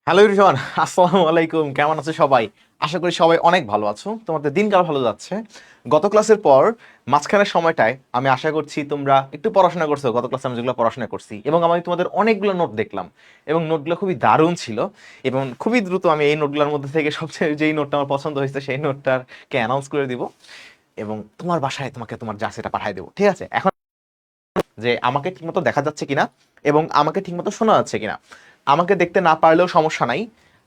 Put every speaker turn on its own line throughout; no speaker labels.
Hello everyone, আসসালামু আলাইকুম। কেমন আছো সবাই? আশা করি সবাই অনেক ভালো আছো। তোমাদের দিনকাল ভালো যাচ্ছে। গত ক্লাসের পর মাঝখানের সময়টায় আমি আশা করছি তোমরা একটু পড়াশোনা করছো। গত ক্লাসে আমি যেগুলো পড়াশোনা করছি এবং আমি তোমাদের অনেকগুলো নোট দেখলাম এবং নোটগুলো খুবই দারুণ ছিল এবং খুবই দ্রুত আমি এই নোটগুলোর মধ্যে থেকে সবচেয়ে যেই নোটটা আমার পছন্দ হয়েছে সেই নোটটাকে অ্যানাউন্স করে দিব এবং তোমার বাসায় তোমাকে তোমার যা সেটা পাঠিয়ে দেবো। ঠিক আছে? এখন যে আমাকে ঠিকমতো দেখা যাচ্ছে কিনা এবং আমাকে ঠিকমতো শোনা যাচ্ছে কিনা। আমাকে দেখতে না পারলেও সমস্যা নাই,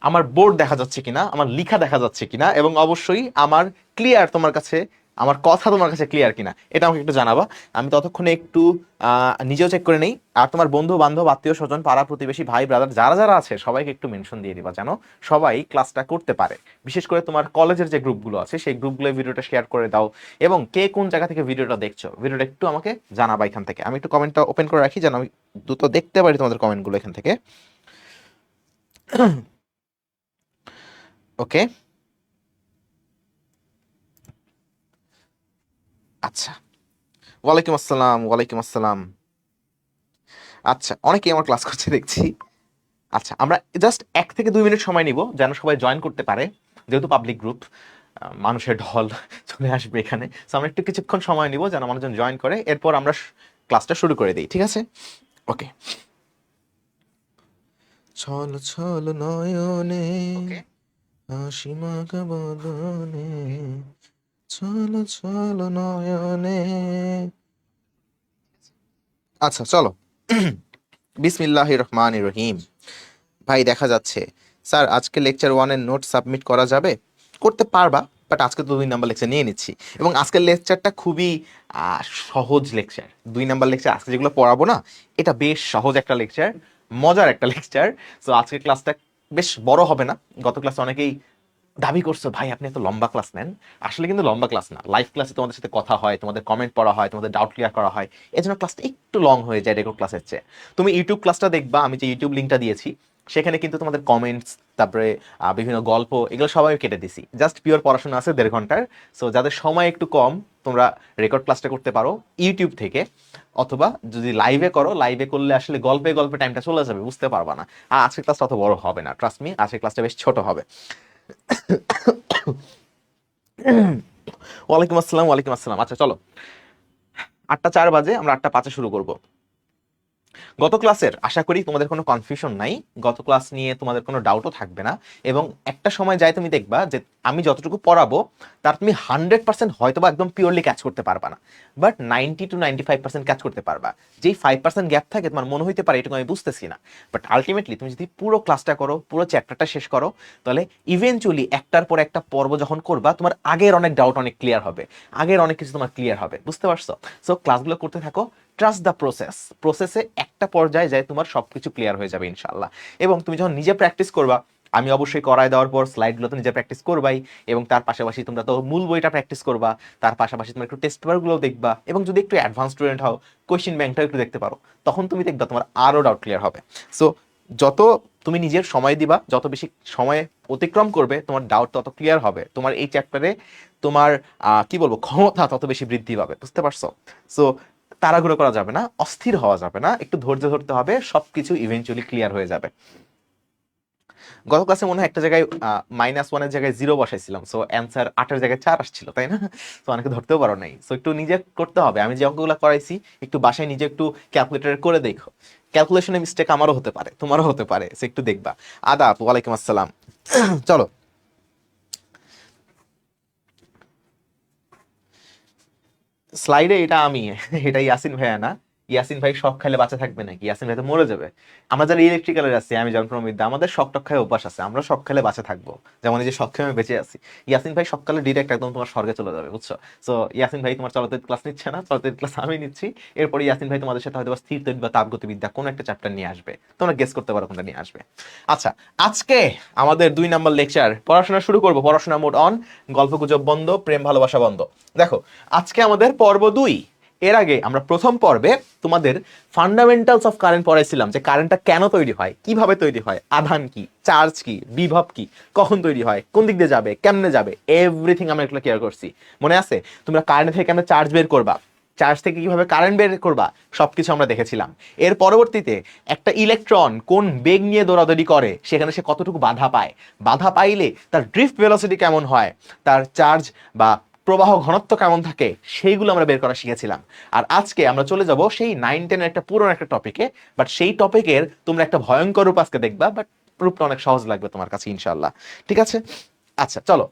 আমার বোর্ড দেখা যাচ্ছে কিনা, আমার লেখা দেখা যাচ্ছে কিনা এবং অবশ্যই আমার ক্লিয়ার তোমার কাছে, আমার কথা তোমার কাছে ক্লিয়ার কিনা এটা আমাকে একটু জানাবা। আমি ততক্ষণে একটু নিজেও চেক করে নেই। আর তোমার বন্ধু বান্ধব আত্মীয় স্বজন পাড়া প্রতিবেশী ভাই ব্রাদার যারা যারা আছে সবাইকে একটু মেনশন দিয়ে দিবা যেন সবাই ক্লাসটা করতে পারে। বিশেষ করে তোমার কলেজের যে গ্রুপগুলো আছে সেই গ্রুপগুলো ভিডিওটা শেয়ার করে দাও এবং কে কোন জায়গা থেকে ভিডিওটা দেখছো ভিডিওটা একটু আমাকে জানাবা এখান থেকে। আমি একটু কমেন্টটা ওপেন করে রাখি যেন আমি দ্রুত দেখতে পারি তোমাদের কমেন্টগুলো এখান থেকে। ওকে, আচ্ছা। ওয়ালাইকুম আসসালাম, ওয়ালাইকুম আসসালাম। আচ্ছা, অনেকেই আমার ক্লাস করছে দেখছি। আচ্ছা, আমরা জাস্ট 1 থেকে 2 মিনিট সময় নিব যেন সবাই জয়েন করতে পারে। যেহেতু পাবলিক গ্রুপ, মানুষের ঢল চলে আসবে এখানে। সো আমরা একটু কিছুক্ষণ সময় নিব যেন মানুষজন জয়েন করে, এরপর আমরা ক্লাসটা শুরু করে দিই। ঠিক আছে? ওকে। ছল ছল নয়নে হাসি মাখা বদনে, ছল ছল নয়নে। আচ্ছা, চলো। বিসমিল্লাহির রহমানির রহিম। ভাই দেখা যাচ্ছে। স্যার, আজকে লেকচার 1-এর নোট সাবমিট করা যাবে? করতে পারবা, বাট আজকে তো 2 নাম্বার লেকচার নিয়ে নিচ্ছি এবং আজকের লেকচারটা খুবই সহজ লেকচার। 2 নাম্বার লেকচার আজকে যেগুলো পড়াবো না, এটা বেশ সহজ একটা লেকচার, মজার একটা লেকচার। সো আজকের ক্লাসটা বেশ বড় হবে না। গত ক্লাসে অনেকেই দাবি করছো ভাই আপনি এত লম্বা ক্লাস নেন। আসলে কিন্তু লম্বা ক্লাস না, লাইভ ক্লাসে তোমাদের সাথে কথা হয়, তোমাদের কমেন্ট পড়া হয়, তোমাদের ডাউট ক্লিয়ার করা হয়, এজন্য ক্লাসটা একটু লং হয়ে যায় রেকর্ড ক্লাসের চেয়ে। তুমি ইউটিউব ক্লাসটা দেখবা, আমি যে ইউটিউব লিঙ্কটা দিয়েছি সেখানে কিন্তু তোমাদের কমেন্টস, তারপরে বিভিন্ন গল্প, এগুলো সবাই কেটে দিছি। জাস্ট পিওর পড়াশোনা আছে 1.5 ঘন্টার। সো যাদের সময় একটু কম, তোমরা রেকর্ড ক্লাসটা করতে পারো ইউটিউব থেকে, অথবা যদি লাইভে করো, লাইভে করলে আসলে গল্পে গল্পে টাইমটা চলে যাবে, বুঝতে পারবা না। আর আজকের ক্লাসটা অত বড় হবে না, ট্রাস্ট মি, আজকের ক্লাসটা বেশ ছোট হবে। ওয়ালাইকুম আসসালাম, ওয়ালাইকুম আসসালাম। আচ্ছা, চলো। 8টা 4 বাজে, আমরা 8টা 5-এ শুরু করব। গত ক্লাসের আশা করি তোমাদের কোনো কনফিউশন নাই, গত ক্লাস নিয়ে তোমাদের কোনো ডাউটও থাকবে না এবং একটা সময় যায় তুমি দেখবা যে আমি যতটুকু পড়াবো তার তুমি 100% হয়তো বা একদম পিওরলি ক্যাচ করতে পারবা না, বাট 90 to 95% ক্যাচ করতে পারবা। যেই 5% গ্যাপ থাকে তোমার মনে হইতে পারে এটুকু আমি বুঝতেছি না, বাট আলটিমেটলি তুমি যদি পুরো ক্লাসটা করো, পুরো চ্যাপ্টারটা শেষ করো, তাহলে ইভেনচুয়ালি একটার পর একটা পর্ব যখন করবা তোমার আগের অনেক ডাউট অনেক ক্লিয়ার হবে, আগের অনেক কিছু তোমার ক্লিয়ার হবে, বুঝতে পারছো? সো ক্লাসগুলো করতে থাকো, ট্রাস্ট দ্য প্রসেস। প্রসেসে একটা পর্যায়ে যায় তোমার সবকিছু ক্লিয়ার হয়ে যাবে ইনশাল্লাহ। এবং তুমি যখন নিজে প্র্যাকটিস করবা, আমি অবশ্যই করায় দেওয়ার পর স্লাইডগুলো তো নিজে প্র্যাকটিস করবাই এবং তার পাশাপাশি তোমরা তো মূল বইটা প্র্যাকটিস করবা, তার পাশাপাশি তোমরা একটু টেস্ট পেপারগুলো দেখবা এবং যদি একটু অ্যাডভান্স স্টুডেন্ট হও, কোয়েশ্চেন ব্যাংকটাও একটু দেখতে পারো, তখন তুমি দেখবা তোমার আরও ডাউট ক্লিয়ার হবে। সো যত তুমি নিজের সময় দিবা, যত বেশি সময় অতিক্রম করবে, তোমার ডাউট তত ক্লিয়ার হবে, তোমার এই চ্যাপ্টারে তোমার কি বলবো ক্ষমতা তত বেশি বৃদ্ধি পাবে, বুঝতে পারছো? সো তাড়াহুড়ো করা যাবে না, অস্থির হওয়া যাবে না, একটু ধৈর্য ধরতে হবে, সবকিছু ইভেনচুয়ালি ক্লিয়ার হয়ে যাবে। গত ক্লাসে মনে হয় একটা জায়গায় -1-এর জায়গায় 0 বসাইছিলাম, সো অ্যান্সার 8-এর জায়গায় 4 আসছিল, তাই না? তো অনেকে ধরতেও পারো নাই। সো একটু নিজে করতে হবে। আমি যে অঙ্কগুলো করাইছি একটু বাসায় নিজে একটু ক্যালকুলেটরে করে দেখো। ক্যালকুলেশনে মিস্টেক আমারও হতে পারে, তোমারও হতে পারে, সো একটু দেখবা। আদাব, ওয়ালাইকুম আসসালাম। চলো। স্লাইডে এটা আমি, এটা ইয়াসিন ভাইয়া না। ইয়াসিন ভাই শখ খাইলে বাঁচা থাকবে নাকি? ইয়াসিন ভাই তো মরে যাবে। আমরা যারা ইলেকট্রিক্যালের আছি, আমি যেমন প্রমিত, আমাদের শখ টখ খায় অভ্যাস আছে, আমরা শখ খেলে বাঁচা থাকবো। যেমন এই যে শখ খেয়ে আমি বেঁচে আছি। ইয়াসিন ভাই সকালে ডিরেক্ট একদম তোমার স্বর্গে চলে যাবে, বুঝছো? সো ইয়াসিন ভাই তোমার চলতের ক্লাস নিচ্ছে না, চলতের ক্লাস আমি নিচ্ছি। এরপরে ইয়াসিন ভাই তোমাদের সাথে হয়তো স্থির তৈরি বা তাপগতিবিদ্যা কোন একটা চ্যাপ্টার নিয়ে আসবে, তোমরা গেস করতে পারো কোনটা নিয়ে আসবে। আচ্ছা, আজকে আমাদের 2 নাম্বার লেকচার, পড়াশোনা শুরু করবো। পড়াশোনা মোড অন, গল্প গুজব বন্ধ, প্রেম ভালোবাসা বন্ধ। দেখো, আজকে আমাদের পর্ব 2। এর আগে আমরা প্রথম পর্বে তোমাদের ফান্ডামেন্টালস অফ কারেন্ট পড়াইছিলাম, যে কারেন্টটা কেন তৈরি হয়, কিভাবে তৈরি হয়, আধান কি, চার্জ কি, বিভব কি, কখন তৈরি হয়, কোন দিক দিয়ে যাবে, কেমনে যাবে, এভরিথিং আমরা এগুলো ক্লিয়ার করছি। মনে আছে? তোমরা কারেন্ট থেকে কেন চার্জ বের করবা, চার্জ থেকে কিভাবে কারেন্ট বের করবা সবকিছু আমরা দেখেছিলাম। এর পরবর্তীতে একটা ইলেকট্রন কোন বেগ নিয়ে দৌড়াদৌড়ি করে, সেখানে সে কতটুকু বাধা পায়, বাধা পাইলে তার ড্রিফট ভেলোসিটি কেমন হয়, তার চার্জ বা প্রবাহ ঘনত্ব কেমন থাকে, সেইগুলো আমরা বের করা শিখেছিলাম। আর আজকে আমরা চলে যাব সেই 9-10 একটা পুরনো একটা টপিকে, বাট সেই টপিকের তোমরা একটা ভয়ঙ্কর রূপ আজকে দেখবা, বাট রূপটা অনেক সহজ লাগবে তোমার কাছে ইনশাল্লাহ। ঠিক আছে, আচ্ছা চলো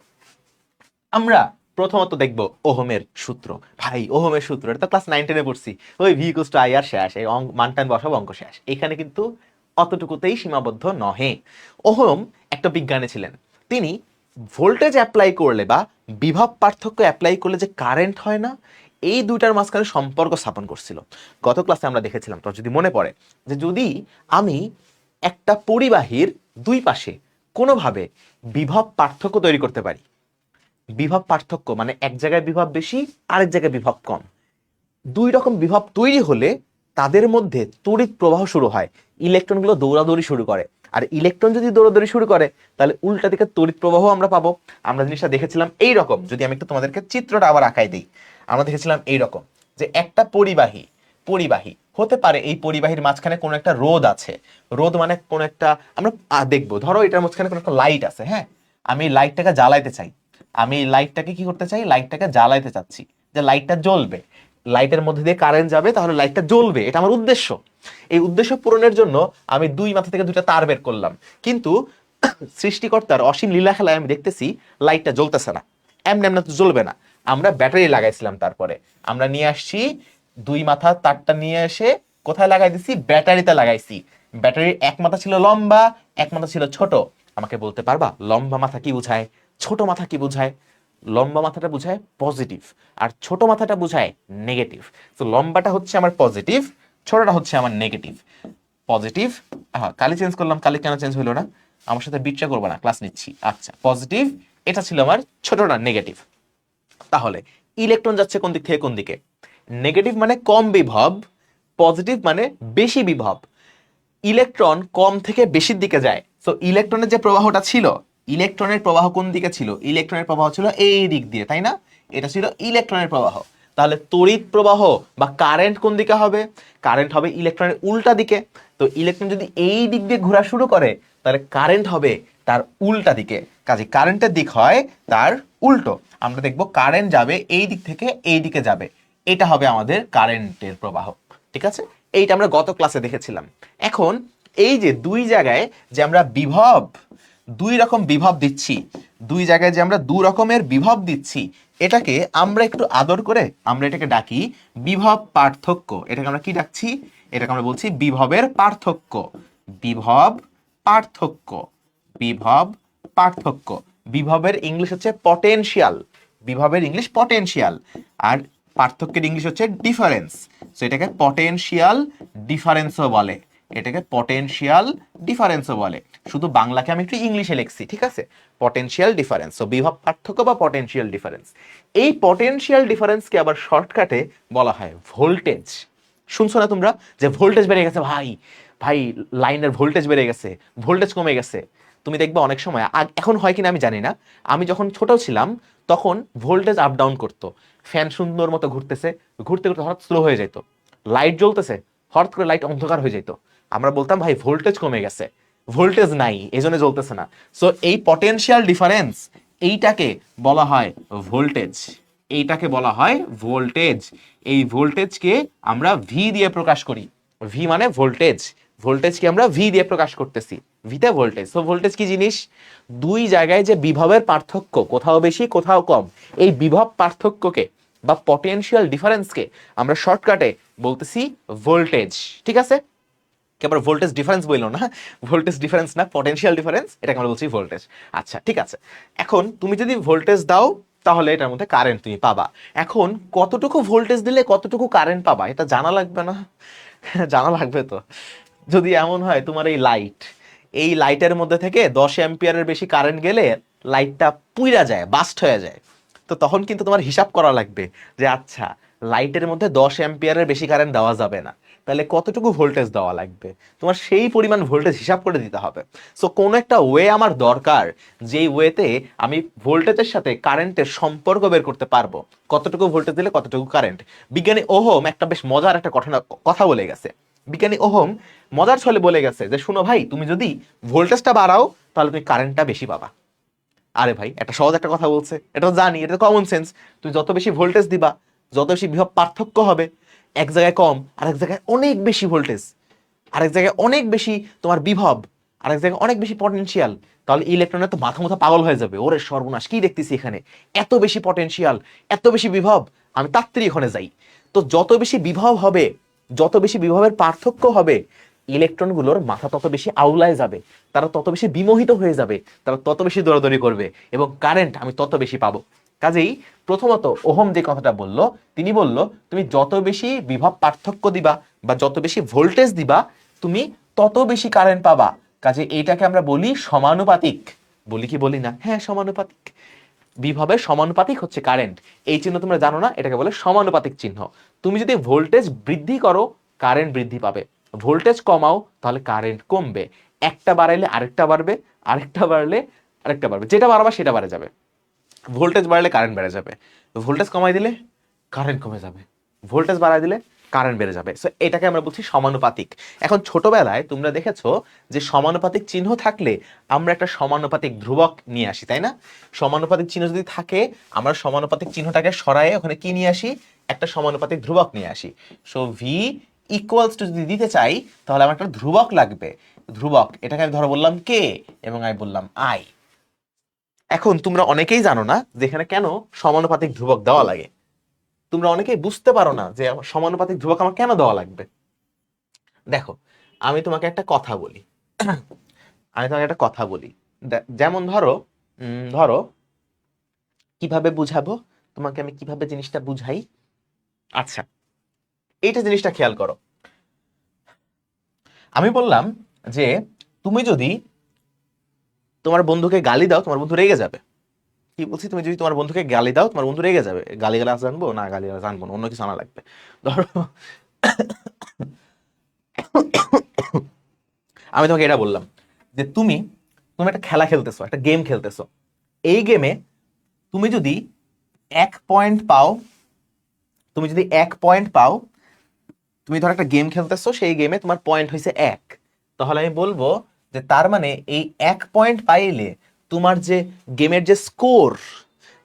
আমরা প্রথমত দেখব ওহমের সূত্র। ভাই ওহমের সূত্র এটা তো ক্লাস 9-10-এ পড়ছি, ওই ভি ইকুয়ালস টু আই আর শেষ, এই মান টান বসাবো অঙ্ক শেষ। এখানে কিন্তু অতটুকুতেই সীমাবদ্ধ নহে। ওহম একটা বিজ্ঞানী ছিলেন, তিনি ভোল্টেজ অ্যাপ্লাই করলে বা বিভব পার্থক্য অ্যাপ্লাই করলে যে কারেন্ট হয় না, এই দুইটার মাঝখানে সম্পর্ক স্থাপন করছিল। গত ক্লাসে আমরা দেখেছিলাম, তো যদি মনে পড়ে, যে যদি আমি একটা পরিবাহীর দুই পাশে কোনোভাবে বিভব পার্থক্য তৈরি করতে পারি, বিভব পার্থক্য মানে এক জায়গায় বিভব বেশি আরেক জায়গায় বিভব কম, দুই রকম বিভব তৈরি হলে তাদের মধ্যে তড়িৎ প্রবাহ শুরু হয়, ইলেকট্রনগুলো দৌড়াদৌড়ি শুরু করে। আর ইলেকট্রন যদি দৌড়াদৌড়ি শুরু করে তাহলে উল্টা দিকে তড়িৎ প্রবাহ আমরা পাবো। আমরা জিনিসটা দেখেছিলাম এই রকম, যদি আমি একটু তোমাদেরকে চিত্রটা আবার আঁকাই দিই, আমরা দেখেছিলাম এই রকম যে একটা পরিবাহী পরিবাহী হতে পারে, এই পরিবাহীর মাঝখানে কোনো একটা রোধ আছে, রোধ মানে কোনো একটা আমরা দেখবো, ধরো এটার মাঝখানে কোনো একটা লাইট আছে, হ্যাঁ, আমি লাইটটাকে জ্বালাইতে চাই, আমি লাইটটাকে কি করতে চাই, লাইটটাকে জ্বালাইতে চাচ্ছি, যে লাইটটা জ্বলবে, লাইটের মধ্যে দিয়ে কারেন্ট যাবে, তাহলে লাইটটা জ্বলবে, এটা আমার উদ্দেশ্য। এই উদ্দেশ্য পূরণের জন্য আমি দুই মাথা থেকে দুইটা তার বের করলাম, কিন্তু সৃষ্টিকর্তার অসীম লীলা খেলায় আমি দেখতেছি লাইটটা জ্বলতেছে না, এমনি এমনি তো জ্বলবে না, আমরা ব্যাটারি লাগাইছিলাম, তারপরে আমরা নিয়ে আসছি দুই মাথা তারটা নিয়ে এসে কোথায় লাগাই দিছি, ব্যাটারিতে লাগাইছি। ব্যাটারির এক মাথা ছিল লম্বা, এক মাথা ছিল ছোট। আমাকে বলতে পারবা লম্বা মাথা কি বোঝায়, ছোট মাথা কি বোঝায়? লম্বা মাথাটা বোঝায় পজিটিভ আর ছোট মাথাটা বোঝায় নেগেটিভ। তো লম্বাটা হচ্ছে আমার পজিটিভ, ছোটটা হচ্ছে আমার নেগেটিভ। পজিটিভ, কালি চেঞ্জ করলাম, কালি কেন চেঞ্জ হলো না, আমার সাথে বিট্রা করবো না, ক্লাস নিচ্ছি। আচ্ছা পজিটিভ, এটা ছিল আমার ছোটটা নেগেটিভ। তাহলে ইলেকট্রন যাচ্ছে কোন দিক থেকে কোন দিকে, নেগেটিভ মানে কম বিভব, পজিটিভ মানে বেশি বিভব। ইলেকট্রন কম থেকে বেশির দিকে যায়, তো ইলেকট্রনের যে প্রবাহটা ছিল, ইলেকট্রনের প্রবাহ কোন দিকে ছিল, ইলেকট্রনের প্রবাহ ছিল এই দিক দিয়ে, তাই না, এটা ছিল ইলেকট্রনের প্রবাহ। তাহলে তড়িৎ প্রবাহ বা কারেন্ট কোন দিকে হবে, কারেন্ট হবে ইলেকট্রনের উল্টা দিকে। তো ইলেকট্রন যদি এই দিক দিয়ে ঘোরা শুরু করে তাহলে কারেন্ট হবে তার উল্টা দিকে, কাজে কারেন্টের দিক হয় তার উল্টো। আমরা দেখব কারেন্ট যাবে এই দিক থেকে এই দিকে যাবে, এটা হবে আমাদের কারেন্টের প্রবাহ। ঠিক আছে, এইটা আমরা গত ক্লাসে দেখেছিলাম। এখন এই যে দুই জায়গায় যে আমরা বিভব, দুই রকম বিভব দিচ্ছি, দুই জায়গায় যে আমরা দু রকমের বিভব দিচ্ছি, এটাকে আমরা একটু আদর করে আমরা এটাকে ডাকি বিভব পার্থক্য। এটাকে আমরা কি ডাকছি, এটাকে আমরা বলছি বিভবের পার্থক্য। বিভব পার্থক্য, বিভব পার্থক্য। বিভবের ইংলিশ হচ্ছে পটেনশিয়াল, বিভবের ইংলিশ পটেনশিয়াল, আর পার্থক্যের ইংলিশ হচ্ছে ডিফারেন্স। সো এটাকে পটেনশিয়াল ডিফারেন্সও বলে, এটাকে পটেনশিয়াল ডিফারেন্সও বলে। শুধু বাংলাকে আমি একটু ইংলিশে লিখছি, ঠিক আছে, পটেনশিয়াল ডিফারেন্স। সো বিভব পার্থক্য বা পটেনশিয়াল ডিফারেন্স। এই পটেনশিয়াল ডিফারেন্সকে আবার শর্টকাটে বলা হয় ভোল্টেজ। শুনছো না তোমরা যে ভোল্টেজ বেড়ে গেছে, ভাই ভাই লাইনের ভোল্টেজ বেড়ে গেছে, ভোল্টেজ কমে গেছে। তুমি দেখবে অনেক সময়, এখন হয় কিনা আমি জানি না, আমি যখন ছোট ছিলাম তখন ভোল্টেজ আপ ডাউন করতো, ফ্যান সুন্দর মতো ঘুরতেছে, ঘুরতে ঘুরতে হঠাৎ স্লো হয়ে যেত, লাইট জ্বলতেছে হঠাৎ করে লাইট অন্ধকার হয়ে যেত, আমরা বলতাম ভাই ভোল্টেজ কমে গেছে, ভোল্টেজ নাই এজন্য জ্বলতেছে না। সো এই পটেনশিয়াল ডিফারেন্স, এইটাকে বলা হয় ভোল্টেজ, এইটাকে বলা হয় ভোল্টেজ। এই ভোল্টেজকে আমরা ভি দিয়ে প্রকাশ করি, ভি মানে ভোল্টেজ, ভোল্টেজকে আমরা ভি দিয়ে প্রকাশ করতেছি, ভিতে ভোল্টেজ। সো ভোল্টেজ কি জিনিস, দুই জায়গায় যে বিভবের পার্থক্য, কোথাও বেশি কোথাও কম, এই বিভব পার্থক্যকে বা পটেনশিয়াল ডিফারেন্সকে আমরা শর্টকাটে বলতেছি ভোল্টেজ। ঠিক আছে, কেবল ভোল্টেজ ডিফারেন্স বললো না, ভোল্টেজ ডিফারেন্স না, পটেনশিয়াল ডিফারেন্স, এটাকে আমরা বলছি ভোল্টেজ। আচ্ছা ঠিক আছে, এখন তুমি যদি ভোল্টেজ দাও তাহলে এটার মধ্যে কারেন্ট তুমি পাবা। এখন কতটুকু ভোল্টেজ দিলে কতটুকু কারেন্ট পাবা এটা জানা লাগবে না? জানা লাগবে তো। যদি এমন হয় তোমার এই লাইট, এই লাইটের মধ্যে থেকে 10 অ্যাম্পিয়ারের বেশি কারেন্ট গেলে লাইটটা পুইরা যায়, বাস্ট হয়ে যায়, তো তখন কিন্তু তোমার হিসাব করা লাগবে যে আচ্ছা লাইটের মধ্যে 10 অ্যাম্পিয়ারের বেশি কারেন্ট দেওয়া যাবে না, তাহলে কতটুকু ভোল্টেজ দেওয়া লাগবে, তোমার সেই পরিমাণ ভোল্টেজ হিসাব করে দিতে হবে। সো কোনো একটা ওয়ে আমার দরকার, যেই ওয়েতে আমি ভোল্টেজের সাথে কারেন্টের সম্পর্ক বের করতে পারবো, কতটুকু ভোল্টেজ দিলে কতটুকু কারেন্ট। বিজ্ঞানী ওহম একটা বেশ মজার একটা কথা বলে গেছে। বিজ্ঞানী ওহম মজার ছলে বলে গেছে যে শুনো ভাই, তুমি যদি ভোল্টেজটা বাড়াও তাহলে তুমি কারেন্টটা বেশি পাবা। আরে ভাই, একটা সহজ একটা কথা বলছে, এটা তো জানি, এটা তো কমন সেন্স। তুমি যত বেশি ভোল্টেজ দিবা, যত বেশি বিভব পার্থক্য হবে, এক জায়গায় কম আরেক জায়গায় অনেক বেশি ভোল্টেজ, আরেক জায়গায় অনেক বেশি তোমার বিভব, আরেক জায়গায় অনেক বেশি পটেনশিয়াল, তাহলে ইলেকট্রনের তো মাথা মাথা পাগল হয়ে যাবে, ওরে সর্বনাশ কি দেখতেছি এখানে, এত বেশি পটেনশিয়াল, এত বেশি বিভব, আমি তাড়াতাড়ি ওখানে যাই। তো যত বেশি বিভব হবে, যত বেশি বিভবের পার্থক্য হবে, ইলেকট্রনগুলোর মাথা তত বেশি আউলায় যাবে, তারা তত বেশি বিমোহিত হয়ে যাবে, তারা তত বেশি দৌড়াদৌড়ি করবে, এবং কারেন্ট আমি তত বেশি পাবো। কাজেই প্রথমত ওহম যে কথাটা বলল, তিনি বলল তুমি যত বেশি বিভব পার্থক্য দিবা বা যত বেশি ভোল্টেজ দিবা, তুমি তত বেশি কারেন্ট পাবা। কাজে এইটাকে আমরা বলি সমানুপাতিক। বলি কি বলি না? হ্যাঁ, সমানুপাতিক। বিভবের সমানুপাতিক হচ্ছে কারেন্ট। এই চিহ্ন তোমরা জানো না, এটাকে বলে সমানুপাতিক চিহ্ন। তুমি যদি ভোল্টেজ বৃদ্ধি করো, কারেন্ট বৃদ্ধি পাবে, ভোল্টেজ কমাও তাহলে কারেন্ট কমবে। একটা বাড়াইলে আরেকটা বাড়বে, আরেকটা বাড়লে আরেকটা বাড়বে, যেটা বাড়াবা সেটা বাড়ে যাবে। ভোল্টেজ বাড়লে কারেন্ট বেড়ে যাবে, ভোল্টেজ কমাই দিলে কারেন্ট কমে যাবে, ভোল্টেজ বাড়াই দিলে কারেন্ট বেড়ে যাবে। সো এটাকে আমরা বলছি সমানুপাতিক। এখন ছোটবেলায় তোমরা দেখেছো যে সমানুপাতিক চিহ্ন থাকলে আমরা একটা সমানুপাতিক ধ্রুবক নিয়ে আসি, তাই না? সমানুপাতিক চিহ্ন যদি থাকে, আমরা সমানুপাতিক চিহ্নটাকে সরায়ে ওখানে কি নিয়ে আসি? একটা সমানুপাতিক ধ্রুবক নিয়ে আসি। সো ভি ইকুয়ালস টু যদি দিতে চাই, তাহলে আমার একটা ধ্রুবক লাগবে। ধ্রুবক, এটাকে আমি ধরো বললাম কে, এবং আমি বললাম আই। এখন তোমরা অনেকেই জানো না যে এখানে কেন সমানুপাতিক ধ্রুবক দেওয়া লাগে। তোমরা অনেকেই বুঝতে পারো না যে সমানুপাতিক ধ্রুবক আমার কেন দেওয়া লাগবে। দেখো, আমি তোমাকে একটা কথা বলি, আমি তোমাকে একটা কথা বলি, যেমন ধরো, ধরো কিভাবে বুঝাবো তোমাকে, আমি কিভাবে জিনিসটা বুঝাই। আচ্ছা, এইটা জিনিসটা খেয়াল করো। আমি বললাম যে তুমি যদি তোমার বন্ধুকে গালি দাও, তোমার বন্ধু রেগে যাবে। কি বলছি? তুমি যদি তোমার বন্ধুকে গালি দাও, তোমার বন্ধু রেগে যাবে। গালি গালাজ জানবো না, গালি গালাজ জানবো না, অন্য কিছু আনা লাগবে। ধরো আমি তোমাকে এটা বললাম যে তুমি তুমি একটা খেলা খেলতেছো, একটা গেম খেলতেছো। এই গেমে তুমি যদি 1 পয়েন্ট পাও, তুমি যদি 1 পয়েন্ট পাও, তুমি ধরো একটা গেম খেলতেছো, সেই গেমে তোমার পয়েন্ট হয়েছে 1, তাহলে আমি বলবো যে তার মানে এই 1 পয়েন্ট পাইলে তোমার যে গেমের যে স্কোর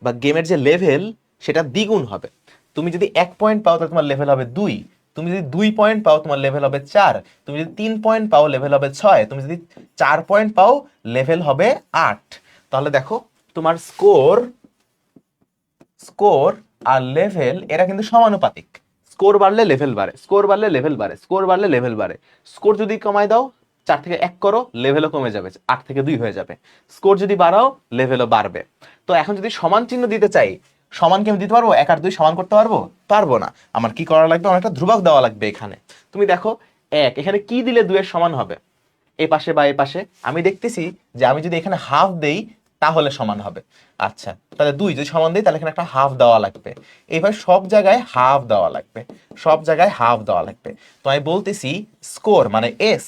বা গেমের যে লেভেল, সেটা দ্বিগুণ হবে। তুমি যদি 1 পয়েন্ট পাও তাহলে তোমার লেভেল হবে 2, তুমি যদি 2 পয়েন্ট পাও তোমার লেভেল হবে 4, তুমি যদি 3 পয়েন্ট পাও লেভেল হবে 6, তুমি যদি 4 পয়েন্ট পাও লেভেল হবে 8। তাহলে দেখো, তোমার স্কোর স্কোর আর লেভেল এরা কিন্তু সমানুপাতিক। স্কোর বাড়লে লেভেল বাড়ে, স্কোর বাড়লে লেভেল বাড়ে, স্কোর বাড়লে লেভেল বাড়ে। স্কোর যদি কমায় দাও, 4 থেকে 1 করো, লেভেলও কমে যাবে, 8 থেকে 2 হয়ে যাবে। স্কোর যদি বাড়াও, লেভেলও বাড়বে। তো এখন যদি সমান চিহ্ন দিতে চাই, সমান কি আমি দিতে পারবো? 1 আর 2 সমান করতে পারবো? পারবো না। আমার কি করা লাগবে? আমার একটা ধ্রুবক দেওয়া লাগবে এখানে। তুমি দেখো 1 এখানে কি দিলে 2 এর সমান হবে? এ পাশে বা এ পাশে আমি দেখতেছি যে আমি যদি এখানে হাফ দেই তাহলে সমান হবে। আচ্ছা, তাহলে 2 যদি সমান দেই তাহলে এখানে একটা হাফ দেওয়া লাগবে। এবার সব জায়গায় হাফ দেওয়া লাগবে, সব জায়গায় হাফ দেওয়া লাগবে। তো আমি বলতেছি স্কোর মানে এস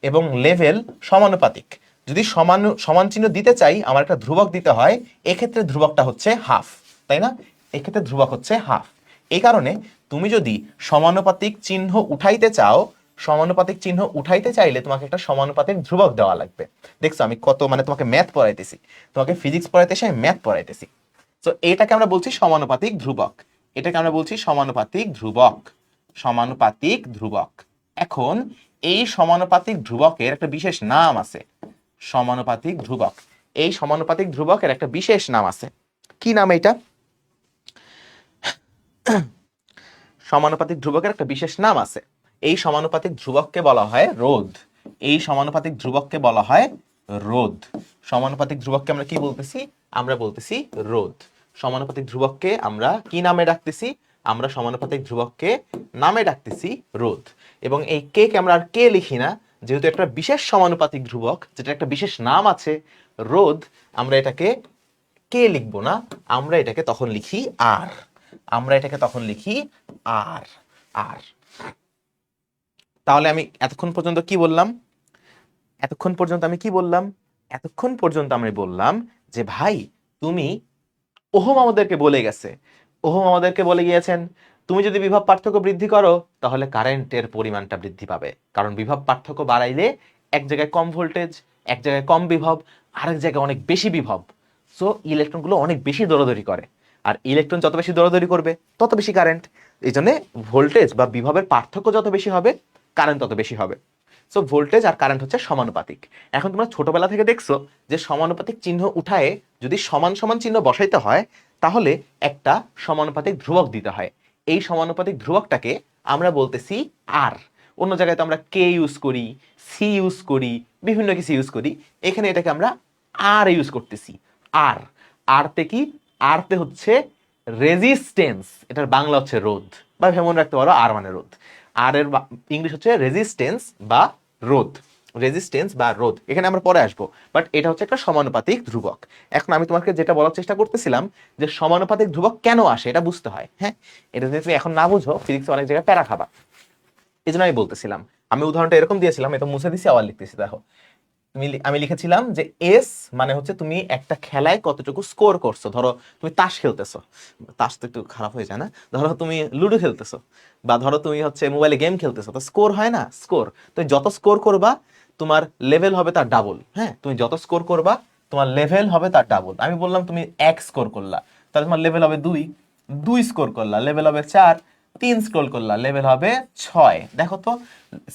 এবং লেভেল সমানুপাতিক। যদি সমান সমান চিহ্ন দিতে চাই, আমার একটা ধ্রুবক দিতে হয়। এক্ষেত্রে ধ্রুবকটা হচ্ছে হাফ, তাই না? এক্ষেত্রে ধ্রুবক হচ্ছে হাফ। এই কারণে তুমি যদি সমানুপাতিক চিহ্ন উঠাইতে চাও, সমানুপাতিক চিহ্ন উঠাইতে চাইলে তোমাকে একটা সমানুপাতিক ধ্রুবক দেওয়া লাগবে। দেখছো আমি কত মানে তোমাকে ম্যাথ পড়াইতেছি, তোমাকে ফিজিক্স পড়াইতেছি, আমি ম্যাথ পড়াইতেছি। তো এটাকে আমরা বলছি সমানুপাতিক ধ্রুবক, এটাকে আমরা বলছি সমানুপাতিক ধ্রুবক, সমানুপাতিক ধ্রুবক। এখন এই সমানুপাতিক ধ্রুবকের একটা বিশেষ নাম আছে, সমানুপাতিক ধ্রুবক। এই সমানুপাতিক ধ্রুবকের একটা বিশেষ নাম আছে। কি নাম এটা? সমানুপাতিক ধ্রুবকের একটা বিশেষ নাম আছে। এই সমানুপাতিক ধ্রুবককে বলা হয় রোধ। এই সমানুপাতিক ধ্রুবককে বলা হয় রোধ। সমানুপাতিক ধ্রুবককে আমরা কি বলতেছি? আমরা বলতেছি রোধ। সমানুপাতিক ধ্রুবককে আমরা কি নামে ডাকতেছি? আমরা সমানুপাতিক ধ্রুবককে নামে ডাকতেছি রোধ। এবং এই কে কে আমরা আর কে লিখি না, যেহেতু একটা বিশেষ সমানুপাতিক ধ্রুবক, যেটা একটা বিশেষ নাম আছে রোধ, আমরা এটাকে কে লিখবো না, আমরা এটাকে তখন লিখি আর। আমরা এটাকে তখন লিখি আর। আর তাহলে আমি এতক্ষণ পর্যন্ত কি বললাম? এতক্ষণ পর্যন্ত আমি কি বললাম? এতক্ষণ পর্যন্ত আমি বললাম যে ভাই তুমি, ওহম আমাদেরকে বলে গেছে, ওহম আমাদেরকে বলে গিয়েছেন তুমি যদি বিভব পার্থক্য বৃদ্ধি করো তাহলে কারেন্টের পরিমাণটা বৃদ্ধি পাবে, কারণ বিভব পার্থক্য বাড়াইলে এক জায়গায় কম ভোল্টেজ, এক জায়গায় কম বিভব, আরেক জায়গায় অনেক বেশি বিভব। সো ইলেকট্রনগুলো অনেক বেশি দৌড়াদৌড়ি করে, আর ইলেকট্রন যত বেশি দৌড়াদৌড়ি করবে তত বেশি কারেন্ট। এই জন্য ভোল্টেজ বা বিভবের পার্থক্য যত বেশি হবে কারেন্ট তত বেশি হবে। সো ভোল্টেজ আর কারেন্ট হচ্ছে সমানুপাতিক। এখন তোমরা ছোটবেলা থেকে দেখছো যে সমানুপাতিক চিহ্ন উঠায়ে যদি সমান সমান চিহ্ন বসাইতে হয় তাহলে একটা সমানুপাতিক ধ্রুবক দিতে হয়। এই সমানুপাতিক ধ্রুবকটাকে আমরা বলতেছি আর। অন্য জায়গায় তো আমরা কে ইউজ করি, সি ইউজ করি, বিভিন্ন কিছু ইউজ করি, এখানে এটাকে আমরা আর ইউজ করতেছি। আর আরতে কি? আরতে হচ্ছে রেজিস্টেন্স, এটার বাংলা হচ্ছে রোধ, বা মনে রাখতে পারো আর মানে রোধ। আর এর ইংলিশ হচ্ছে রেজিস্টেন্স বা রোধ, রেজিস্টেন্স বা রোধ, এখানে আমরা পরে আসবো। বাট এটা হচ্ছে একটা সমানুপাতিক ধ্রুবক। এখন আমি তোমাকে যেটা বলার চেষ্টা করতেছিলাম যে সমানুপাতিক ধ্রুবক কেন আসে এটা বুঝতে হয়। হ্যাঁ, এটা যদি তুমি এখন না বুঝো ফিজিক্সে অনেক জায়গায় প্যারা খাবা, এই জন্য আমি বলতেছিলাম। আমি উদাহরণটা এরকম দিয়েছিলাম, এটা মুছে দিছি আবার লিখতেছি, দেখো আমি লিখেছিলাম যে এস মানে হচ্ছে তুমি একটা খেলায় কতটুকু স্কোর করছো। ধরো তুমি তাস খেলতেছো, তাস তো একটু খারাপ হয়ে যায় না, ধরো তুমি লুডো খেলতেছো, বা ধরো তুমি হচ্ছে মোবাইলে গেম খেলতেছো, তো স্কোর হয় না? স্কোর, তুমি যত স্কোর করবা তোমার লেভেল হবে তার ডাবল। হ্যাঁ, তুমি যত স্কোর করবা তোমার লেভেল হবে তার ডাবল। আমি বললাম তুমি 1 স্কোর করলা, তাহলে তোমার লেভেল হবে 2, 2 স্কোর করলা লেভেল হবে 4, 3 স্কোর করলা লেভেল হবে 6। দেখো তো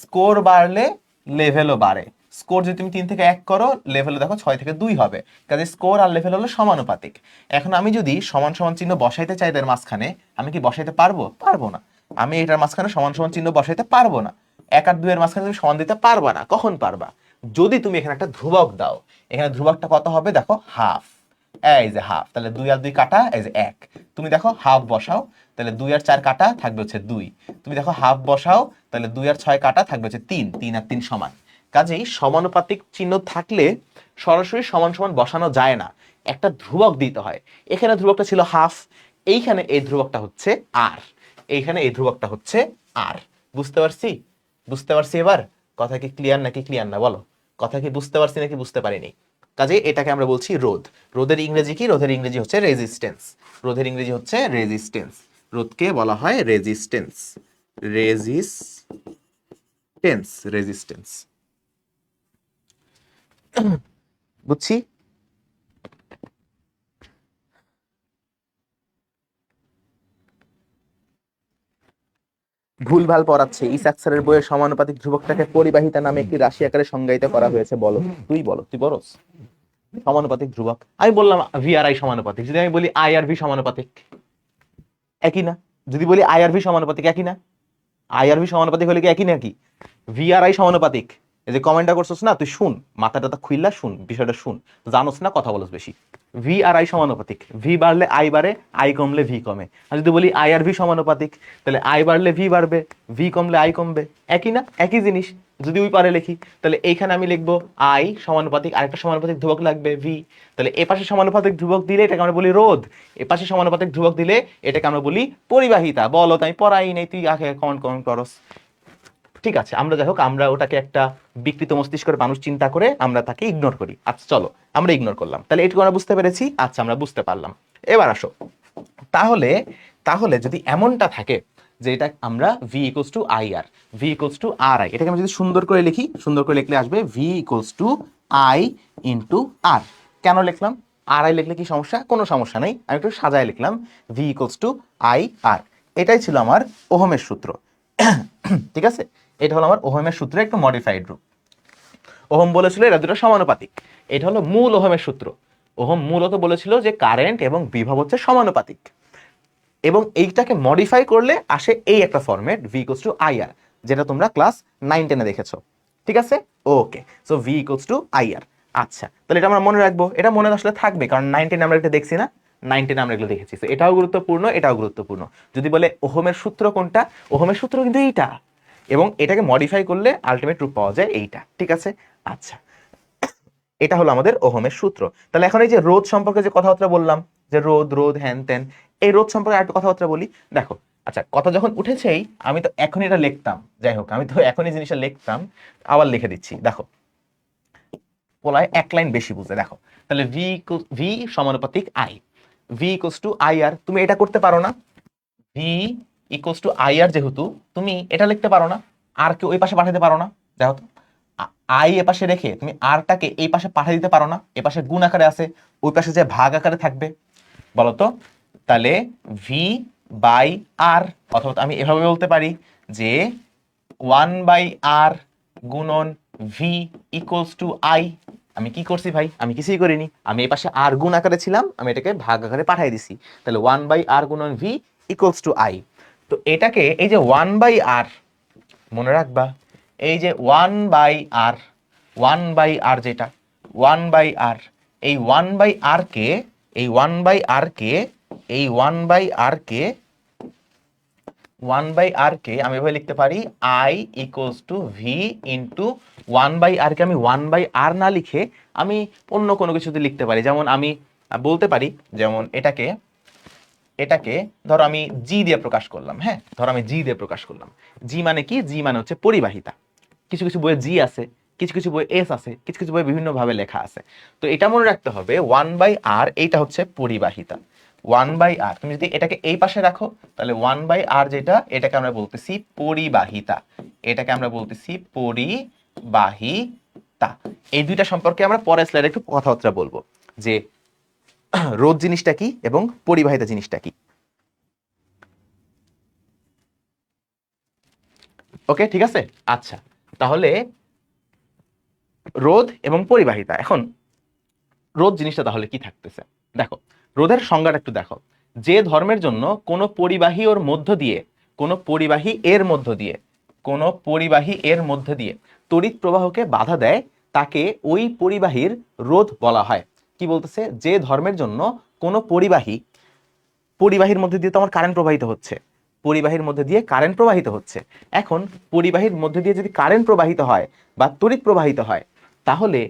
স্কোর বাড়লে লেভেলও বাড়ে। স্কোর যদি তুমি 3 থেকে 1 করো লেভেল দেখো 6 থেকে 2 হবে, কাজে স্কোর আর লেভেল হলো সমানুপাতিক। এখন আমি যদি সমান সমান চিহ্ন বসাইতে চাই এদের মাঝখানে, আমি কি বসাইতে পারবো? পারবো না। আমি এটার মাঝখানে সমান সমান চিহ্ন বসাইতে পারবো না। 1 আর 2 এর মাঝখানে তুমি সমান দিতে পারবা না। কখন পারবা? যদি তুমি এখানে একটা ধ্রুবক দাও। এখানে ধ্রুবকটা কত হবে? দেখো হাফ, এই যে হাফ, তাহলে 2 আর 2 কাটা, এই যে 1। তুমি দেখো হাফ বসাও, তাহলে 2 আর 4 কাটা থাকবে হচ্ছে 2। তুমি দেখো হাফ বসাও, তাহলে 2 আর 6 কাটা থাকবে হচ্ছে 3, 3 আর 3 সমান। কাজেই সমানুপাতিক চিহ্ন থাকলে সরাসরি সমান সমান বসানো যায় না, একটা ধ্রুবক দিতে হয়। এখানে ধ্রুবকটা ছিল হাফ, এইখানে এই ধ্রুবকটা হচ্ছে আর, এইখানে এই ধ্রুবকটা হচ্ছে আর। বুঝতে পারছি? বুঝতে পারছি এবার? কথা কি ক্লিয়ার নাকি ক্লিয়ার না বলো? কথা কি বুঝতে পারছি নাকি বুঝতে পারিনি? কাজে এটাকে আমরা বলছি রোধ। রোধের ইংরেজি কি? রোধের ইংরেজি হচ্ছে রেজিস্ট্যান্স। রোধের ইংরেজি হচ্ছে রেজিস্ট্যান্স। রোধকে বলা হয় রেজিস্ট্যান্স, রেজিস্ট্যান্স, রেজিস্ট্যান্স। বুঝছি? ভুলভাল পড়াচ্ছে। ইসাক স্যারের বইয়ের সমানুপাতিক ধ্রুবকটাকে পরিবাহিতা নামে একটি রাশি আকারে সংজ্ঞায়িত করা হয়েছে। বলো, তুই বলো, তুই বলস সমানুপাতিক ধ্রুবক। আমি বললাম ভি আর আই সমানুপাতিক, যদি আমি বলি আই আর ভি সমানুপাতিক, একই না? যদি বলি আই আর ভি সমানুপাতিক, একই না? আই আর ভি সমানুপাতিক হলে কি একই নাকি? ভি আর আই সমানুপাতিক। এই যে কমেন্টটা করছস না, তুই শুন, মাথাটা খুইলা শুন, বিষয়টা শুন, জানোস না কথা বলস বেশি। ভি আর আই সমানুপাতিক, ভি বাড়লে আই বাড়ে, আই কমলে ভি কমে। আর যদি বলি আই আর ভি সমানুপাতিক, তাহলে আই বাড়লে ভি বাড়বে, ভি কমলে আই কমবে। একই না? একই জিনিস। যদি ওই পারে লিখি, তাহলে এইখানে আমি লিখবো আই সমানুপাতিক আরেকটা সমানুপাতিক ধ্রুবক লাগবে ভি, তাহলে এ পাশে সমানুপাতিক ধ্রুবক দিলে এটাকে আমরা বলি রোধ, এ পাশে সমানুপাতিক ধ্রুবক দিলে এটাকে আমরা বলি পরিবাহিতা। বলো, তাই পড়াই নেই, তুই আগে কমেন্ট কমেন্ট করস। ঠিক আছে, আমরা যাই হোক, আমরা ওটাকে একটা বিকৃত মস্তিষ্কের মানুষ চিন্তা করে আমরা তাকে ইগনোর করি। আচ্ছা চলো, আমরা ইগনোর করলাম, তাহলে এটুকু আমরা বুঝতে পেরেছি। আচ্ছা, আমরা বুঝতে পারলাম। এবার আসো, তাহলে তাহলে যদি এমনটা থাকে যে এটা আমরা V equals to I R, V equals to R I, এটাকে আমি যদি সুন্দর করে লিখি, সুন্দর করে লিখলে আসবে V equals to I into R. কেন লিখলাম? আর আই লিখলে কি সমস্যা? কোনো সমস্যা নেই, আমি একটু সাজায় লিখলাম ভি ইকুয়ালস টু আই আর। এটাই ছিল আমার ওহমের সূত্র। ঠিক আছে, এটা হলো আমার ওহমের সূত্রের একটু মডিফাইড রূপ। ওহম বলেছিল এরা দুটো সমানুপাতিক, এটা হলো মূল ওহমের সূত্র। ওহম মূলত বলেছিল যে কারেন্ট এবং বিভব হচ্ছে সমানুপাতিক, এবং এইটাকে মডিফাই করলে আসে এই একটা format V equals to I R, যেটা তোমরা ক্লাস 9-10 দেখেছো। ঠিক আছে, okay. So V equals to I R. আচ্ছা, তাহলে এটা আমরা মনে রাখবো, এটা মনে আসলে থাকবে, কারণ 9-10 আমরা এটা দেখছি না, 9-10 আমরা এগুলো দেখেছি। তো এটাও গুরুত্বপূর্ণ, এটাও গুরুত্বপূর্ণ। যদি বলে ওহমের সূত্র কোনটা, ওহমের সূত্র কিন্তু এইটা, এবং এটাকে মডিফাই করলে আলটিমেট রূপ পাওয়া যায় এইটা। ঠিক আছে, আচ্ছা, এটা হলো আমাদের ওহমের সূত্র। তাহলে এখন এই যে রোধ সম্পর্কে যে কথাবার্তা বললাম, যে রোধ রোধ হ্যান ত্যান, এই রোধ সম্পর্কে আরেকটু কথাবার্তা বলি। দেখো, আচ্ছা, কথা যখন উঠেছেই আমি তো এখন এটা লিখতাম, যাই হোক আমি তো এখনই জিনিসটা লিখতাম, আবার লিখে দিচ্ছি। দেখো পোলায় এক লাইন বেশি বুঝে, দেখো তাহলে ভি সমানুপাতিক I, V equals to I R. তুমি এটা করতে পারো না, V equals to I R, যেহেতু তুমি এটা লিখতে পারো না, আর কে ওই পাশে পাঠাতে পারো না, দেখো তো আই এ পাশে রেখে তুমি আরটাকে এই পাশে পাঠিয়ে দিতে পারো না, এ পাশে গুণ আকারে আছে, ওই পাশে যে ভাগ আকারে থাকবে, বলো তো। তাহলে ভি বাই আর, অথবা আমি এভাবে বলতে পারি যে 1/r গুণন ভি ইকুয়ালস টু আই। আমি কি করছি ভাই? আমি কিছুই করিনি, আমি এই পাশে আর গুণ আকারে ছিলাম, আমি এটাকে ভাগ আকারে পাঠিয়ে দিছি। তাহলে 1/r গুণন ভি ইকুয়ালস টু আই। তো এটাকে এই যে 1/r, মনে রাখবা এই যে 1/r, 1/r যেটা 1/r, এই 1/r কে, এই 1/r কে, এই 1/r কে, 1/r কে আমি এভাবে লিখতে পারি i equals to V into 1/r কে আমি 1/r না লিখে আমি অন্য কোনো কিছুতে লিখতে পারি। যেমন আমি বলতে পারি, যেমন এটাকে, এটাকে ধরো আমি জি দিয়ে প্রকাশ করলাম। হ্যাঁ, ধরো আমি জি দিয়ে প্রকাশ করলাম। জি মানে কি? জি মানে হচ্ছে পরিবাহিতা। কিছু কিছু বইয়ে জি আছে, কিছু কিছু বইয়ে এস আছে, কিছু কিছু বইয়ে বিভিন্ন ভাবে লেখা আছে। তো এটা মনে রাখতে হবে 1/r এইটা হচ্ছে পরিবাহিতা। 1/r তুমি যদি এটাকে এই পাশে রাখো তাহলে 1/r যেটা, এটাকে আমরা বলতেছি পরিবাহিতা, এটাকে আমরা বলতেছি পরিবাহিতা। এই দুইটা সম্পর্কে আমরা পরের স্লাইডে একটু কথাবার্তা বলবো, যে রোধ জিনিসটা কি এবং পরিবাহিতা জিনিসটা কি। ওকে, ঠিক আছে। আচ্ছা, তাহলে রোধ এবং পরিবাহিতা। এখন রোধ জিনিসটা তাহলে কি থাকতেছে, দেখো রোধের সংজ্ঞাটা একটু দেখো। যে ধর্মের জন্য কোনো পরিবাহী ওর মধ্য দিয়ে, কোনো পরিবাহী এর মধ্য দিয়ে, কোনো পরিবাহী এর মধ্যে দিয়ে তড়িৎ প্রবাহকে বাধা দেয়, তাকে ওই পরিবাহীর রোধ বলা হয়। কি বলতেছে? যে ধর্মের জন্য কোনো পরিবাহী, পরিবাহীর মধ্যে দিয়ে তো আমার কারেন্ট প্রবাহিত হচ্ছে, পরিবাহীর মধ্যে দিয়ে কারেন্ট প্রবাহিত হচ্ছে। এখন পরিবাহীর মধ্যে দিয়ে যদি কারেন্ট প্রবাহিত হয় বা তড়িৎ প্রবাহিত হয়, তাহলে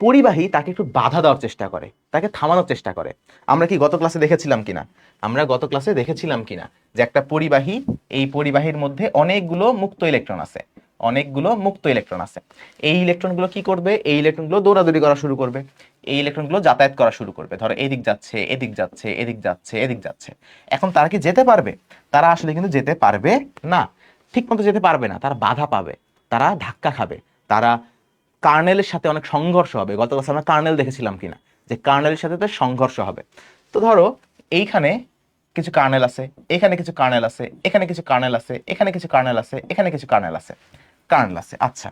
পরিবাহী তাকে একটু বাধা দেওয়ার চেষ্টা করে, তাকে থামানোর চেষ্টা করে। আমরা কি গত ক্লাসে দেখেছিলাম কিনা, আমরা গত ক্লাসে দেখেছিলাম কিনা যে একটা পরিবাহী, এই পরিবাহীর মধ্যে অনেকগুলো মুক্ত ইলেকট্রন আছে, অনেকগুলো মুক্ত ইলেকট্রন আছে। এই ইলেকট্রনগুলো কি করবে? এই ইলেকট্রনগুলো দৌড়াদৌড়ি করা শুরু করবে, এই ইলেকট্রনগুলো যাতায়াত করা শুরু করবে। ধরো এদিক যাচ্ছে, এদিক যাচ্ছে, এদিক যাচ্ছে, এদিক যাচ্ছে। এখন তারা কি যেতে পারবে? তারা আসলে কিন্তু যেতে পারবে না, ঠিক মতো যেতে পারবে না, তারা বাধা পাবে, তারা ধাক্কা খাবে, তারা কার্নেলের সাথে অনেক সংঘর্ষ হবে। গত ক্লাসে আমরা কার্নেল দেখেছিলাম কিনা, যে কার্নেলের সাথে তো সংঘর্ষ হবে। তো ধরো এইখানে কিছু কার্নেল আছে, এখানে কিছু কার্নেল আছে, এখানে কিছু কার্নেল আছে, এখানে কিছু কার্নেল আছে, এখানে কিছু কার্নেল আছে, কার্নেল আছে। আচ্ছা,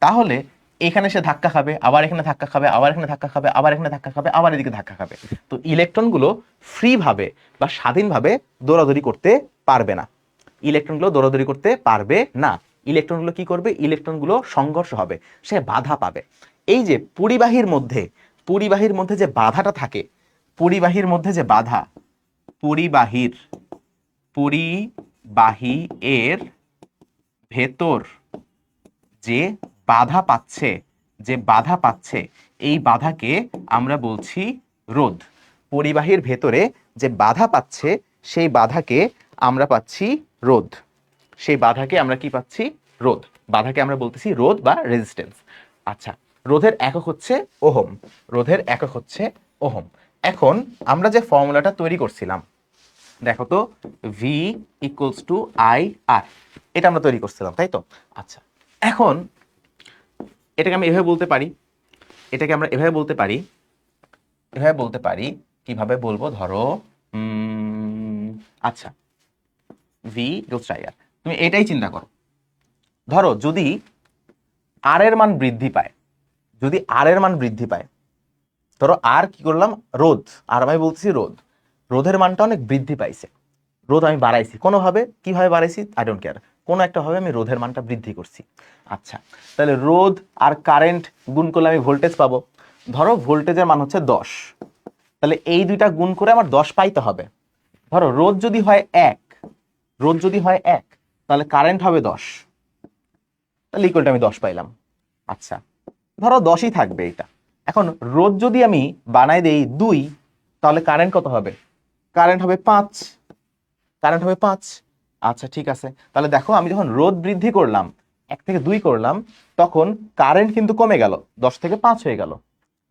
তাহলে এখানে সে ধাক্কা খাবে, আবার এখানে ধাক্কা খাবে, আবার এখানে ধাক্কা খাবে, আবার এখানে ধাক্কা খাবে, আবার এদিকে ধাক্কা খাবে। তো ইলেকট্রনগুলো ফ্রি ভাবে বা স্বাধীনভাবে দৌড়াদৌড়ি করতে পারবে না, ইলেকট্রনগুলো দৌড়াদৌড়ি করতে পারবে না। ইলেকট্রনগুলো কি করবে? ইলেকট্রনগুলো সংঘর্ষ হবে, সে বাধা পাবে। এই যে পরিবাহীর মধ্যে, পরিবাহীর মধ্যে যে বাধাটা থাকে, পরিবাহীর মধ্যে যে বাধা, পরিবাহীর, পরিবাহী এর ভেতর যে বাধা পাচ্ছে, যে বাধা পাচ্ছে, এই বাধাকে আমরা বলছি রোধ। পরিবাহীর ভেতরে যে বাধা পাচ্ছে, সেই বাধাকে আমরা পাচ্ছি রোধ, সেই বাধাকে আমরা কি পাচ্ছি? রোধ। বাধাকে আমরা বলতেছি রোধ বা রেজিস্ট্যান্স। আচ্ছা, রোধের একক হচ্ছে ওহম, রোধের একক হচ্ছে ওহম। এখন আমরা যে ফর্মুলাটা তৈরি করছিলাম, দেখো তো, ভি ইকুয়ালস টু আই আর, এটা আমরা তৈরি করছিলাম, তাই তো? আচ্ছা, এখন এটাকে আমি এভাবে বলতে পারি, এটাকে আমরা এভাবে বলতে পারি, এভাবে বলতে পারি। কিভাবে বলবো? ধরো আচ্ছা, V equals to I R, তুমি এটাই চিন্তা করো। ধরো যদি আর এর মান বৃদ্ধি পায়, যদি আর এর মান বৃদ্ধি পায়, ধরো আর কি করলাম? রোধ, আর আমি বলতেছি রোধ, রোধের মানটা অনেক বৃদ্ধি পাইছে, রোধ আমি বাড়াইছি কোনোভাবে, কিভাবে বাড়াইছি আই ডোন্ট কেয়ার, কোনো একটা ভাবে আমি রোধের মানটা বৃদ্ধি করছি। আচ্ছা, তাহলে রোধ আর কারেন্ট গুণ করলে আমি ভোল্টেজ পাবো। ধরো ভোল্টেজের মান হচ্ছে 10, তাহলে এই দুইটা গুণ করে আমার 10 পাইতে হবে। ধরো রোধ যদি হয় 1, রোধ যদি হয় 1, তাহলে কারেন্ট হবে 10, তাহলে ইকুয়ালটা আমি 10 পাইলাম। আচ্ছা, ধরো 10ই থাকবে এটা। এখন রোধ যদি আমি বানাই দেই 2, তাহলে কারেন্ট কত হবে? কারেন্ট হবে 5, কারেন্ট হবে 5। আচ্ছা ঠিক আছে, তাহলে দেখো আমি যখন রোধ বৃদ্ধি করলাম 1 থেকে 2 করলাম, তখন কারেন্ট কিন্তু কমে গেল, 10 থেকে 5 হয়ে গেল।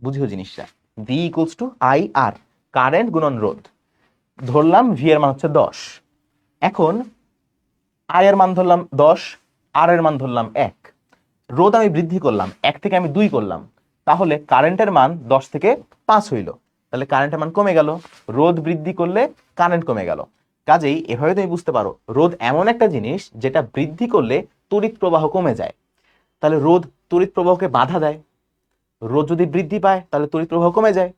বুঝিও জিনিসটা, V equals to I R, current গুণন রোধ। ধরলাম ভি এর মান হচ্ছে 10। এখন আই এর মান ধরলাম 10, আর এর মান ধরলাম 1। রোধ আমি বৃদ্ধি করলাম, 1 থেকে আমি 2 করলাম, তাহলে কারেন্টের মান 10 থেকে 5 হইল, তাহলে কারেন্টের মান কমে গেল। রোধ বৃদ্ধি করলে কারেন্ট কমে গেল। কাজেই এভাবে তুমি বুঝতে পারো রোধ এমন একটা জিনিস যেটা বৃদ্ধি করলে তড়িৎ প্রবাহ কমে যায়। তাহলে রোধ তড়িৎ প্রবাহকে বাধা দেয়। রোধ যদি বৃদ্ধি পায় তাহলে তড়িৎ প্রবাহ কমে যায়।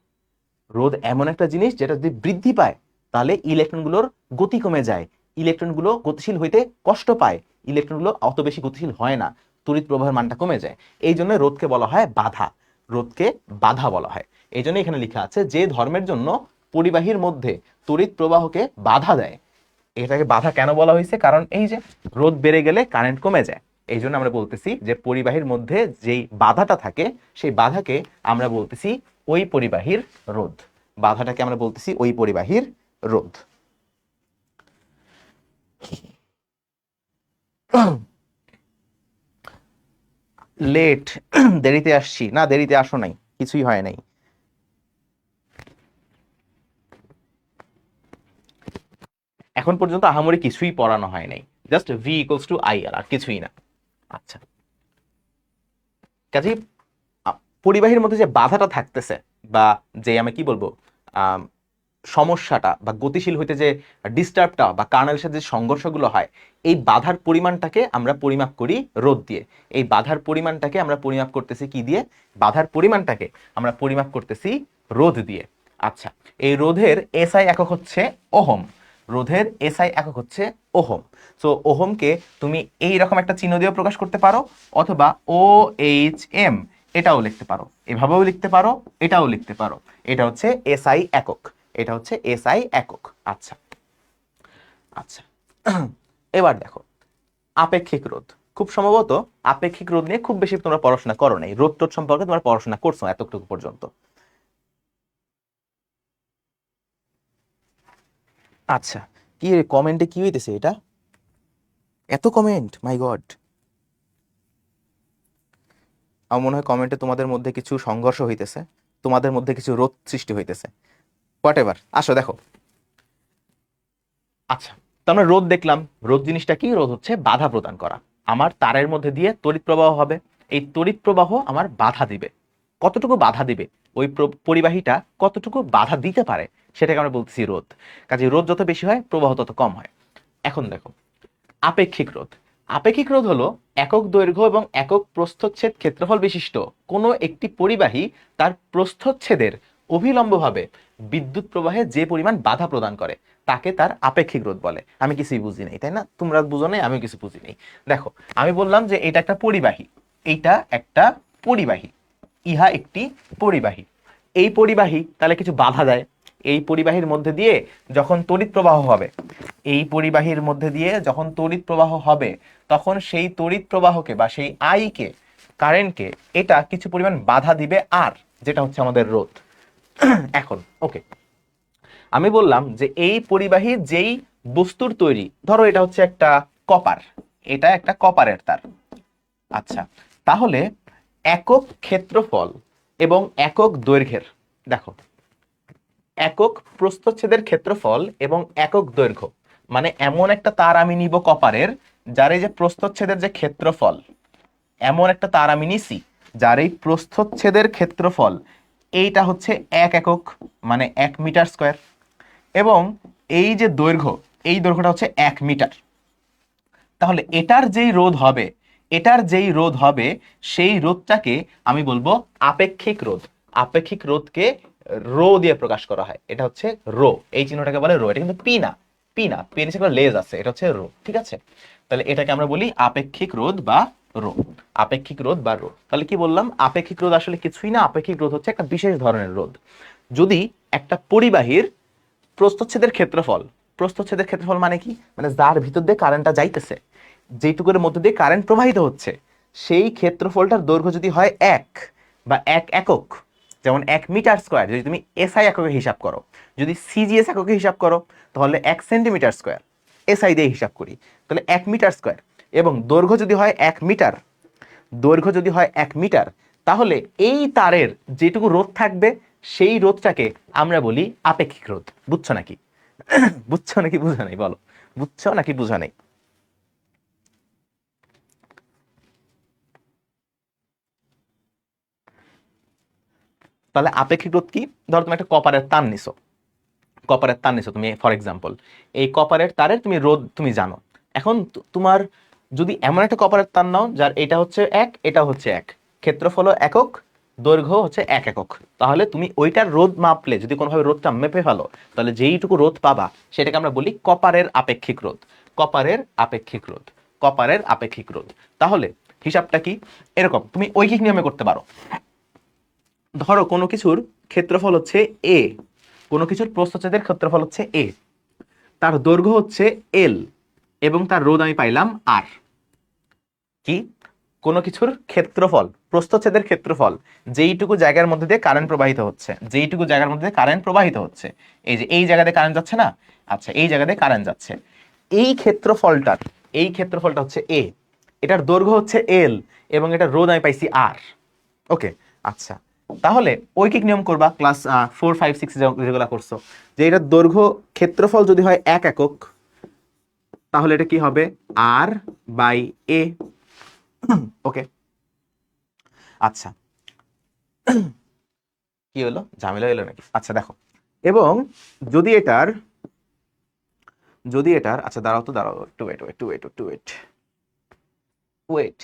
রোধ এমন একটা জিনিস যেটা যদি বৃদ্ধি পায় তাহলে ইলেকট্রনগুলোর গতি কমে যায়, ইলেকট্রনগুলো গতিশীল হইতে কষ্ট পায়, ইলেকট্রনগুলো অত বেশি গতিশীল হয় না, তড়িৎ প্রবাহের মানটা কমে যায়। এই জন্য রোধকে বলা হয় বাধা, রোধকে বাধা বলা হয়। এই জন্য এখানে লেখা আছে যে ধর্মের জন্য পরিবাহীর মধ্যে তড়িৎ প্রবাহকে বাধা দেয়। এটাকে বাধা কেন বলা হয়েছে? কারণ এই যে রোধ বেড়ে গেলে কারেন্ট কমে যায়। এই জন্য আমরা বলতেছি যে পরিবাহীর মধ্যে যেই বাধাটা থাকে সেই বাধাকে আমরা বলতেছি ওই পরিবাহীর রোধ। বাধাটাকে আমরা বলতেছি ওই পরিবাহীর রোধ। লেট, দেরিতে আসছি না, দেরিতে আসো নাই, কিছুই হয় নাই। এখন পর্যন্ত আহামরি কিছুই পড়ানো হয় নাই, just V equals to I R, কিছুই না। আচ্ছা, কাজে পরিবাহীর মধ্যে যে বাধাটা থাকতেছে বা যে আমি কি বলবো সমস্যাটা বা গতিশীল হইতে যে ডিস্টার্বটা বা কার্নেলের সাথে যে সংঘর্ষগুলো হয়, এই বাধার পরিমাণটাকে আমরা পরিমাপ করি রোধ দিয়ে। এই বাধার পরিমাণটাকে আমরা পরিমাপ করতেছি কি দিয়ে? বাধার পরিমাণটাকে আমরা পরিমাপ করতেছি রোধ দিয়ে। আচ্ছা, এই রোধের এসআই একক হচ্ছে ওহম। রোধের এসআই একক হচ্ছে ওহম। সো ওহমকে তুমি এই রকম একটা চিহ্ন দিয়েও প্রকাশ করতে পারো, অথবা ও এইচ এম এটাও লিখতে পারো, এভাবেও লিখতে পারো, এটাও লিখতে পারো। এটা হচ্ছে এসআই একক, এটা হচ্ছে এসআই একক। আচ্ছা আচ্ছা, এবার দেখো আপেক্ষিক রোধ। খুব সম্ভবত আপেক্ষিক রোধ নিয়ে খুব বেশি তোমরা পড়াশোনা করো নাই, রোধ টোধ সম্পর্কে তোমরা পড়াশোনা করছো এতটুকু পর্যন্ত। আচ্ছা, কি কমেন্টে কি হইতেছে? এটা এত কমেন্ট, মাই গড। আমার মনে হয় কমেন্টে তোমাদের মধ্যে কিছু সংঘর্ষ হইতেছে, তোমাদের মধ্যে কিছু রোধ সৃষ্টি হইতেছে, হোয়াট এভার। আসো দেখো। আচ্ছা, তো আমরা রোধ দেখলাম। রোধ জিনিসটা কি? রোধ হচ্ছে বাধা প্রদান করা। আমার তারের মধ্যে দিয়ে তড়িৎ প্রবাহ হবে, এই তড়িৎ প্রবাহ আমার বাধা দিবে। কতটুকু বাধা দিবে, ওই পরিবাহীটা কতটুকু বাধা দিতে পারে, সেটাকে আমরা বলতেছি রোধ। কাজে রোধ যত বেশি হয় প্রবাহ তত কম হয়। এখন দেখো আপেক্ষিক রোধ। আপেক্ষিক রোধ হলো একক দৈর্ঘ্য এবং একক প্রস্থচ্ছেদ ক্ষেত্রফল বিশিষ্ট কোনো একটি পরিবাহী তার প্রস্থচ্ছেদের অভিলম্বভাবে বিদ্যুৎ প্রবাহে যে পরিমাণ বাধা প্রদান করে তাকে তার আপেক্ষিক রোধ বলে। আমি কিছুই বুঝি নাই, তাই না? তোমরা বুঝো নাই, আমিও কিছু বুঝি নাই। দেখো, আমি বললাম যে এটা একটা পরিবাহী, এইটা একটা পরিবাহী, ইহা একটি পরিবাহী। এই পরিবাহী তাহলে কিছু বাধা দেয়। এই পরিবাহীর মধ্যে দিয়ে যখন তড়িৎ প্রবাহ হবে, এই পরিবাহীর মধ্যে দিয়ে যখন তড়িৎ প্রবাহ হবে, তখন সেই তড়িৎ প্রবাহকে বা সেই আইকে, কারেন্টকে, এটা কিছু পরিমাণ বাধা দিবে, আর যেটা হচ্ছে আমাদের রোধ। এখন ওকে, আমি বললাম যে এই পরিবাহী যেই বস্তুর তৈরি, ধরো এটা হচ্ছে একটা কপার, এটা একটা কপারের তার। আচ্ছা, তাহলে একক ক্ষেত্রফল এবং একক দৈর্ঘ্যের, দেখো একক প্রস্থচ্ছেদের ক্ষেত্রফল এবং একক দৈর্ঘ্য, মানে এমন একটা তার আমি নিব কপারের, যার এই যে প্রস্থচ্ছেদের যে ক্ষেত্রফল, এমন একটা তার আমি নিছি যার এই প্রস্থচ্ছেদের ক্ষেত্রফল এইটা হচ্ছে 1 একক, মানে 1 মিটার স্কয়ার, এবং এই যে দৈর্ঘ্য, এই দৈর্ঘ্যটা হচ্ছে 1 মিটার। তাহলে এটার যেই রোধ হবে, এটার যেই রোধ হবে সেই রোধটাকে আমি বলবো আপেক্ষিক রোধ। আপেক্ষিক রোধকে রো দিয়ে প্রকাশ করা হয়, এটা হচ্ছে রো। এই চিহ্নটাকে বলে রো। এটা কিন্তু পি না, পি না, পি নিচে একটা লেজ আছে, এটা হচ্ছে রো। ঠিক আছে, তাহলে এটাকে আমরা বলি আপেক্ষিক রোধ বা রো। আপেক্ষিক রোধ বা রো। তাহলে কি বললাম? আপেক্ষিক রোধ আসলে কিছুই না, আপেক্ষিক রোধ হচ্ছে একটা বিশেষ ধরনের রোধ। যদি একটা পরিবাহীর প্রস্থচ্ছেদের ক্ষেত্রফল, প্রস্থচ্ছেদের ক্ষেত্রফল মানে কি? মানে যার ভিতর দিয়ে কারেন্টটা যাইতেছে, যেটুকুর মধ্যে দিয়ে কারেন্ট প্রবাহিত হচ্ছে, সেই ক্ষেত্রফলটার দৈর্ঘ্য যদি হয় 1 বা 1 একক, যেমন 1 মিটার স্কয়ার, যদি তুমি এসআই এককে হিসাব করো, যদি সিজিএস এককে হিসাব করো, তাহলে 1 সেন্টিমিটার স্কয়ার। এসআই দিয়ে হিসাব করি, তাহলে 1 মিটার স্কোয়ার, এবং দৈর্ঘ্য যদি হয় 1 মিটার, দৈর্ঘ্য যদি হয় 1 মিটার, তাহলে এই তারের যেটুকু রোধ থাকবে সেই রোধটাকে আমরা বলি আপেক্ষিক রোধ। বুঝছো নাকি? বুঝছো নাকি বুঝা নাই? বলো, বুঝছো নাকি বুঝা নাই? তাহলে আপেক্ষিক রোধ কি? ধরো তুমি একটা কপারের তার নিছো, কপারের তার নিছো তুমি, ফর এক্সাম্পল এই কপারের তারের তুমি রোধ তুমি জানো। এখন তোমার যদি এমন একটা কপারের তার নাও যার এটা হচ্ছে 1, এটা হচ্ছে 1, ক্ষেত্রফল একক, দৈর্ঘ্য হচ্ছে 1 একক, তাহলে তুমি ওইটার রোধ মাপলে যদি কোনোভাবে রোধটা মেপে ফেলো, তাহলে যেইটুকু রোধ পাবা সেটাকে আমরা বলি কপারের আপেক্ষিক রোধ। কপারের আপেক্ষিক রোধ, কপারের আপেক্ষিক রোধ। তাহলে হিসাবটা কি? এরকম তুমি ঐকিক নিয়মে করতে পারো। ধরো কোনো কিছুর ক্ষেত্রফল হচ্ছে এ, কোনো কিছুর প্রস্থচ্ছেদের ক্ষেত্রফল হচ্ছে এ, তার দৈর্ঘ্য হচ্ছে এল, এবং তার রোধ আমি পাইলাম আর। কি? কোনো কিছুর ক্ষেত্রফল, প্রস্থচ্ছেদের ক্ষেত্রফল, যেইটুকু জায়গার মধ্যে দিয়ে কারেন্ট প্রবাহিত হচ্ছে, যেইটুকু জায়গার মধ্যে দিয়ে কারেন্ট প্রবাহিত হচ্ছে, এই যে এই জায়গাতে কারেন্ট যাচ্ছে না, আচ্ছা এই জায়গাতে কারেন্ট যাচ্ছে, এই ক্ষেত্রফলটার, এই ক্ষেত্রফলটা হচ্ছে এ, এটার দৈর্ঘ্য হচ্ছে এল, এবং এটার রোধ আমি পাইছি আর। ওকে, আচ্ছা, তাহলে ঐকিক নিয়ম করবা ক্লাস 4, 5, 6 যেগুলো করছো, যে এটার দৈর্ঘ্য ক্ষেত্রফল যদি হয় 1 একক, তাহলে এটা কি হবে? আর বাই এ। ওকে, আচ্ছা, কি হলো? ঝামেলা হলো নাকি? আচ্ছা দেখো, এবং যদি এটার, যদি এটার, আচ্ছা দাঁড়াও তো, দাঁড়াও, একটু ওয়েট, একটু ওয়েট, একটু ওয়েট, ওয়েট,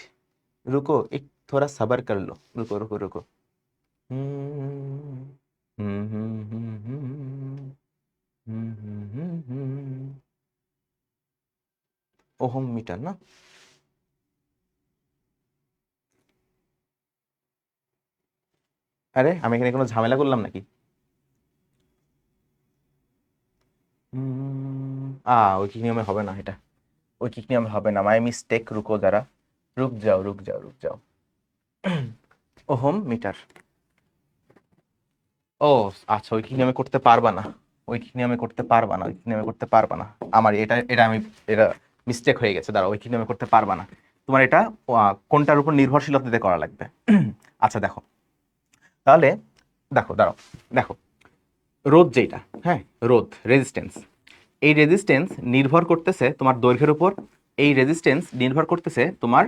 रुको एक थोड़ा सबर कर लो, रुको रुको रुको। ওহম মিটার না? আরে আমি এখানে কোনো ঝামেলা করলাম নাকি? ঐকিক নিয়মে হবে না এটা, ঐকিক নিয়মে হবে না, মাই মিস্টেক, রুকো যারা, রুক যাও রুক যাও রুক যাও। ওহম মিটার, ও আচ্ছা, ঐকিক নিয়মে করতে পারবা না, ঐকিক নিয়মে করতে পারবা না, ঐকিক নিয়মে করতে পারবা না, আমার এটা এটা আমি, এটা মিস্টেক হয়ে গেছে, দাঁড়াও, ঐকিক নিয়মে করতে পারবা না, তোমার এটা কোনটার উপর নির্ভরশীলতা দিয়ে করা লাগবে। আচ্ছা দেখো, তাহলে দেখো, দাঁড়াও, দেখো, রোধ যেটা, হ্যাঁ, রোধ, রেজিস্ট্যান্স, এই রেজিস্ট্যান্স নির্ভর করতেছে তোমার দৈর্ঘ্যের উপর, এই রেজিস্ট্যান্স নির্ভর করতেছে তোমার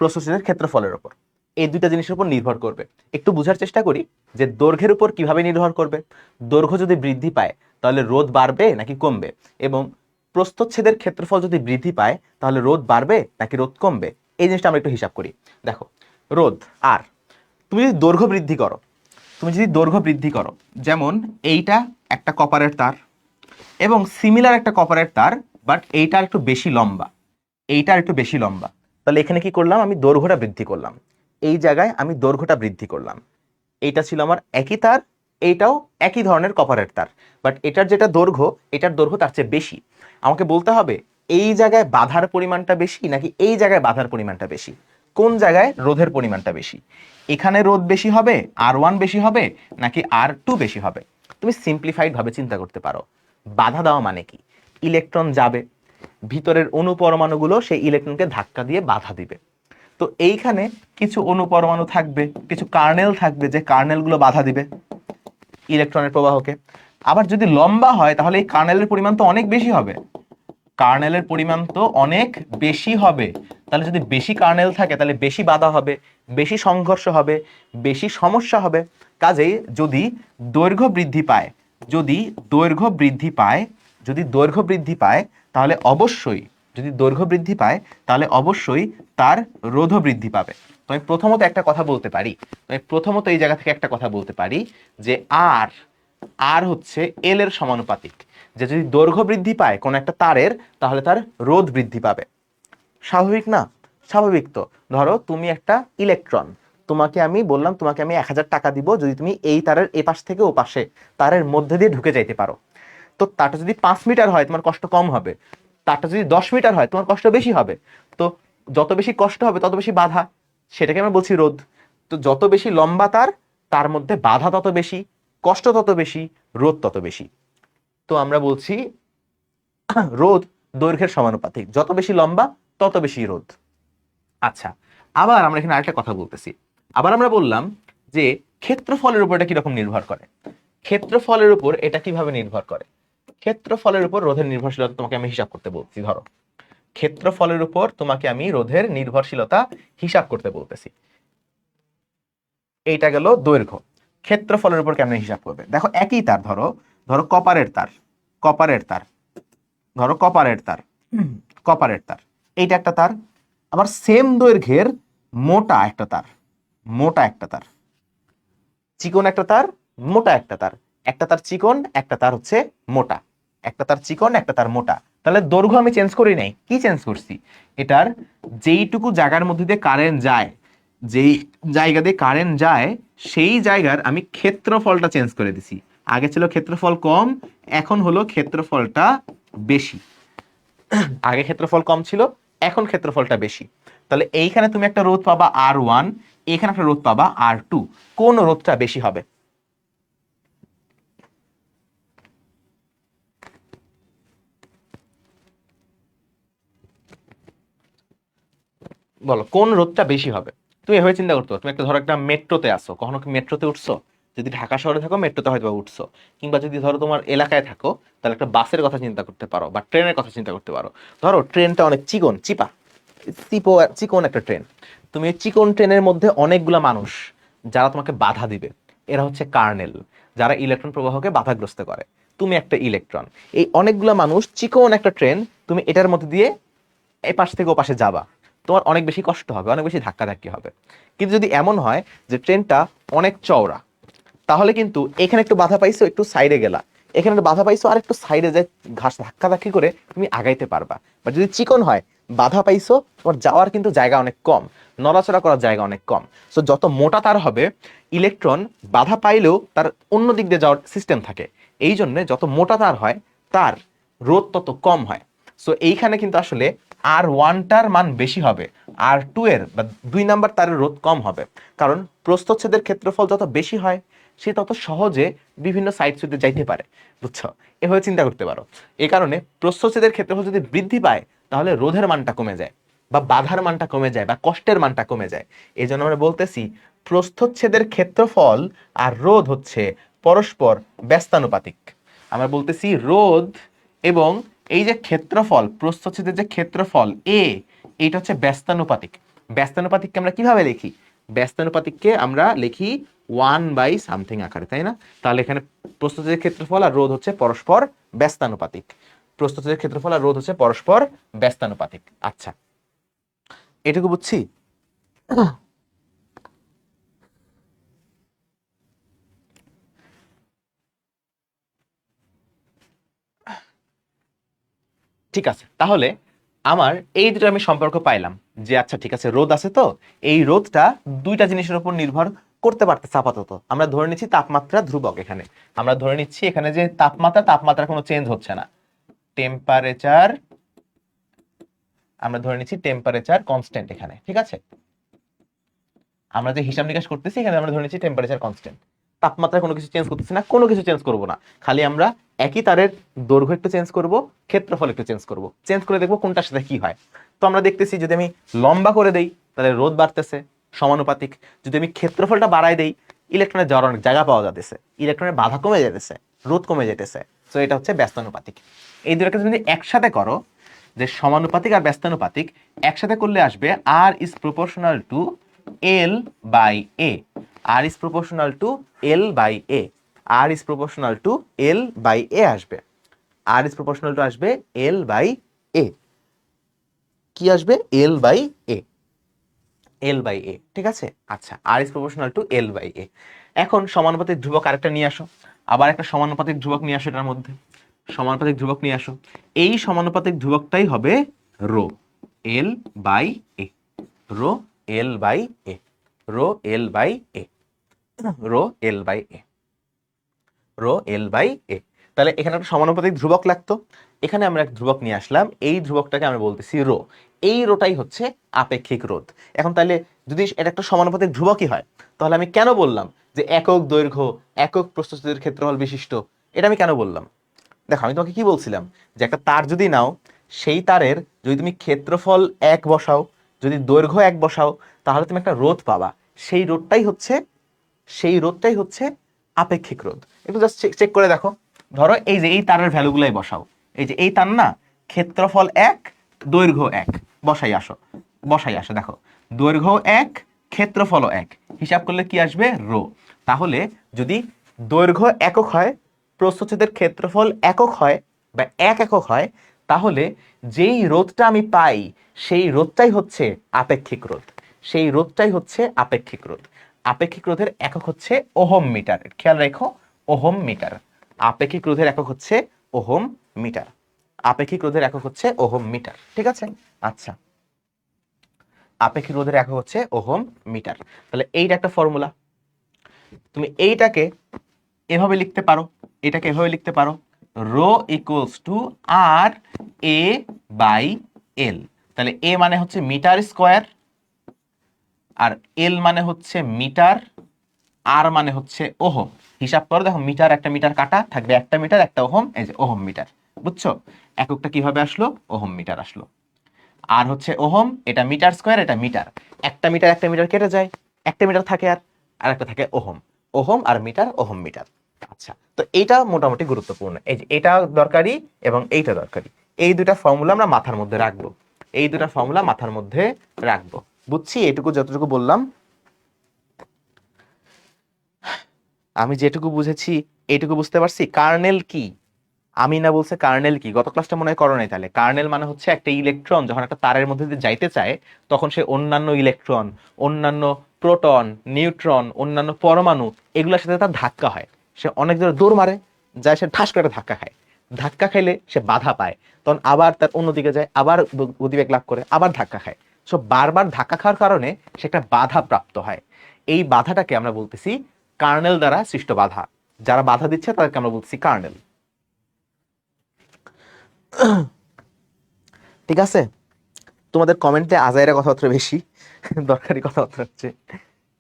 প্রস্থচ্ছেদের ক্ষেত্রফলের উপর, এই দুইটা জিনিসের উপর নির্ভর করবে। একটু বোঝার চেষ্টা করি যে দৈর্ঘ্যের উপর কিভাবে নির্ভর করবে। দৈর্ঘ্য যদি বৃদ্ধি পায় তাহলে রোধ বাড়বে নাকি কমবে, এবং প্রস্থচ্ছেদের ক্ষেত্রফল যদি বৃদ্ধি পায় তাহলে রোধ বাড়বে নাকি রোধ কমবে, এই জিনিসটা আমরা একটু হিসাব করি। দেখো, রোধ আর, তুমি যদি দৈর্ঘ্য বৃদ্ধি করো, তুমি যদি দৈর্ঘ্য বৃদ্ধি করো, যেমন এইটা একটা কপারের তার, এবং সিমিলার একটা কপারের তার, বাট এইটা একটু বেশি লম্বা, এইটা একটু বেশি লম্বা, তাহলে এখানে কি করলাম? আমি দৈর্ঘ্যটা বৃদ্ধি করলাম, এই জায়গায় আমি দৈর্ঘ্যটা বৃদ্ধি করলাম। এইটা ছিল আমার একই তার, এইটাও একই ধরনের কপারের তার, বাট এটার যেটা দৈর্ঘ্য, এটার দৈর্ঘ্য তার চেয়ে বেশি। আমাকে বলতে হবে এই জায়গায় বাধার পরিমাণটা বেশি নাকি এই জায়গায় বাধার পরিমাণটা বেশি, কোন জায়গায় রোধের পরিমাণটা বেশি, এখানে রোধ বেশি হবে, R1 বেশি হবে নাকি R2 বেশি হবে। তুমি সিম্পলিফাইড ভাবে চিন্তা করতে পারো, বাধা দেওয়া মানে কি? ইলেকট্রন যাবে, ভিতরের অণু পরমাণুগুলো সেই ইলেকট্রনকে ধাক্কা দিয়ে বাধা দিবে। তো এইখানে কিছু অণু পরমাণু থাকবে, কিছু কার্নেল থাকবে, যে কার্নেলগুলো বাধা দিবে ইলেকট্রনের প্রবাহকে। আবার যদি লম্বা হয় তাহলে এই কার্নেলের পরিমাণ তো অনেক বেশি হবে, কার্নেলের পরিমাণ তো অনেক বেশি হবে, তাহলে যদি বেশি কার্নেল থাকে তাহলে বেশি বাধা হবে, বেশি সংঘর্ষ হবে, বেশি সমস্যা হবে। কাজেই যদি দৈর্ঘ্য বৃদ্ধি পায়, যদি দৈর্ঘ্য বৃদ্ধি পায়, যদি দৈর্ঘ্য বৃদ্ধি পায় তাহলে অবশ্যই, যদি দৈর্ঘ্য বৃদ্ধি পায় তাহলে অবশ্যই তার রোধও বৃদ্ধি পাবে। তো আমি প্রথমত একটা কথা বলতে পারি, আমি প্রথমত এই জায়গা থেকে একটা কথা বলতে পারি যে আর, আর হচ্ছে এল এর সমানুপাতিক, যে যদি দৈর্ঘ্য বৃদ্ধি পায় কোন একটা তারের তাহলে তার রোধ বৃদ্ধি পাবে। স্বাভাবিক না? স্বাভাবিক তো। ধরো তুমি একটা ইলেকট্রন, তোমাকে আমি বললাম তোমাকে আমি 1000 টাকা দিব যদি তুমি এই তারের এ পাশ থেকে ও পাশে তারের মধ্যে দিয়ে ঢুকে যাইতে পারো। তো তারটা যদি 5 মিটার হয় তোমার কষ্ট কম হবে, তারটা যদি 10 মিটার হয় তোমার কষ্ট বেশি হবে। তো যত বেশি কষ্ট হবে তত বেশি বাধা, সেটাকে আমরা বলছি রোধ। তো যত বেশি লম্বা তার, তার মধ্যে বাধা তত বেশি, কষ্ট তত বেশি, রোধ তত বেশি। তো আমরা বলছি রোধ দৈর্ঘ্যের সমানুপাতিক, যত বেশি লম্বা তত বেশি রোধ। আচ্ছা, আবার আমরা এখানে আরেকটা কথা বলতেছি। আবার আমরা বললাম যে ক্ষেত্রফলের উপর এটা কিরকম নির্ভর করে। ক্ষেত্রফলের উপর এটা কিভাবে নির্ভর করে? ক্ষেত্রফলের উপর রোধের নির্ভরশীলতা তোমাকে আমি হিসাব করতে বলছি। ধরো ক্ষেত্রফলের উপর তোমাকে আমি রোধের নির্ভরশীলতা হিসাব করতে বলতেছি। এইটা গেল দৈর্ঘ্য। ক্ষেত্রফলের উপর কেমন হিসাব করবে? দেখো একই তার, ধরো ধরো কপারের তার, কপারের তার, ধরো কপারের তার, কপারের তার, এইটা একটা তার। আবার সেম দৈর্ঘ্যের মোটা একটা তার, মোটা একটা তার, চিকন একটা তার, মোটা একটা তার, একটা তার চিকন, একটা তার হচ্ছে মোটা, একটা তার চিকন, একটা তার মোটা। তাহলে দৈর্ঘ্য আমি চেঞ্জ করি নাই, কি চেঞ্জ করছি? এটার যেইটুকু জায়গার মধ্যে দিয়ে কারেন্ট যায়, যেই জায়গা দিয়ে কারেন্ট যায় সেই জায়গার আমি ক্ষেত্রফলটা চেঞ্জ করে দিছি। আগে ছিল ক্ষেত্রফল কম, এখন হলো ক্ষেত্রফলটা বেশি। আগে ক্ষেত্রফল কম ছিল, এখন ক্ষেত্রফলটা বেশি। তাহলে এইখানে তুমি একটা রোধ পাবা R1, এখানে একটা রোধ পাবা R2। কোন রোধটা বেশি হবে? বলো কোন রোধটা বেশি হবে? তুমি এভাবে চিন্তা করতে পারো, তুমি একটা ধরো একটা মেট্রোতে আসো, কখনো কি মেট্রোতে উঠছো? যদি ঢাকা শহরে থাকো মেট্রোতে হয়তো উঠছো, কিংবা যদি ধরো তোমার এলাকায় থাকো তাহলে একটা বাসের কথা চিন্তা করতে পারো বা ট্রেনের কথা চিন্তা করতে পারো। ধরো ট্রেনটা অনেক চিকন চিপা, চিকন একটা ট্রেন। তুমি এই চিকন ট্রেনের মধ্যে অনেকগুলা মানুষ যারা তোমাকে বাধা দিবে, এরা হচ্ছে কার্নেল, যারা ইলেকট্রন প্রবাহকে বাধাগ্রস্ত করে। তুমি একটা ইলেকট্রন, এই অনেকগুলা মানুষ, চিকন একটা ট্রেন, তুমি এটার মধ্যে দিয়ে এই পাশ থেকে ও পাশে যাবা, তোমার অনেক বেশি কষ্ট হবে, অনেক বেশি ধাক্কাধাক্কি হবে। কিন্তু যদি এমন হয় যে ট্রেনটা অনেক চওড়া, তাহলে কিন্তু এখানে একটু বাধা পাইছো, একটু সাইডে গেলা, এখানে একটু বাধা পাইছো আর একটু সাইডে যায় ঘাস ধাক্কাধাক্কি করে তুমি আগাইতে পারবা। বা যদি চিকন হয়, বাধা পাইছো, তোমার যাওয়ার কিন্তু জায়গা অনেক কম, নড়াচড়া করার জায়গা অনেক কম। সো যত মোটা তার হবে, ইলেকট্রন বাধা পাইলেও তার অন্য দিক দিয়ে যাওয়ার সিস্টেম থাকে। এই জন্য যত মোটা তার হয় তার রোধ তত কম হয়। সো এইখানে কিন্তু আসলে R1টার মান বেশি হবে, R2 এর বা 2 নাম্বার তারের রোধ কম হবে। কারণ প্রস্থচ্ছেদের ক্ষেত্রফল যত বেশি হয় সে তত সহজে বিভিন্ন সাইড সুইতে যাইতে পারে। বুঝছো? এভাবে চিন্তা করতে পারো। এই কারণে প্রস্থচ্ছেদের ক্ষেত্রফল যদি বৃদ্ধি পায় তাহলে রোধের মানটা কমে যায়, বা বাধার মানটা কমে যায়, বা কষ্টের মানটা কমে যায়। এই জন্য আমরা বলতেছি প্রস্থচ্ছেদের ক্ষেত্রফল আর রোধ হচ্ছে পরস্পর ব্যস্তানুপাতিক। আমরা বলতেছি রোধ এবং এই যে ক্ষেত্রফল, প্রস্থচ্ছেদের যে ক্ষেত্রফল এ, এইটা হচ্ছে ব্যস্তানুপাতিক। ব্যস্তানুপাতিককে আমরা কিভাবে লিখি? ব্যস্তানুপাতিককে আমরা লিখি 1/something আকারে, তাই না? তাহলে এখানে প্রস্থচ্ছেদের ক্ষেত্রফল আর রোধ হচ্ছে পরস্পর ব্যস্তানুপাতিক। প্রস্থচ্ছেদের ক্ষেত্রফল আর রোধ হচ্ছে পরস্পর ব্যস্তানুপাতিক। আচ্ছা, এটুকু বুঝছি। ঠিক আছে, তাহলে আমার এই দুটো আমি সম্পর্ক পাইলাম যে আচ্ছা ঠিক আছে, রোধ আছে, তো এই রোধটা দুইটা জিনিসের উপর নির্ভর করতে পারতেছে। আপাতত আমরা ধরে নিচ্ছি তাপমাত্রা ধ্রুবক। এখানে আমরা ধরে নিচ্ছি এখানে যে তাপমাত্রা কোনো চেঞ্জ হচ্ছে না, টেম্পারেচার, আমরা ধরে নিচ্ছি টেম্পারেচার কনস্ট্যান্ট এখানে। ঠিক আছে, আমরা যে হিসাব নিকাশ করতেছি এখানে আমরা ধরে নিচ্ছি টেম্পারেচার কনস্ট্যান্ট। তাপমাত্রা কোনো কিছু চেঞ্জ করতেছি না, কোনো কিছু চেঞ্জ করব না, খালি আমরা একই তারের দৈর্ঘ্য একটু চেঞ্জ করব, ক্ষেত্রফল একটু চেঞ্জ করব, চেঞ্জ করে দেখবো কোনটার সাথে কি হয়। তো আমরা দেখতেছি যদি আমি লম্বা করে দেই তাহলে রোধ বাড়তেছে, সমানুপাতিক। যদি আমি ক্ষেত্রফলটা বাড়াই দেই, ইলেকট্রনের যাওয়ার অনেক জায়গা পাওয়া যাচ্ছে, ইলেকট্রনের বাধা কমে যেতেছে, রোধ কমে যেতেছে। তো এটা হচ্ছে ব্যস্তানুপাতিক। এই দুটাকে যদি একসাথে করো, যে সমানুপাতিক আর ব্যস্তানুপাতিক একসাথে করলে আসবে R is proportional to L by A. R is proportional to L by A. R is proportional to L by A আসবে। আর ইজ প্রপোর্শনাল টু আসবে এল বাই এ। কি আসবে? এল বাই এ। এল বাই এ, ঠিক আছে? আচ্ছা, R is proportional to L by A. এখন সমানুপাতিক ধ্রুবক আরেকটা নিয়ে আসো, আবার একটা সমানুপাতিক ধ্রুবক নিয়ে আসো এটার মধ্যে। সমানুপাতিক ধ্রুবক নিয়ে আসো, এই সমানুপাতিক ধ্রুবকটাই হবে rho L by A. Rho L by A. Rho L by A. Rho L by A. Rho L by A. তাহলে এখানে একটা সমানুপাতিক ধ্রুবক লাগতো, এখানে আমরা এক ধ্রুবক নিয়ে আসলাম, এই ধ্রুবকটাকে আমরা বলতেছি রো। এই রোটাই হচ্ছে আপেক্ষিক রোধ। এখন তাহলে যদি এটা একটা সমানুপাতিক ধ্রুবকই হয়, তাহলে আমি কেন বললাম যে একক দৈর্ঘ্য একক প্রস্থচ্ছেদের ক্ষেত্রফল বিশিষ্ট? এটা আমি কেন বললাম? দেখো আমি তোমাকে কি বলছিলাম, যে একটা তার যদি নাও, সেই তারের যদি তুমি ক্ষেত্রফল 1 বসাও, যদি দৈর্ঘ্য 1 বসাও, তাহলে তুমি একটা রোধ পাবা। সেই রোধটাই হচ্ছে আপেক্ষিক রোধ। একটু জাস্ট চেক করে দেখো। ধরো এই যে এই তারের ভ্যালুগুলাই বসাও। এই যে এই তার না, ক্ষেত্রফল 1, দৈর্ঘ্য 1, বসাই আসো দেখো, দৈর্ঘ্য 1, ক্ষেত্রফলও 1, হিসাব করলে কি আসবে? রো। তাহলে যদি দৈর্ঘ্য একক হয়, প্রস্থচ্ছেদের ক্ষেত্রফল একক হয় বা 1 একক হয়, তাহলে যেই রোধটা আমি পাই সেই রোধটাই হচ্ছে আপেক্ষিক রোধ। সেই রোধটাই হচ্ছে আপেক্ষিক রোধ। আপেক্ষিক রোধের একক হচ্ছে ওহম মিটার। খেয়াল রেখো, ওহম মিটার। আপেক্ষিক রোধের একক হচ্ছে ওহম মিটার। আপেক্ষিক রোধের একক হচ্ছে ওহম মিটার। ঠিক আছে? আচ্ছা, আপেক্ষিক রোধের একক হচ্ছে ওহম মিটার। তাহলে এইটা একটা ফর্মুলা। তুমি এইটাকে এভাবে লিখতে পারো, এটাকে এভাবে লিখতে পারো, rho equals to R A by L. তাহলে এ মানে হচ্ছে মিটার স্কোয়ার, আর এল মানে হচ্ছে মিটার, আর মানে হচ্ছে ওহম। হিসাব করো, দেখো মিটার একটা মিটার কাটা থাকবে, একটা মিটার একটা ওহম, এই যে ওহম মিটার। বুঝছো এককটা কিভাবে আসলো? ওহম মিটার আসলো। আর হচ্ছে ওহম, এটা মিটার স্কোয়ার, এটা মিটার। একটা মিটার কেটে যায়, একটা মিটার থাকে, আর একটা থাকে ওহম। ওহম আর মিটার, ওহম মিটার। আচ্ছা, তো এইটা মোটামুটি গুরুত্বপূর্ণ। এই যে এটা দরকারি এবং এইটা দরকারি। এই দুটা ফর্মুলা আমরা মাথার মধ্যে রাখবো। এই দুটা ফর্মুলা মাথার মধ্যে রাখবো। বুঝছি? এইটুকু যতটুকু বললাম, আমি যেটুকু বুঝেছি এইটুকু বুঝতে পারছি। কার্নেল কি? আমি না বলছে কার্নেল কি, গত ক্লাসটা মনে হয় করো নাই। তাহলে কার্নেল মানে হচ্ছে একটা ইলেকট্রন যখন একটা তারের মধ্যে দিয়ে যাইতে চায়, তখন সে অন্যান্য ইলেকট্রন, অন্যান্য প্রোটন, নিউট্রন, অন্যান্য পরমাণু, এগুলোর সাথে তার ধাক্কা হয়। সে অনেক জোরে দৌড় মারে, যায়, সে ঠাস করে একটা ধাক্কা খায়। ধাক্কা খাইলে সে বাধা পায়, তখন আবার তার অন্যদিকে যায়, আবার গতিবেগ লাভ করে, আবার ধাক্কা খায়। সো বারবার ধাক্কা খাওয়ার কারণে সে একটা বাধা প্রাপ্ত হয়। এই বাধাটাকে আমরা বলতেছি কার্নেল দ্বারা সৃষ্ট বাধা। যারা বাধা দিচ্ছে তাদেরকে আমরা বলতেছি কার্নেল। ঠিক আছে? তোমাদের কমেন্টে আজাইরা কথাবার্তা বেশি, দরকারি কথাবার্তা হচ্ছে।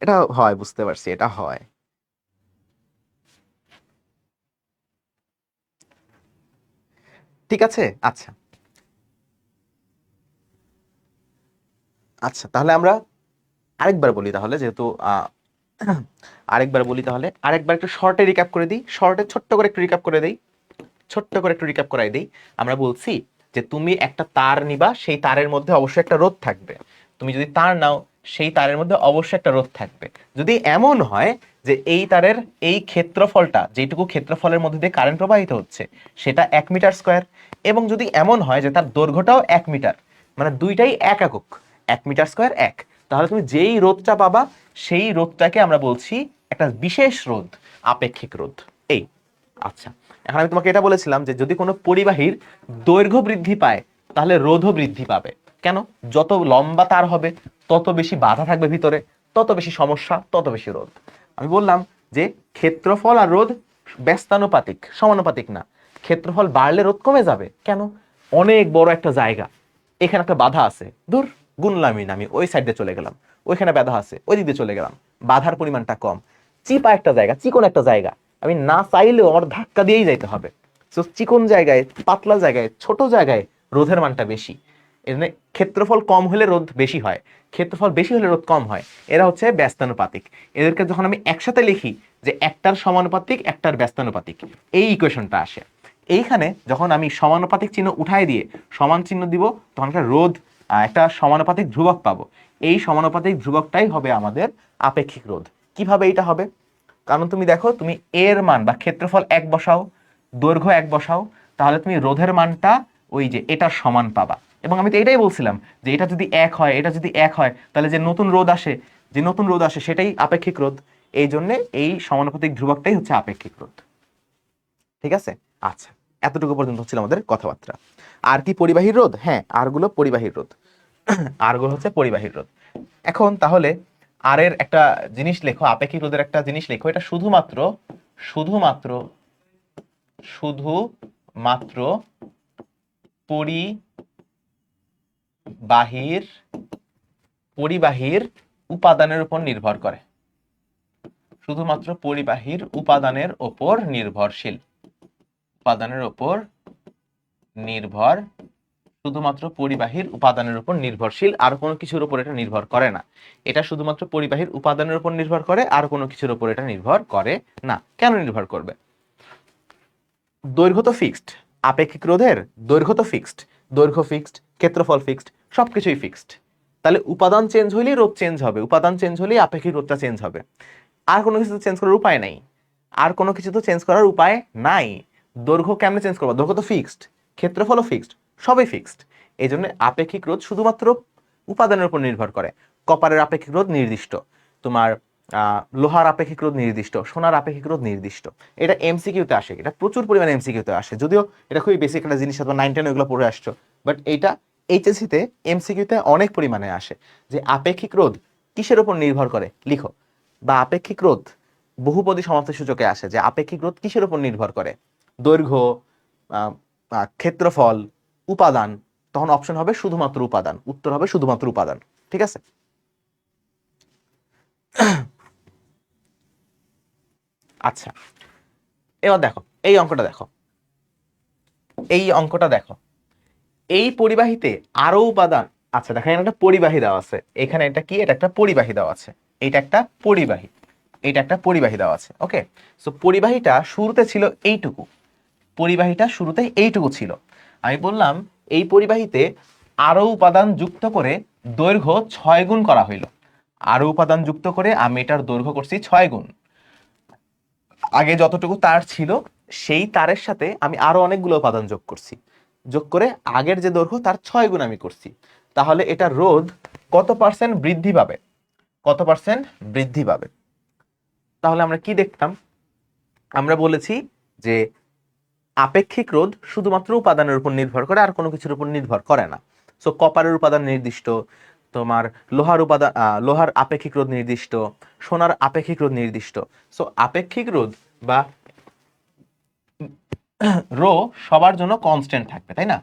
এটা হয়, বুঝতে পারছি, এটা হয়। ঠিক আছে? আচ্ছা আচ্ছা, তাহলে আমরা আরেকবার বলি, তাহলে যেহেতু আরেকবার বলি, তাহলে আরেকবার একটু শর্টে রিক্যাপ করে দিই। শর্টে ছোট্ট করে একটু রিক্যাপ করে দেই, ছোট্ট করে একটু রিক্যাপ করাই দিই। আমরা বলছি যে তুমি একটা তার নিবা, সেই তারের মধ্যে অবশ্যই একটা রোধ থাকবে। তুমি যদি তার নাও, সেই তারের মধ্যে অবশ্যই একটা রোধ থাকবে। যদি এমন হয় যে এই তারের এই ক্ষেত্রফলটা, যেটুকু ক্ষেত্রফলের মধ্যে দিয়ে কারেন্ট প্রবাহিত হচ্ছে, সেটা 1 মিটার স্কোয়ার, এবং যদি এমন হয় যে তার দৈর্ঘ্যটাও 1 মিটার, মানে দুইটাই এক একক, 1 মিটার স্কোয়ার 1, তাহলে তুমি যেই রোধটা পাবা সেই রোধটাকে আমরা বলছি একটা বিশেষ রোধ, আপেক্ষিক রোধ। এই আচ্ছা, এখন আমি তোমাকে এটা বলেছিলাম যে যদি কোনো পরিবাহীর দৈর্ঘ্য বৃদ্ধি পায়, তাহলে রোধও বৃদ্ধি পাবে। কেন? যত লম্বা তার হবে, তত বেশি বাধা থাকবে ভিতরে, তত বেশি সমস্যা, তত বেশি রোধ। আমি বললাম যে ক্ষেত্রফল আর রোধ ব্যস্তানুপাতিক, সমানুপাতিক না। ক্ষেত্রফল বাড়লে রোধ কমে যাবে। কেন? অনেক বড় একটা জায়গা, এখানে একটা বাধা আছে, দূর গুনলামই না, আমি ওই সাইড দিয়ে চলে গেলাম। ওইখানে বাধা আছে, ওই দিক দিয়ে চলে গেলাম, বাধার পরিমাণটা কম। চিপা একটা জায়গা, চিকন একটা জায়গা, আমি না চাইলেও আমার ধাক্কা দিয়েই যাইতে হবে। তো চিকন জায়গায়, পাতলা জায়গায়, ছোট জায়গায় রোধের মানটা বেশি। এখানে ক্ষেত্রফল কম হলে রোধ বেশি হয়, ক্ষেত্রফল বেশি হলে রোধ কম হয়। এরা হচ্ছে ব্যস্তানুপাতিক। এদেরকে যখন আমি একসাথে লিখি যে একটার সমানুপাতিক, একটার ব্যস্তানুপাতিক, এই ইকুয়েশনটা আসে। এইখানে যখন আমি সমানুপাতিক চিহ্ন উঠাই দিয়ে সমান চিহ্ন দিব, তখন একটা রোধ, একটা সমানুপাতিক ধ্রুবক পাবো। এই সমানুপাতিক ধ্রুবকটাই হবে আমাদের আপেক্ষিক রোধ। কিভাবে এটা হবে? কারণ তুমি দেখো, তুমি এর মান বা ক্ষেত্রফল 1 বসাও, দৈর্ঘ্য 1 বসাও, তাহলে তুমি রোধের মানটা ওই যে এটার সমান পাবা। এবং আমি তো এটাই বলছিলাম যে এটা যদি 1 হয়, এটা যদি 1 হয়, তাহলে যে নতুন রোধ আসে, সেটাই আপেক্ষিক রোধ। এই জন্য এই সমানুপাতিক ধ্রুবকটাই হচ্ছে আপেক্ষিক রোধ। ঠিক আছে? আচ্ছা, এতটুকু পর্যন্ত হচ্ছিল আমাদের কথাবার্তা। আর কি পরিবাহীর রোধ? হ্যাঁ, আরগুলো পরিবাহীর রোধ। আরগুলো হচ্ছে পরিবাহীর রোধ। এখন তাহলে আর এর একটা জিনিস লেখো, আপেক্ষিক রোধের একটা জিনিস লেখো। এটা শুধুমাত্র শুধুমাত্র শুধুমাত্র পরিবাহীর পরিবাহীর উপাদানের উপর নির্ভর করে। শুধুমাত্র পরিবাহীর উপাদানের উপর নির্ভরশীল, উপাদানের উপর নির্ভরশীল। শুধুমাত্র পরিবাহীর উপাদানের উপর নির্ভরশীল, আর কোনো কিছুর উপর এটা নির্ভর করে না। এটা শুধুমাত্র পরিবাহীর উপাদানের উপর নির্ভর করে, আর কোনো কিছুর উপর এটা নির্ভর করে না। কেন নির্ভর করবে? দৈর্ঘ্য তো ফিক্সড, আপেক্ষিক রোধের দৈর্ঘ্য তো ফিক্সড, দৈর্ঘ্য ফিক্সড, ক্ষেত্রফল ফিক্সড, সবকিছুই ফিক্সড। তাহলে উপাদান চেঞ্জ হইলেই রোধ চেঞ্জ হবে, উপাদান চেঞ্জ হলেই আপেক্ষিক রোধটা চেঞ্জ হবে। আর কোনো কিছু তো চেঞ্জ করার উপায় নাই, আর কোনো কিছু তো চেঞ্জ করার উপায় নাই। দৈর্ঘ্য কেমনে চেঞ্জ করবো? দৈর্ঘ্য তো ফিক্সড, ক্ষেত্রফলও ফিক্সড, সবই ফিক্সড। এই জন্য আপেক্ষিক রোধ শুধুমাত্র উপাদানের উপর নির্ভর করে। কপারের আপেক্ষিক রোধ নির্দিষ্ট, তোমার লোহার আপেক্ষিক রোধ নির্দিষ্ট, সোনার আপেক্ষিক রোধ নির্দিষ্ট। এটা এমসিকিউতে আসে, এটা প্রচুর পরিমাণে এমসিকিউতে আসে, যদিও এটা খুবই বেসিক একটা জিনিস, অথবা 9 10 ওইগুলো পড়ে আসছো, বাট এইটা এইচএসসিতে এমসিকিউতে অনেক পরিমাণে আসে যে আপেক্ষিক রোধ কিসের উপর নির্ভর করে লিখো, বা আপেক্ষিক রোধ বহুপদী সমাপ্তির সূচকে আসে যে আপেক্ষিক রোধ কিসের উপর নির্ভর করে, দৈর্ঘ্য, ক্ষেত্রফল, উপাদান। তখন অপশন হবে শুধুমাত্র উপাদান, উত্তর হবে শুধুমাত্র উপাদান। ঠিক আছে? আচ্ছা, এবার দেখো এই অঙ্কটা দেখো, এই অঙ্কটা দেখো। এই পরিবাহীতে আরো উপাদান, আচ্ছা দেখো এখানে একটা পরিবাহী দেওয়া আছে, এখানে এটা কি, এটা একটা পরিবাহী দেওয়া আছে, এটা একটা পরিবাহী, এটা একটা পরিবাহী দেওয়া আছে। ওকে, সো পরিবাহীটা শুরুতে ছিল এইটুকু, পরিবাহীটা শুরুতে এইটুকু ছিল। আমি বললাম এই পরিবাহীতে আরো উপাদান যুক্ত করে দৈর্ঘ্য 6 গুণ করা হইল। আরো উপাদান যুক্ত করে আমি এটার দৈর্ঘ্য করছি 6 গুণ। আগে যতটুকু তার ছিল সেই তারের সাথে আমি আরো অনেকগুলো উপাদান যোগ করছি, যোগ করে আগের যে দৈর্ঘ্য তার 6 গুণ আমি করছি। তাহলে এটা রোধ কত পার্সেন্ট বৃদ্ধি পাবে? কত পার্সেন্ট বৃদ্ধি পাবে? তাহলে আমরা কি দেখতাম? আমরা বলেছি যে আপেক্ষিক রোধ শুধুমাত্র উপাদানের উপর নির্ভর করে, আর কোনো কিছুর উপর নির্ভর করে না। সো কপারের উপাদান নির্দিষ্ট, তোমার লোহার উপাদান, লোহার আপেক্ষিক রোধ নির্দিষ্ট, সোনার আপেক্ষিক রোধ নির্দিষ্ট। সো আপেক্ষিক রোধ বা রো সবার জন্য কনস্ট্যান্ট থাকবে, তাই না?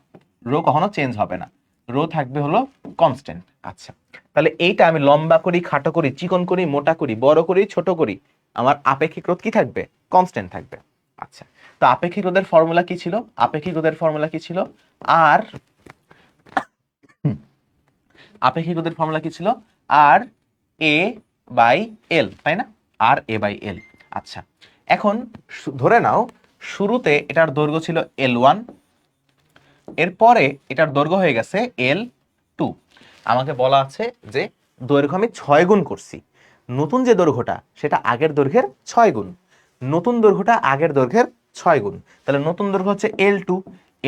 রো কখনো চেঞ্জ হবে না, রো থাকবে হলো কনস্ট্যান্ট। আচ্ছা, তাহলে এইটা আমি লম্বা করি, খাটো করি, চিকন করি, মোটা করি, বড় করি, ছোট করি, আমার আপেক্ষিক রোধ কি থাকবে? কনস্ট্যান্ট থাকবে। আচ্ছা, তো আপেক্ষিক রোধের ফর্মুলা কি ছিল? আপেক্ষিক রোধের ফর্মুলা কি ছিল? আর আপেক্ষিক রোধের ফর্মুলা কি ছিল? আর এ বাই এল, তাই না? আর এ বাই এল। আচ্ছা, এখন ধরে নাও শুরুতে এটার দৈর্ঘ্য ছিল L1, এরপরে এটার দৈর্ঘ্য হয়ে গেছে L2। আমাকে বলা আছে যে দৈর্ঘ্য আমি 6 গুণ করছি, নতুন যে দৈর্ঘ্যটা সেটা আগের দৈর্ঘ্যের 6 গুণ, নতুন দৈর্ঘ্যটা আগের দৈর্ঘ্যের 6 গুণ। তাহলে নতুন দৈর্ঘ্য হচ্ছে L2,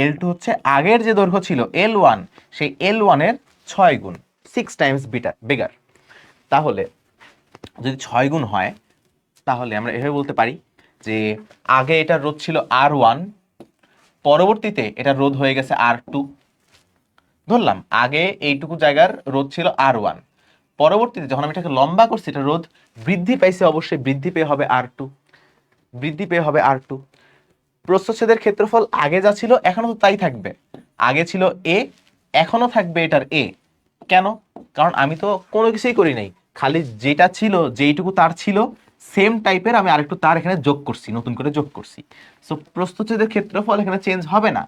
L2 হচ্ছে আগের যে দৈর্ঘ্য ছিল L1, সেই L1 এর 6 গুণ, 6 টাইমস বিগার। তাহলে যদি 6 গুণ হয় তাহলে আমরা এভাবে বলতে পারি যে আগে এটার রোধ ছিল R1, পরবর্তীতে এটা রোধ হয়ে গেছে R2। ধরলাম আগে এইটুকু জায়গার রোধ ছিল R1, পরবর্তীতে যখন আমি এটাকে লম্বা করছি এটা রোধ বৃদ্ধি পাইছে, অবশ্যই বৃদ্ধি পেয়ে হবে R2, বৃদ্ধি পেয়ে হবে R2। প্রস্থচ্ছেদের ক্ষেত্রফল আগে যা ছিল এখনো তো তাই থাকবে, আগে ছিল A, এখনো থাকবে এটার A। কেন? কারণ আমি তো কোনো কিছুই করি নাই, খালি যেটা ছিল, যেইটুকু তার ছিল সেম টাইপের আমি আরেকটু তার এখানে যোগ করছি, নতুন করে যোগ করছি। সো প্রস্থচ্ছেদের ক্ষেত্রফল এখানে চেঞ্জ হবে না,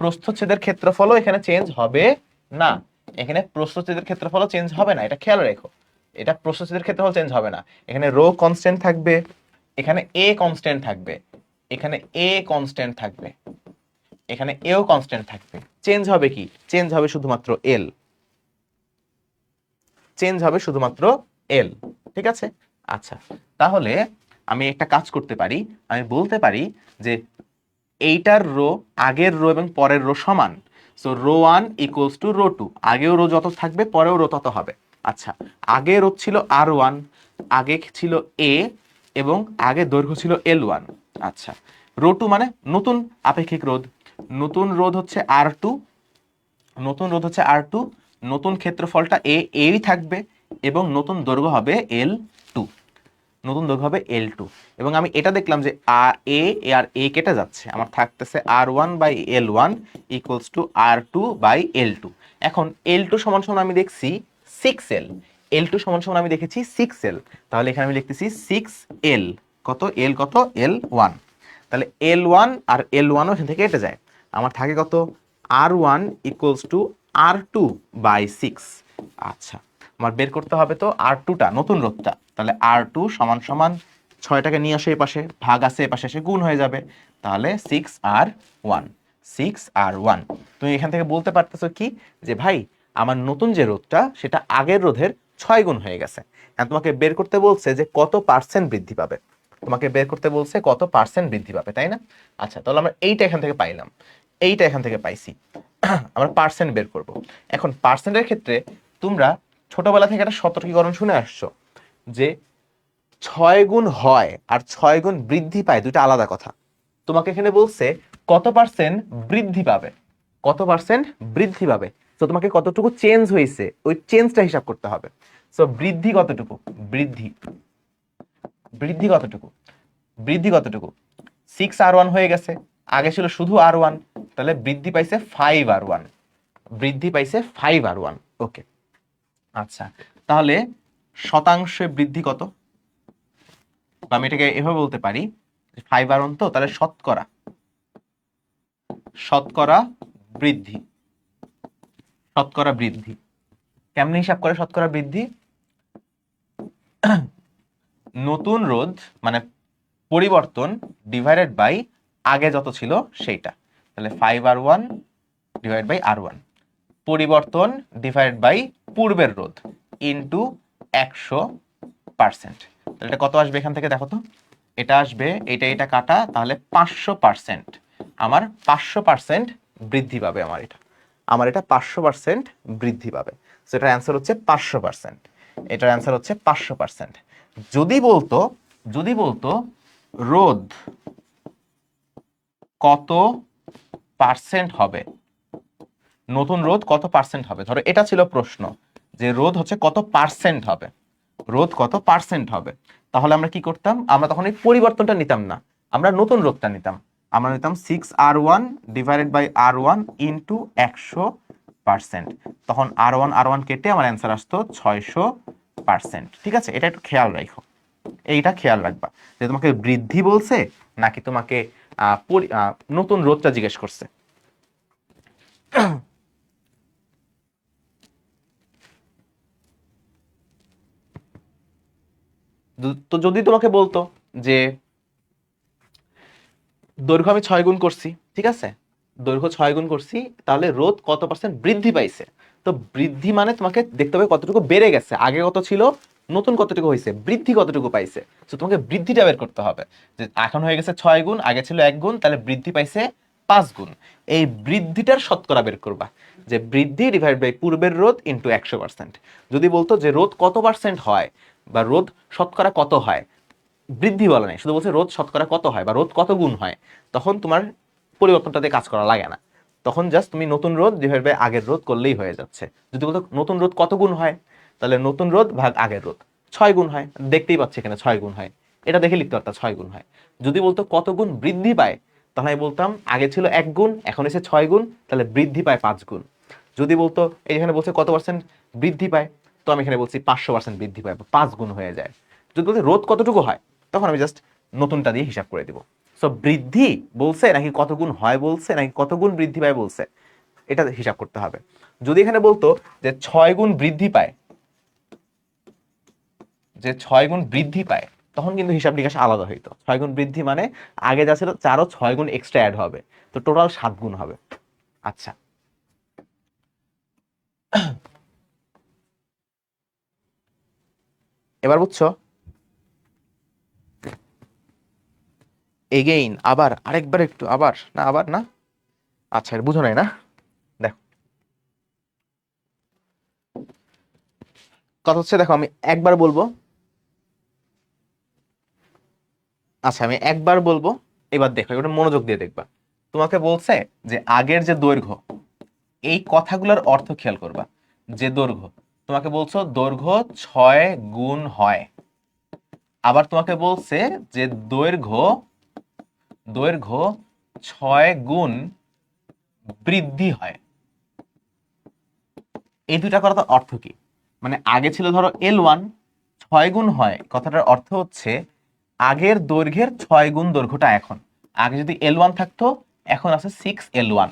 প্রস্থচ্ছেদের ক্ষেত্রফলও এখানে চেঞ্জ হবে না, এখানে প্রস্থচ্ছেদের ক্ষেত্রফলও চেঞ্জ হবে না, এটা খেয়াল রেখো। এটা প্রস্থচ্ছেদের ক্ষেত্রফল চেঞ্জ হবে না, এখানে রো কনস্ট্যান্ট থাকবে, এখানে এ কনস্ট্যান্ট থাকবে, এখানে এ কনস্ট্যান্ট থাকবে, এখানে এও কনস্ট্যান্ট থাকবে। চেঞ্জ হবে কি? চেঞ্জ হবে শুধুমাত্র এল, চেঞ্জ হবে শুধুমাত্র এল। ঠিক আছে? আচ্ছা, তাহলে আমি একটা কাজ করতে পারি, আমি বলতে পারি যে এইটার রো, আগের রো এবং পরের রো সমান। So rho 1 equals to rho 2, আগেও রো যত থাকবে পরেও রো তত হবে। আচ্ছা, আগে রো ছিল R1, আগে ছিল A, এবং আগে দৈর্ঘ্য ছিল L1। আচ্ছা, রো 2 মানে নতুন আপেক্ষিক রোধ, নতুন রোধ হচ্ছে R2, নতুন রোধ হচ্ছে R2, নতুন ক্ষেত্রফলটা এই থাকবে, এবং নতুন দৈর্ঘ্য হবে L2, নতুন দৈর্ঘ্য হবে L2। এবং আমি এটা দেখলাম যে এ আর এ কেটে যাচ্ছে, আমার থাকতেছে R1 by L1 equals to R2 by L2। এখন L2 সমান সমান আমি দেখছি 6L, L2 সমান সমান আমি দেখেছি 6L, তাহলে এখানে আমি লিখতেছি 6L, কত L, কত L1। তাহলে L1 আর L1ও এখান থেকে কেটে যায়, আমার থাকে কত R1 equals to R2 by 6। আচ্ছা, আমার বের করতে হবে তো R2টা, নতুন রোধটা। তাহলে R2 সমান সমান 6টাকে নিয়ে আসে এই পাশে, ভাগ আছে এ পাশে এসে গুণ হয়ে যাবে। তাহলে 6R1, 6R1। তুমি এখান থেকে বলতে পারতেছো কি যে ভাই আমার নতুন যে রোধটা সেটা আগের রোধের 6 গুণ হয়ে গেছে। এখন তোমাকে বের করতে বলছে যে কত পার্সেন্ট বৃদ্ধি পাবে, তোমাকে বের করতে বলছে কত পার্সেন্ট বৃদ্ধি পাবে, তাই না? আচ্ছা, তাহলে আমরা এইটা এখান থেকে পাইলাম, এইটা এখান থেকে পাইছি। আমরা পার্সেন্ট বের করব। এখন পার্সেন্টের ক্ষেত্রে তোমরা ছোটবেলা থেকে একটা সতর্কীকরণ শুনে আসছো যে 6 গুণ হয় আর 6 গুণ বৃদ্ধি পায়, দুটো আলাদা কথা। তোমাকে এখানে বলছে কত পার্সেন্ট বৃদ্ধি পাবে, কত পার্সেন্ট বৃদ্ধি পাবে। তো তোমাকে কতটুকু চেঞ্জ হয়েছে ওই চেঞ্জটা হিসাব করতে হবে। সো বৃদ্ধি কতটুকু, বৃদ্ধি বৃদ্ধি কতটুকু, বৃদ্ধি কতটুকু, 6R1 হয়ে গেছে, আগে ছিল শুধু R1, তাহলে বৃদ্ধি পাইছে 5R1, বৃদ্ধি পাইছে 5R1। ওকে, আচ্ছা, তাহলে শতাংশে বৃদ্ধি কত, বা আমি এটাকে এভাবে বলতে পারি 5R1 তো, তাহলে শতকরা, শতকরা বৃদ্ধি, শতকরা বৃদ্ধি কেমনে হিসাব করে শতকরা বৃদ্ধি? নতুন রোধ মানে পরিবর্তন ডিভাইডেড বাই আগে যত ছিল সেইটা। তাহলে 5R1 ডিভাইড বাই R1, পরিবর্তন ডিভাইডেড বাই পূর্বের রোধ ইন্টু 100%। তাহলে এটা কত আসবে এখান থেকে দেখো তো, এটা আসবে, এটা কাটা, তাহলে 500%। আমার 500% বৃদ্ধি পাবে, আমার এটা 500% বৃদ্ধি পাবে। সো এটার অ্যান্সার হচ্ছে 500%, এটার অ্যান্সার হচ্ছে 500%। যদি বলতো, যদি বলতো রোধ কত পার্সেন্ট হবে, নতুন রোধ কত পার্সেন্ট হবে, ধরো এটা ছিল প্রশ্ন যে রোধ হচ্ছে কত পার্সেন্ট হবে, রোধ কত পার্সেন্ট হবে, তাহলে আমরা কি করতাম, আমরা তখন এই পরিবর্তনটা নিতাম না, আমরা নতুন রোধটা নিতাম। আমরা নিতাম 6R1 divided by R1 into 100%। তখন R1 কেটে আমার অ্যান্সার আসতো 600%। ঠিক আছে, এটা একটু খেয়াল রাখো, এইটা খেয়াল রাখবা যে তোমাকে বৃদ্ধি বলছে নাকি তোমাকে নতুন রোধটা জিজ্ঞেস করছে। তো যদি তোমাকে বলতো যে দৈর্ঘ্য আমি 6 গুণ করছি, ঠিক আছে, দৈর্ঘ্য 6 গুণ করছি, তাহলে রোধ কত পার্সেন্ট বৃদ্ধি পাইছে। তো বৃদ্ধি মানে তোমাকে দেখতে হবে কতটুকু বেড়ে গেছে, আগে কত ছিল, নতুন কতটুকু হয়েছে, বৃদ্ধি কতটুকু পাইছে। তো তোমাকে বৃদ্ধিটা বের করতে হবে যে এখন হয়ে গেছে 6 গুণ, আগে ছিল 1 গুণ, তাহলে বৃদ্ধি পাইছে 5 গুণ। এই বৃদ্ধিটার শতকরা বের করবা, যে বৃদ্ধি ডিভাইড বাই পূর্বের রোধ ইন্টু 100%। যদি বলতো যে রোধ কত পার্সেন্ট হয় বা রোধ শতকরা কত হয়, বৃদ্ধি বলা নাই, শুধু বলছে রোধ শতকরা কত হয় বা রোধ কত গুণ হয়, তখন তোমার পরিবর্তনটা দিয়ে কাজ করা লাগে না, তখন জাস্ট তুমি নতুন রোধ ডিভাইড বাই আগের রোধ করলেই হয়ে যাচ্ছে। যদি বলতো নতুন রোধ কত গুণ হয়, তাহলে নতুন রোধ ভাগ আগের রোধ 6 গুণ হয়, দেখতেই পাচ্ছি এখানে 6 গুণ হয়, এটা দেখে লিখতে পারতাম 6 গুণ হয়। যদি বলতো কত গুণ বৃদ্ধি পায়, তাহলে আমি বলতাম আগে ছিল 1 গুণ, এখন এসে 6 গুণ, তাহলে বৃদ্ধি পায় 5 গুণ। যদি বলতো এখানে বলছে কত পার্সেন্ট বৃদ্ধি পায়, তো আমি এখানে বলছি 500% বৃদ্ধি পায়, 5 গুণ হয়ে যায়। যদি বলতে রোধ কতটুকু হয়, তখন আমি জাস্ট নতুনটা দিয়ে হিসাব করে দিব। সো বৃদ্ধি বলছে নাকি কত গুণ হয় বলছে নাকি কত গুণ বৃদ্ধি পায় বলছে, এটা হিসাব করতে হবে। যদি এখানে বলতো যে 6 গুণ বৃদ্ধি পায়, যে 6 গুণ বৃদ্ধি পায়, তখন কিন্তু হিসাব নিকাশ আলাদা হইতো। 6 গুণ বৃদ্ধি মানে আগে যা ছিল তারও 6 গুণ এক্সট্রা অ্যাড হবে, তো টোটাল 7 গুণ হবে। আচ্ছা, এবার বুঝছো? এগেইন আবার আরেকবার একটু, আবার না, আবার না, আচ্ছা এটা বুঝো নাই না, দেখো কথা হচ্ছে, দেখো আমি একবার বলবো, আচ্ছা আমি একবার বলবো, এবার দেখো এটা মনোযোগ দিয়ে দেখবা। তোমাকে বলছে যে আগের যে দৈর্ঘ্য, এই কথাগুলোর অর্থ খেয়াল করবা। যে দৈর্ঘ্য, তোমাকে বলছো দৈর্ঘ্য 6 গুণ হয়, আবার তোমাকে বলছে যে দৈর্ঘ্য, দৈর্ঘ্য 6 গুণ বৃদ্ধি হয়। এই দুইটা কথার অর্থ কি? মানে আগে ছিল ধরো L1, 6 গুণ হয়, কথাটার অর্থ হচ্ছে আগের দৈর্ঘ্যের 6 গুণ দৈর্ঘ্যটা এখন। আগে যদি L1 থাকতো, এখন আছে 6L1,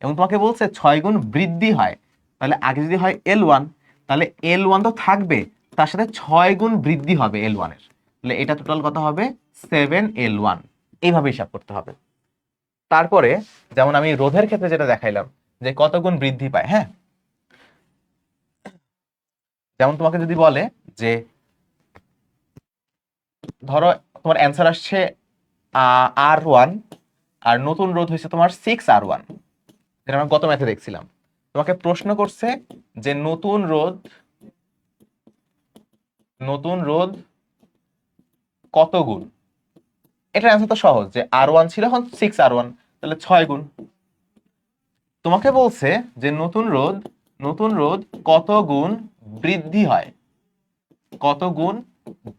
এবং তোমাকে বলছে 6 গুণ বৃদ্ধি হয়, তাহলে আগে যদি হয় L1, তাহলে L1 তো থাকবে, তার সাথে 6 গুণ বৃদ্ধি হবে L1 এর, তাহলে এটা টোটাল কত হবে 7L1। এইভাবে হিসাব করতে হবে। তারপরে যেমন আমি রোধের ক্ষেত্রে যেটা দেখাইলাম যে কত গুণ বৃদ্ধি পায়, হ্যাঁ, যেমন তোমাকে যদি বলে যে ধরো তোমার অ্যান্সার আসছে R1, আর নতুন রোধ হয়েছে তোমার 6R1, যেটা আমরা গত ম্যাথে দেখছিলাম। তোমাকে প্রশ্ন করছে যে নতুন রোধ কত গুণ। এটার অ্যান্সার তো সহজ, যে R1 ছিল, এখন 6R1, তাহলে 6 গুণ। তোমাকে বলছে যে নতুন রোধ কত গুণ বৃদ্ধি হয়, কত গুণ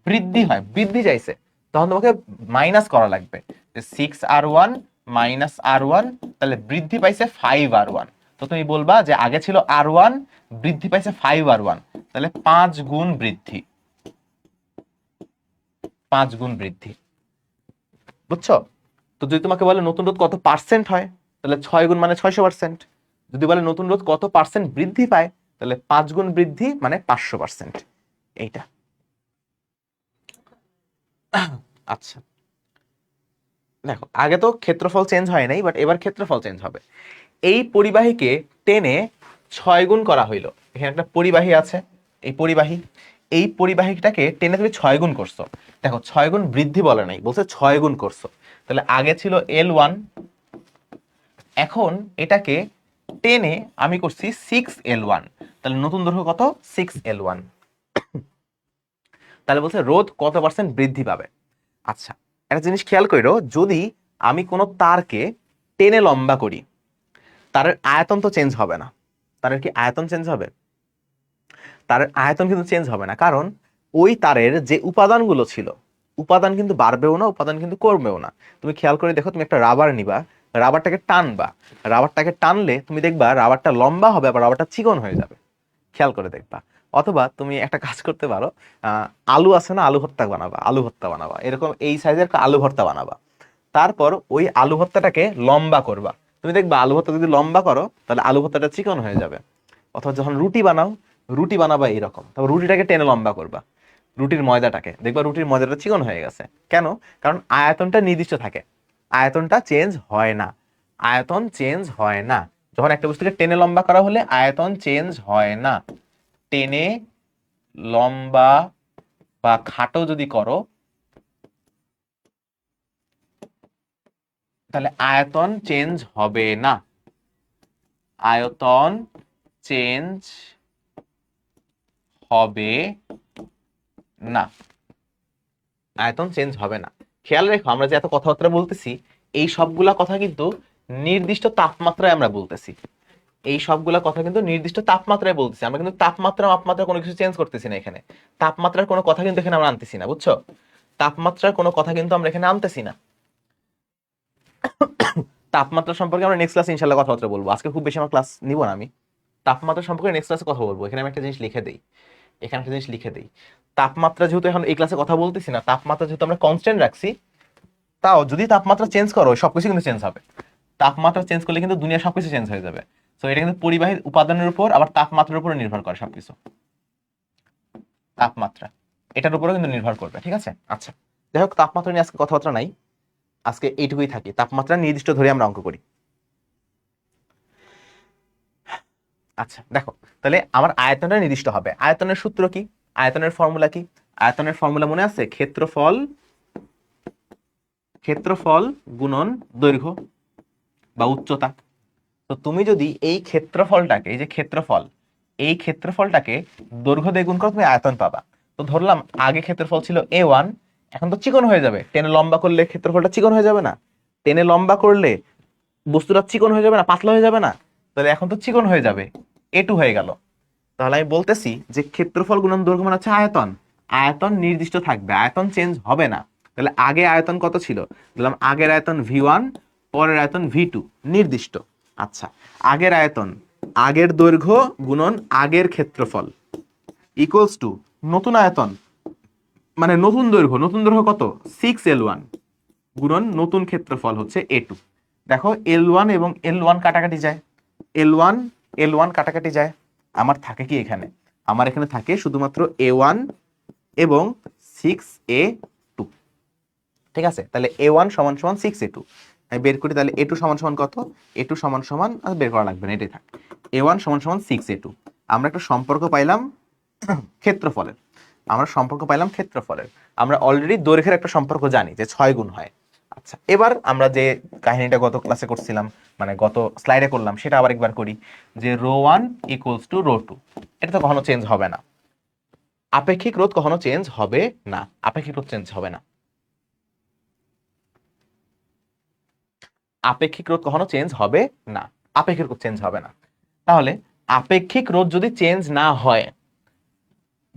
বৃদ্ধি হয়, বৃদ্ধি চাইছে, তখন তোমাকে মাইনাস করা লাগবে, যে 6R1 মাইনাস R1, তাহলে বৃদ্ধি পাইছে 5R1। তো তুমি বলবা যে আগে ছিল R1, বৃদ্ধি পাইছে 5R1, তাহলে 5 গুণ বৃদ্ধি, 5 গুণ বৃদ্ধি। বুঝছো? তো যদি তোমাকে বলে নতুন রোধ কত পার্সেন্ট হয়, তাহলে 6 গুণ মানে 600%। যদি বলে নতুন রোধ কত পার্সেন্ট বৃদ্ধি পায়, তাহলে 5 গুণ বৃদ্ধি মানে 500%। এইটা। আচ্ছা, দেখো আগে তো ক্ষেত্রফল চেঞ্জ হয় নাই, বাট এবার ক্ষেত্রফল চেঞ্জ হবে। এই পরিবাহীকে টেনে 6 গুণ করা হইলো। এখানে একটা পরিবাহী আছে, এই পরিবাহীটাকে টেনে তুমি 6 গুণ করছো। দেখো 6 গুণ বৃদ্ধি বলে নাই, বলছে 6 গুণ করছো। তাহলে আগে ছিল L1, এখন এটাকে টেনে আমি করছি 6L1, তাহলে নতুন দৈর্ঘ্য কত 6L1। তাহলে বলছে রোধ কত পার্সেন্ট বৃদ্ধি পাবে। আচ্ছা, একটা জিনিস খেয়াল করো, যদি আমি কোনো তারকে টেনে লম্বা করি, তারের আয়তন তো চেঞ্জ হবে না। তারের কি আয়তন চেঞ্জ হবে? তারের আয়তন কিন্তু চেঞ্জ হবে না, কারণ ওই তারের যে উপাদানগুলো ছিল, উপাদান কিন্তু বাড়বেও না, উপাদান কিন্তু কমবেও না। তুমি খেয়াল করে দেখো, তুমি একটা রাবার নিবা, রাবারটাকে টানবা, রাবারটাকে টানলে তুমি দেখবা রাবারটা লম্বা হবে, আবার রাবারটা চিকন হয়ে যাবে। খেয়াল করে দেখবা। অথবা তুমি একটা কাজ করতে পারো, আলু আছে না, আলু ভর্তা বানাবা, এরকম এই সাইজের একটা আলু ভর্তা বানাবা। তারপর ওই আলু ভর্তাটাকে লম্বা করবা, তুমি দেখবা আলু ভর্তা যদি লম্বা করো, তাহলে আলু ভর্তাটা চিকন হয়ে যাবে। অথবা যখন রুটি বানাবা এইরকম, তারপর রুটিটাকে টেনে লম্বা করবা, রুটির ময়দাটাকে দেখবা রুটির ময়দাটা চিকন হয়ে গেছে। কেন? কারণ আয়তনটা নির্দিষ্ট থাকে, আয়তনটা চেঞ্জ হয় না, আয়তন চেঞ্জ হয় না। যখন একটা বস্তুকে টেনে লম্বা করা হলে আয়তন চেঞ্জ হয় না। টেনে লম্বা বা খাটো যদি করো, তাহলে আয়তন চেঞ্জ হবে না, আয়তন চেঞ্জ হবে না, আয়তন চেঞ্জ হবে না। খেয়াল রেখো, আমরা যে এত কথাবার্তা বলতেছি, এই সবগুলা কথা কিন্তু নির্দিষ্ট তাপমাত্রায় আমরা বলতেছি, এই সবগুলা কথা কিন্তু নির্দিষ্ট তাপমাত্রায় বলতেছি। আমরা কিন্তু মাপমাত্রা কোনো কিছু চেঞ্জ করতেছি না এখানে। তাপমাত্রার কোনো কথা কিন্তু এখানে আমরা আনতেছি না, বুঝছো? তাপমাত্রার কোনো কথা কিন্তু আমরা এখানে আনতেছি না। তাপমাত্রা সম্পর্কে আমরা নেক্সট ক্লাসে ইনশাআল্লাহ কথাবার্তা বলবো, আজকে খুব বেশি আমার ক্লাস নিব না আমি। তাপমাত্রা সম্পর্কে নেক্সট ক্লাসে কথা বলবো। এখানে আমি একটা জিনিস লিখে দেই, তাপমাত্রা যেহেতু এখন এই ক্লাসে কথা বলতেছি না, তাপমাত্রা যেহেতু আমরা কনস্ট্যান্ট রাখছি, তাও যদি তাপমাত্রা চেঞ্জ করো সবকিছু কিন্তু চেঞ্জ হবে। তাপমাত্রা চেঞ্জ করলে কিন্তু দুনিয়া সবকিছু চেঞ্জ হয়ে যাবে। তো এটা কিন্তু পরিবাহীর উপাদানের উপর আবার তাপমাত্রার উপর নির্ভর করে সবকিছু। তাপমাত্রা এটার উপরেও কিন্তু নির্ভর করবে, ঠিক আছে? আচ্ছা, যাই হোক, তাপমাত্রা নিয়ে আজকে কথাবার্তা নাই, আজকে এইটুকুই থাকি। তাপমাত্রা নির্দিষ্ট ধরে আমরা অঙ্ক করি। আচ্ছা দেখো, তাহলে আমার আয়তনটা নির্দিষ্ট হবে। আয়তনের সূত্র কি? আয়তনের ফর্মুলা কি? আয়তনের ফর্মুলা মনে আছে? ক্ষেত্রফল গুণন দৈর্ঘ্য বা উচ্চতা। তো তুমি যদি এই ক্ষেত্রফলটাকে, এই যে ক্ষেত্রফল, এই ক্ষেত্রফলটাকে দৈর্ঘ্য দিয়ে গুণ করো, তুমি আয়তন পাবা। তো ধরলাম আগে ক্ষেত্রফল ছিল A1, এখন তো চিকন হয়ে যাবে, টেনে লম্বা করলে ক্ষেত্রফলটা চিকন হয়ে যাবে না? টেনে লম্বা করলে বস্তুটা চিকন হয়ে যাবে না, পাতলা হয়ে যাবে না? তাহলে এখন তো চিকন হয়ে যাবে, A2 হয়ে গেল। তাহলে আমি বলতেছি যে ক্ষেত্রফল গুণন দৈর্ঘ্য মানে হচ্ছে আয়তন। আয়তন নির্দিষ্ট থাকবে, আয়তন চেঞ্জ হবে না। তাহলে আগে আয়তন কত ছিল? বললাম আগের আয়তন V1, পরের আয়তন V2, নির্দিষ্ট। আচ্ছা, আগের আয়তন, আগের দৈর্ঘ্য গুণন আগের ক্ষেত্রফল ইকুয়ালস টু নতুন আয়তন মানে নতুন দৈর্ঘ্য কত? 6L1 গুণন নতুন ক্ষেত্রফল হচ্ছে A2। দেখো L1 এবং L1 কাটাকাটি যায়, L1 কাটাকাটি যায়, আমার থাকে কি এখানে, আমার এখানে থাকে শুধুমাত্র A1 এবং 6A2। ঠিক আছে, তাহলে A1 সমান সমান 6A2, আমি বের করি, তাহলে A2 সমান সমান কত, A2 সমান সমান বের করা লাগবে না, এটাই থাক, A1 সমান সমান 6A2। আমরা একটা সম্পর্ক পাইলাম ক্ষেত্রফলের, আমরা অলরেডি দৈর্ঘ্যের একটা সম্পর্ক জানি যে 6 গুণ হয়। আচ্ছা, এবার আমরা যে কাহিনীটা গত ক্লাসে করছিলাম, মানে গত স্লাইডে করলাম, সেটা আবার একবার করি, যে ρ1 ইকুয়ালস টু ρ2, এটা তো কখনো চেঞ্জ হবে না, আপেক্ষিক রোধ কখনো চেঞ্জ হবে না, আপেক্ষিক রোধ চেঞ্জ হবে না, আপেক্ষিক রোধ কখনো চেঞ্জ হবে না, আপেক্ষিক রোধ চেঞ্জ হবে না। তাহলে আপেক্ষিক রোধ যদি চেঞ্জ না হয়,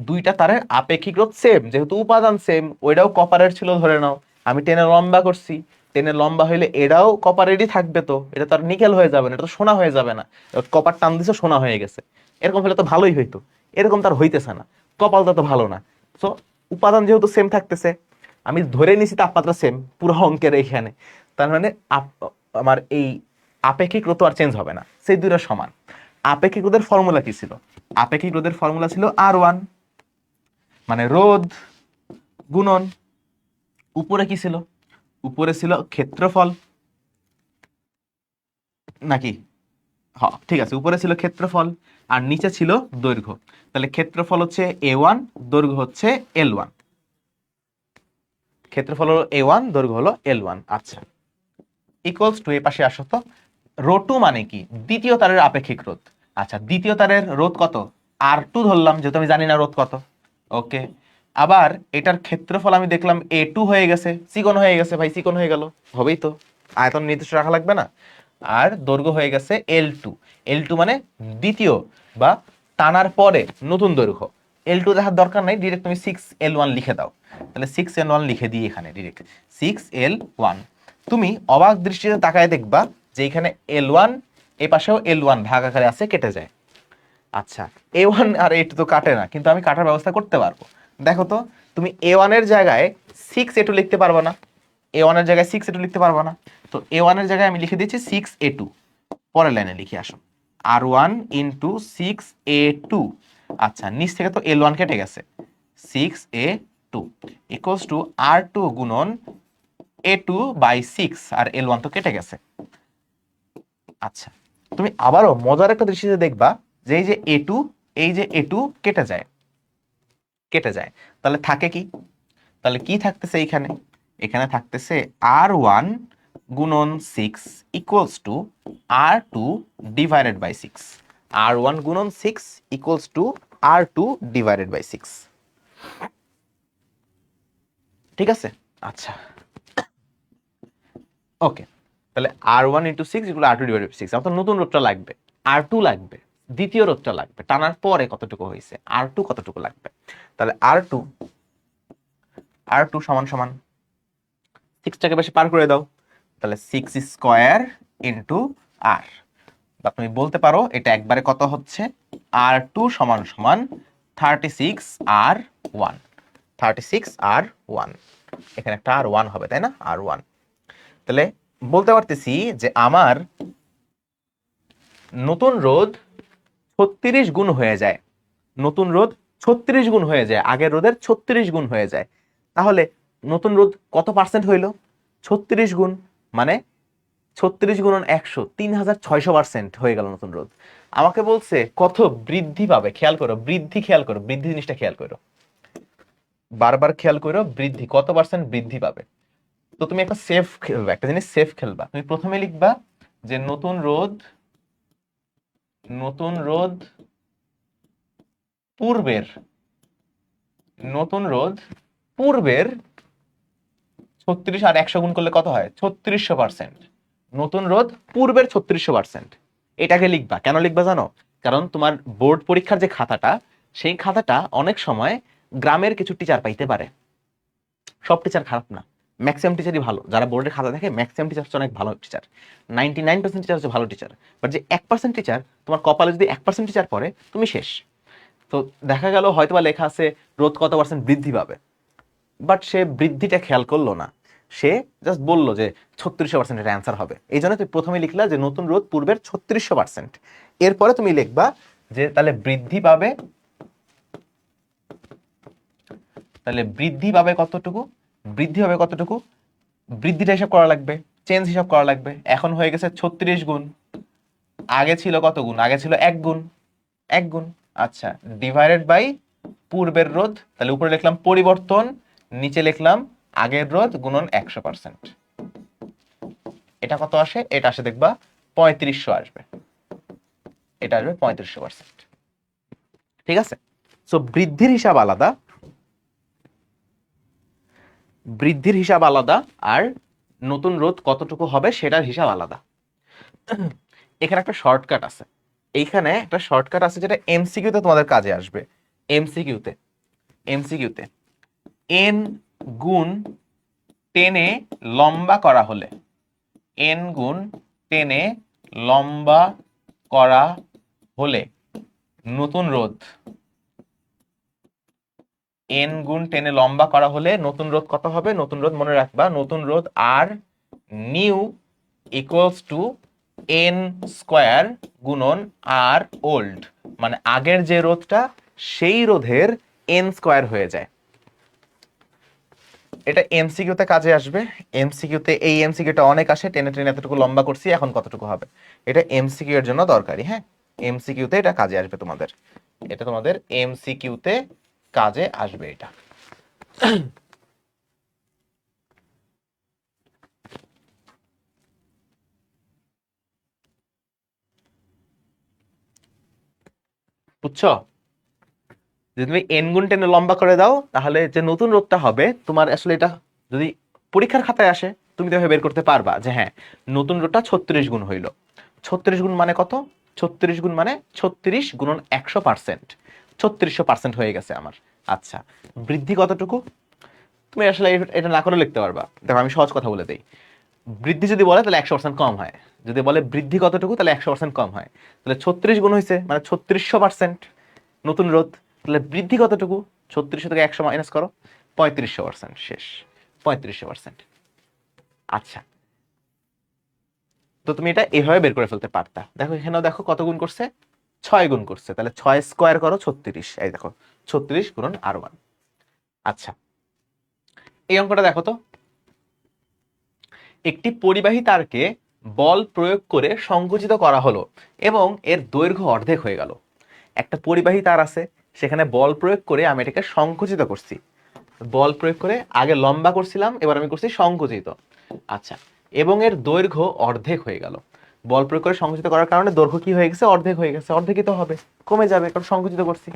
দুইটা তারের আপেক্ষিক রোধ সেম, যেহেতু উপাদান সেম, ওইটাও কপারের ছিল ধরে নাও, আমি টেনে লম্বা করছি, টেনে লম্বা হইলে এটাও কপারেরই থাকবে, তো এটা তো আর নিকেল হয়ে যাবে না, এটা তো সোনা হয়ে যাবে না, কপার টান দিছে সোনা হয়ে গেছে, এরকম হলে তো ভালোই হইতো, এরকম তার হইতেছে না, কপালটা তো ভালো না। সো উপাদান যেহেতু সেম থাকতেছে, আমি ধরে নিছি তাপমাত্রা সেম পুরো অঙ্কের এইখানে, তার মানে আমার এই আপেক্ষিক রোধ তো আর চেঞ্জ হবে না, সেই দুইটা সমান। আপেক্ষিক রোধের ফর্মুলা কি ছিল, আপেক্ষিক রোধের ফর্মুলা ছিল R1, মানে রোধ গুণন, উপরে কি ছিল, উপরে ছিল ক্ষেত্রফল নাকি, হ্যাঁ ঠিক আছে, উপরে ছিল ক্ষেত্রফল আর নিচে ছিল দৈর্ঘ্য, তাহলে ক্ষেত্রফল হচ্ছে A1, দৈর্ঘ্য হচ্ছে L1, ক্ষেত্রফল হলো A1, দৈর্ঘ্য হলো L1। আচ্ছা, ইকুয়ালস টু, এই পাশে আসো তো, ρ2 মানে কি, দ্বিতীয় তারের আপেক্ষিক রোধ। আচ্ছা, দ্বিতীয় তারের রোধ কত, R2 ধরলাম, যেহেতু আমি জানি না রোধ কত। ওকে, আবার এটার ক্ষেত্রফল আমি দেখলাম A2 হয়ে গেছে, চিকন হয়ে গেছে, ভাই চিকন হয়ে গেল, হবেই তো, আয়তন নির্দিষ্ট রাখা লাগবে না। আর দৈর্ঘ্য হয়ে গেছে L2, L2 মানে দ্বিতীয় বা টানার পরে নতুন দৈর্ঘ্য, L2 দেখার দরকার নাই, ডিরেক্ট তুমি 6L1 লিখে দাও, তাহলে 6L1 লিখে দিই এখানে ডিরেক্ট 6L1। তুমি অবাক দৃষ্টিতে তাকায় দেখবা যে এখানে L1 এ পাশেও L1 ভাগ আকারে আছে, কেটে যায়। আচ্ছা, A1 আর A2 তো কাটে না, কিন্তু আমি কাটার ব্যবস্থা করতে পারবো। দেখো তো, তুমি A1 এর জায়গায় 6A2 লিখতে পারবে না, A1 এর জায়গায় 6A2 লিখতে পারবো না, তো A1 এর জায়গায় আমি লিখে দিচ্ছি 6A2। পরের লাইনে লিখে আসো, R1 ইন্টু 6A2। আচ্ছা, নিচ থেকে তো L1 কেটে গেছে, 6A2 ইকুয়ালস টু R2 গুণন A2 বাই 6, আর L1 তো কেটে গেছে। আচ্ছা, তুমি আবারও মজার একটা দৃশ্যে দেখবা যে এই যে A2, এই যে A2 কেটে যায়, কেটে যায়, তাহলে থাকে কি, তাহলে কি থাকতেছে এইখানে, এখানে থাকতেছে R1 গুণন 6 equals to R2 divided by 6, R1 গুণন 6 equals to R2 divided by 6। ঠিক আছে, আচ্ছা ওকে, তাহলে R1 into 6 equal R2 divided by 6, আমার তো নতুন রোধটা লাগবে, R2 লাগবে, দ্বিতীয় রোধটা লাগবে, টানার পরে কতটুকু হয়েছে, R2 কতটুকু লাগবে, তাহলে R2 সমান সমান 6টাকে বেশি পার করে দাও, তাহলে 6 স্কয়ার ইন্টু R, বা তুমি বলতে পারো এটা একবারে কত হচ্ছে, R2 সমান সমান 36R1, 36R1, এখানে একটা R1 হবে তাই না, R1। তাহলে বলতে পারতেছি যে আমার নতুন রোধ 36 গুণ হয়ে যায়, নতুন রোধ 36 গুণ হয়ে যায়, আগের রোধের 36 গুণ হয়ে যায়। তাহলে নতুন রোধ কত পার্সেন্ট হইল, 36 গুণ, মানে 36 গুণন 100, 3600% হয়ে গেল নতুন রোধ। আমাকে বলছে কত বৃদ্ধি পাবে, খেয়াল করো বৃদ্ধি, খেয়াল করো বৃদ্ধি জিনিসটা, খেয়াল করো, বারবার খেয়াল করো বৃদ্ধি, কত পার্সেন্ট বৃদ্ধি পাবে। তো তুমি একটা সেফ খেলবা, একটা জিনিস সেফ খেলবা, তুমি প্রথমে লিখবা যে নতুন রোধ, নতুন রোধ পূর্বের, নতুন রোধ পূর্বের 36 আর 100 গুণ করলে কত হয়, 3600%, নতুন রোধ পূর্বের 3600%, এটাকে লিখবা। কেন লিখবা জানো, কারণ তোমার বোর্ড পরীক্ষার যে খাতাটা, সেই খাতাটা অনেক সময় গ্রামের কিছু টিচার পাইতে পারে, সব টিচার খারাপ না, ম্যাক্সিমাম টিচারই ভালো, যারা বোর্ডের খাতা দেখে ম্যাক্সিমাম টিচার হচ্ছে অনেক ভালো টিচার, 99% টিচার হচ্ছে ভালো টিচার, বাট যে 1% টিচার, তোমার কপালে যদি 1% টিচার পড়ে, তুমি শেষ। তো দেখা গেল হয়তোবা লেখা আছে রোধ কত পার্সেন্ট বৃদ্ধি পাবে, বাট সে বৃদ্ধিটা খেয়াল করলো না, সে জাস্ট বললো যে 3600% এটা অ্যান্সার হবে, এই জন্য তুমি প্রথমে লিখলা যে নতুন রোধ পূর্বের 3600%। এরপরে তুমি লিখবা যে তাহলে বৃদ্ধি পাবে, তাহলে বৃদ্ধি পাবে কতটুকু, বৃদ্ধি হবে কতটুকু, বৃদ্ধিটা হিসাব করা লাগবে, চেঞ্জ হিসাব করা লাগবে। এখন হয়ে গেছে 36 গুণ, আগে ছিল কত গুণ, আগে ছিল 1 গুণ, 1 গুণ। আচ্ছা, ডিভাইডেড বাই পূর্বের রোধ, তাহলে উপরে লিখলাম পরিবর্তন, নিচে লিখলাম আগের রোধ গুণন 100%। এটা কত আসে, এটা আসে দেখবা 3500 আসবে, এটা আসবে 3500%। ঠিক আছে, সো বৃদ্ধির হিসাব আলাদা, বৃদ্ধির হিসাব আলাদা, আর নতুন রোধ কতটুকু হবে সেটার হিসাব আলাদা। এখানে একটা শর্টকাট আছে, এইখানে একটা শর্টকাট আছে যেটা এমসিকিউতে তোমাদের কাজে আসবে। এমসিকিউতে, এমসিকিউতে এন গুণ 10 লম্বা করা হলে, এন গুণ 10 লম্বা করা হলে নতুন রোধ, এন গুণ 10 লম্বা করা হলে নতুন রোধ কত হবে, নতুন রোধ মনে রাখবা, নতুন রোধ R new equals to N square গুণন আর ওল্ড, মানে আগের যে রোধটা সেই রোধের এন স্কোয়ার হয়ে যায়। এটা এমসিকিউতে কাজে আসবে। এমসিকিউতে এই এমসিকিউটা অনেক আসে, টেনে টেনে এতটুকু লম্বা করছি, এখন কতটুকু হবে, এটা এমসিকিউ এর জন্য দরকারি। হ্যাঁ, এমসিকিউতে এটা কাজে আসবে তোমাদের, এটা তোমাদের এমসিকিউতে কাজে আসবে এটা। বুঝছো, যদি তুমি এন গুণ 10 লম্বা করে দাও তাহলে যে নতুন রোধটা হবে তোমার, আসলে এটা যদি পরীক্ষার খাতায় আসে তুমি তো বের করতে পারবা যে হ্যাঁ নতুন রোধটা 36 গুণ হইলো। 36 গুণ মানে কত, 36 গুণ মানে 36 গুণন 100%, 3600% হয়ে গেছে আমার। আচ্ছা, বৃদ্ধি কতটুকু, তুমি আসলে এটা না করে লিখতে পারবা। দেখো আমি সহজ কথা বলে দেই, বৃদ্ধি যদি বলে তাহলে 100% কম হয়, যদি বলে বৃদ্ধি কতটুকু তাহলে 100% কম হয়। তাহলে 36 গুণ হয়েছে মানে 3600% নতুন রোধ, তাহলে বৃদ্ধি কতটুকু, 3600 থেকে 100 মাইনাস করো, 3500%, শেষ, 3500%। আচ্ছা, তো তুমি এটা এভাবে বের করে ফেলতে পারতা। দেখো এখানেও দেখো কত গুণ করছে, 6 গুণ করছে, তাহলে 6 স্কোয়ার করো 36, এই দেখো 36 গুণন R1। আচ্ছা, এই অঙ্কটা দেখো তো, একটি পরিবাহী তারকে বল প্রয়োগ করে সংকুচিত করা হলো এবং এর দৈর্ঘ্য অর্ধেক হয়ে গেল। একটা পরিবাহী তার আছে, সেখানে বল প্রয়োগ করে আমি এটাকে সংকুচিত করছি, বল প্রয়োগ করে আগে লম্বা করছিলাম, এবার আমি করছি সংকুচিত। আচ্ছা, এবং এর দৈর্ঘ্য অর্ধেক হয়ে গেল। বল প্রয়োগ করে সংকুচিত করার কারণে দৈর্ঘ্য কি হয়ে গেছে, অর্ধেক হয়ে গেছে, অর্ধেকই তো হবে, কমে যাবে কারণ সংকুচিত করছি।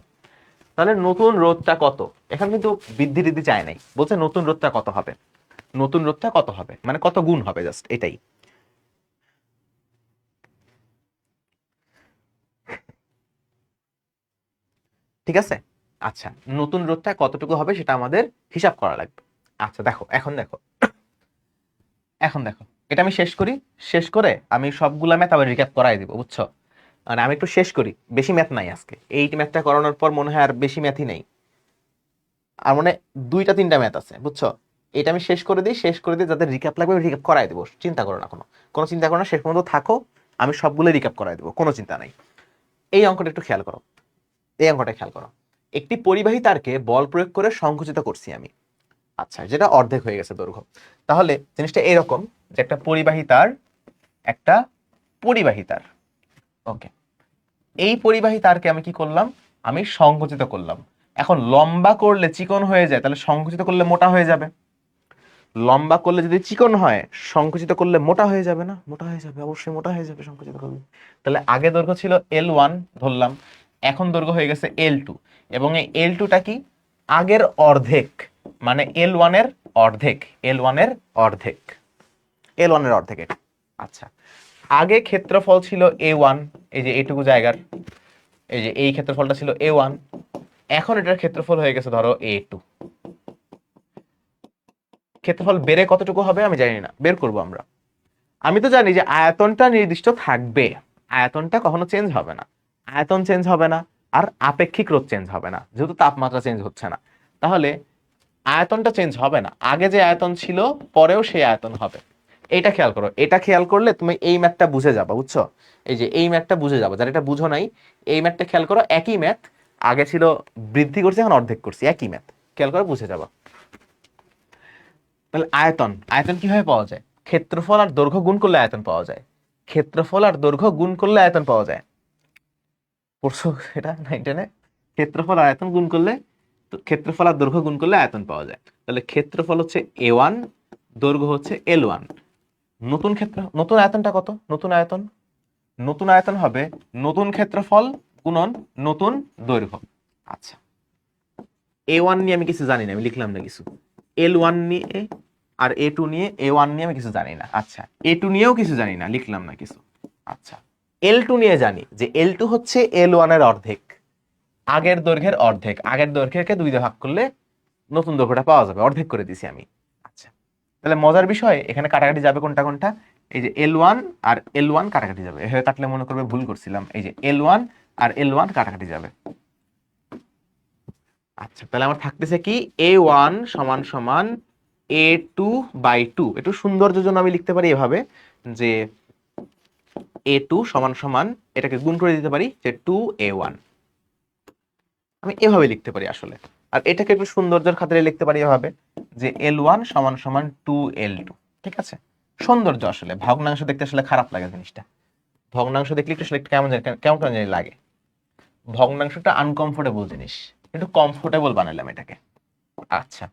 তাহলে নতুন রোধটা কত, এখানে কিন্তু বৃদ্ধি বৃদ্ধি চায় নাই, বলছে নতুন রোধটা কত হবে, নতুন রোধটা কত হবে মানে কত গুণ হবে, জাস্ট এটাই। ঠিক আছে, আচ্ছা নতুন রোধটা কতটুকু হবে সেটা আমাদের হিসাব করা লাগবে। আচ্ছা দেখো, এখন দেখো, এখন দেখো এটা আমি শেষ করি, শেষ করে আমি সবগুলা ম্যাথ আবার রিক্যাপ করাই দিব, বুঝছো, মানে আমি একটু শেষ করি, বেশি ম্যাথ নাই আজকে, এই ম্যাথটা করানোর পর মনে হয় আর বেশি ম্যাথই নেই, আর মানে 2টা 3টা ম্যাথ আছে, বুঝছো। এটা আমি শেষ করে দিই, শেষ করে দিই, যাদের রিক্যাপ লাগবে রিক্যাপ করাই দেবো, চিন্তা করো না, কোনো কোনো চিন্তা করো না, শেষ পর্যন্ত থাকো, আমি সবগুলো রিক্যাপ করাই দেবো, কোনো চিন্তা নাই। এই অঙ্কটা একটু খেয়াল করো, এই অঙ্কটা খেয়াল করো, একটি পরিবাহী তারকে বল প্রয়োগ করে সংকুচিত করছি আমি, আচ্ছা যেটা অর্ধেক হয়ে গেছে দৈর্ঘ্য। তাহলে জিনিসটা এরকম যে একটা পরিবাহী তার, একটা পরিবাহী তার, ওকে, এই পরিবাহী তারকে আমি কি করলাম, আমি সংকুচিত করলাম। এখন লম্বা করলে চিকন হয়ে যায়, তাহলে সংকুচিত করলে মোটা হয়ে যাবে, লম্বা করলে যদি চিকন হয় সংকুচিত করলে মোটা হয়ে যাবে না, মোটা হয়ে যাবে, অবশ্যই মোটা হয়ে যাবে সংকুচিত করলে। তাহলে আগে দৈর্ঘ্য ছিল L1 ধরলাম, এখন দৈর্ঘ্য হয়ে গেছে L2, এবং এই L2টা কি আগের অর্ধেক, মানে L1 এর অর্ধেক, L1 এর অর্ধেক, L1 এর অর্ধেক এটা। আচ্ছা, আগে ক্ষেত্রফল ছিল A1, এই যে এইটুকু জায়গার, এই যে এই ক্ষেত্রফলটা ছিল A1, এখন এটার ক্ষেত্রফল হয়ে গেছে ধরো A2। ক্ষেত্রফল বেড়ে কতটুকু হবে আমি জানি না, বের করব আমরা। আমি তো জানি যে আয়তনটা নির্দিষ্ট থাকবে, আয়তনটা কখনো চেঞ্জ হবে না, আয়তন চেঞ্জ হবে না, আর আপেক্ষিক রোধ চেঞ্জ হবে না, যেহেতু তাপমাত্রা চেঞ্জ হচ্ছে না। তাহলে আয়তনটা চেঞ্জ হবে না, আগে যে আয়তন ছিল পরেও সেই আয়তন হবে। এটা খেয়াল করো, এটা খেয়াল করলে তুমি এই ম্যাথটা বুঝে যাবা, বুঝছো? এই যে এই ম্যাথটা বুঝে যাবা, যারা এটা বুঝো নাই এই ম্যাথটা খেয়াল করো, একই ম্যাথ, আগে ছিল বৃদ্ধি করছি এখন অর্ধেক করছি, একই ম্যাথ, খেয়াল করে বুঝে যাবা। তাহলে আয়তন, আয়তন কিভাবে পাওয়া যায়? ক্ষেত্রফল আর দৈর্ঘ্য গুণ করলে আয়তন পাওয়া যায়। ক্ষেত্রফল আর দৈর্ঘ্য গুণ করলে আয়তন পাওয়া যায়। পড়ছো এটা 9-10-এ? ক্ষেত্রফল আর আয়তন গুণ করলে, ক্ষেত্রফল আর দৈর্ঘ্য গুণ করলে আয়তন পাওয়া যায়। তাহলে ক্ষেত্রফল হচ্ছে a1, দৈর্ঘ্য হচ্ছে l1। নতুন ক্ষেত্র, নতুন আয়তনটা কত? নতুন আয়তন, নতুন আয়তন হবে নতুন ক্ষেত্রফল গুণন নতুন দৈর্ঘ্য। আচ্ছা, a1 নিয়ে আমি কিছু জানি না, আমি লিখলাম না কিছু। l1 নিয়ে আর a2 নিয়ে, a1 নিয়ে আমি কিছু জানি না। আচ্ছা, a2 নিয়েও কিছু জানি না, লিখলাম না কিছু। আচ্ছা, l2 নিয়ে জানি যে l2 হচ্ছে l1 এর অর্ধেক, আগের দৈর্ঘ্যের অর্ধেক, আগের দৈর্ঘ্যকে 2 দিয়ে ভাগ করলে নতুন দৈর্ঘ্যটা পাওয়া যাবে, অর্ধেক করে দিছি আমি। আচ্ছা, তাহলে মজার বিষয় এখানে কাটাকাটি যাবে কোনটা কোনটা, এই যে L1 আর L1 কাটাকাটি যাবে, এভাবে কাটলে মনে করবে ভুল করছিলাম, এই যে L1 আর L1 কাটাকাটি যাবে। আচ্ছা, তাহলে আমার থাকতেছে কি A1 সমান সমান A2/2। একটু সৌন্দর্যের জন্য আমি লিখতে পারি এভাবে যে A2 সমান সমান, এটাকে গুণ করে দিতে পারি যে 2A1, আমি এভাবে লিখতে পারি আসলে। আর এটাকে একটু সৌন্দর্যের খাতিরে লিখতে পারি এভাবে যে L1 সমান সমান 2L2। ঠিক আছে, সৌন্দর্য, আসলে ভগ্নাংশ দেখতে আসলে খারাপ লাগে জিনিসটা, ভগ্নাংশ দেখলে একটু আসলে কেমন কেমন কেমন জানি লাগে। ভগ্নাংশটা আনকমফোর্টেবল জিনিস, একটু কমফোর্টেবল বানালাম এটাকে। আচ্ছা,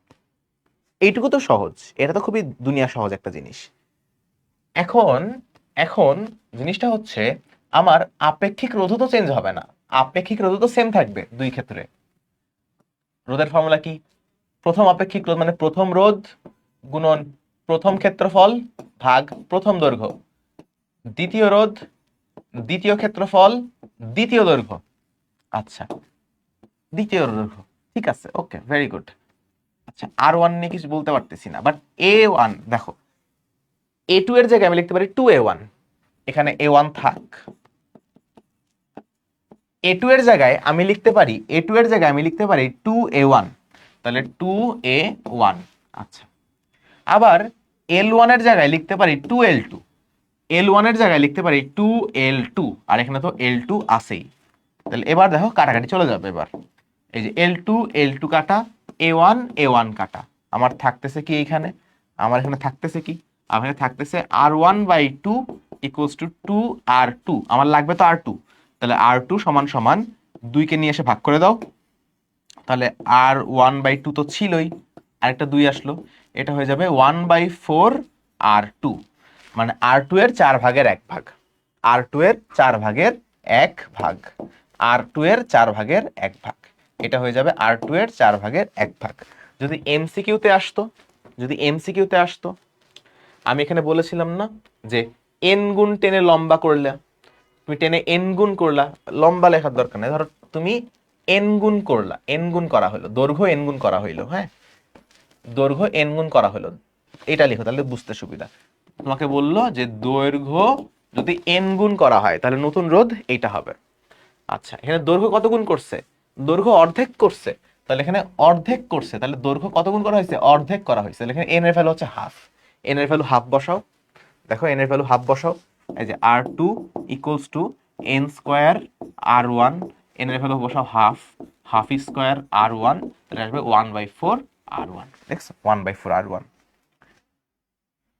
এইটুকু তো সহজ, এটা তো খুবই দুনিয়া সহজ একটা জিনিস। এখন এখন জিনিসটা হচ্ছে আমার আপেক্ষিক রোধও তো চেঞ্জ হবে না, আপেক্ষিক রোধও তো সেম থাকবে দুই ক্ষেত্রে। রোধের ফর্মুলা কি? প্রথম আপেক্ষিক রোধ মানে প্রথম রোধ গুণন প্রথম ক্ষেত্রফল ভাগ প্রথম দৈর্ঘ্য, দ্বিতীয় রোধ দ্বিতীয় ক্ষেত্রফল দ্বিতীয় দৈর্ঘ্য। আচ্ছা, দ্বিতীয় দৈর্ঘ্য, ঠিক আছে, ওকে, ভেরি গুড। আচ্ছা, R1 নিয়ে কিছু বলতে পারতেছি না, বাট A1 দেখো, A2 এর জায়গায় আমি লিখতে পারি 2A1, এখানে A1 থাক। A2 এর জায়গায় আমি লিখতে পারি, A2 এর জায়গায় আমি লিখতে পারি 2A1, তাহলে 2A1। আচ্ছা, আবার L1 এর জায়গায় লিখতে পারি 2L2, L1 এর জায়গায় লিখতে পারি 2L2, আর এখানে তো L2 আছেই। তাহলে এবার দেখো কাটাকাটি চলে যাবে, এবার এই যে L2 L2 কাটা, A1 A1 কাটা, আমার থাকতেছে কি এইখানে, আমার এখানে থাকতেছে কি, আমার এখানে থাকতেছে R1/2 ইকুয়ালস টু 2R2, আমার লাগবে তো R2, তাহলে R2 সমান সমান 2 কে নিয়ে এসে ভাগ করে দাও, তাহলে R1/2 তো ছিলই, আরেকটা 2 আসলো, এটা হয়ে যাবে 1/4R2, মানে R2 এর 4 ভাগের 1 ভাগ, R2 এর 4 ভাগের 1 ভাগ, R2 এর 4 ভাগের 1 ভাগ, এটা হয়ে যাবে R2 এর 4 ভাগের 1 ভাগ। যদি এমসিকিউতে আসতো, যদি এমসিকিউতে আসতো, আমি এখানে বলেছিলাম না যে n গুণ টেনে লম্বা করলে, তুমি টেনে n গুণ করলা, লম্বা লেখার দরকার নেই, ধরো তুমি n গুণ করলা, n গুণ করা হলো, দৈর্ঘ্য n গুণ করা হইলো, হ্যাঁ, দৈর্ঘ্য n গুণ করা হলো, এটা লিখো তাহলে বুঝতে সুবিধা। তোমাকে বললো যে দৈর্ঘ্য যদি n গুণ করা হয় তাহলে নতুন রোধ এইটা হবে। আচ্ছা, এখানে দৈর্ঘ্য কত গুণ করছে? দৈর্ঘ্য অর্ধেক করছে, তাহলে এখানে অর্ধেক করছে, তাহলে দৈর্ঘ্য কত গুণ করা হয়েছে? অর্ধেক করা হয়েছে, তাহলে এখানে n এর ভ্যালু হচ্ছে হাফ, n এর ভ্যালু হাফ বসাও, দেখো n এর ভ্যালু হাফ বসাও, এই যে R2 equals to n square R1, n এর ভ্যালু বসাও হাফ, হাফ স্কয়ার R1, তাহলে আসবে 1/4R1, দেখছো 1/4R1,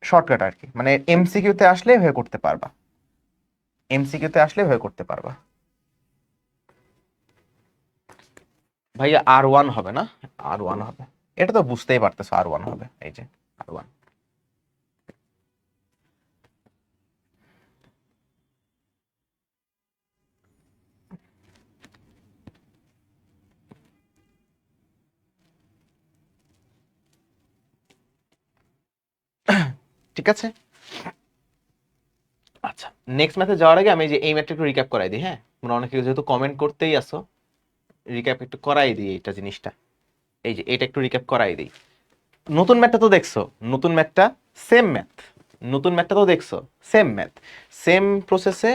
শর্টকাট আর কি, মানে এমসিকিউতে আসলে এভাবে করতে পারবা, এমসিকিউতে আসলে এভাবে করতে পারবা। ভাইয়া R1 হবে না, R1 হবে, এটা তো বুঝতেই পারতেছো R1 হবে, এই যে R1। ঠিক আছে, আচ্ছা, নেক্সট ম্যাথে যাওয়ার আগে আমি যে এই ম্যাথটা একটু রিক্যাপ করাই দিই, হ্যাঁ, তোমরা অনেকে যেহেতু কমেন্ট করতেই আসো, রিক্যাপ একটু করাই দিই এটা জিনিসটা, এই যে এটা একটু রিক্যাপ করাই দিই। নতুন ম্যাথটা তো দেখছো, নতুন ম্যাথটা সেম ম্যাথ, নতুন ম্যাথটা তো দেখছো সেম ম্যাথ, সেম প্রসেসে,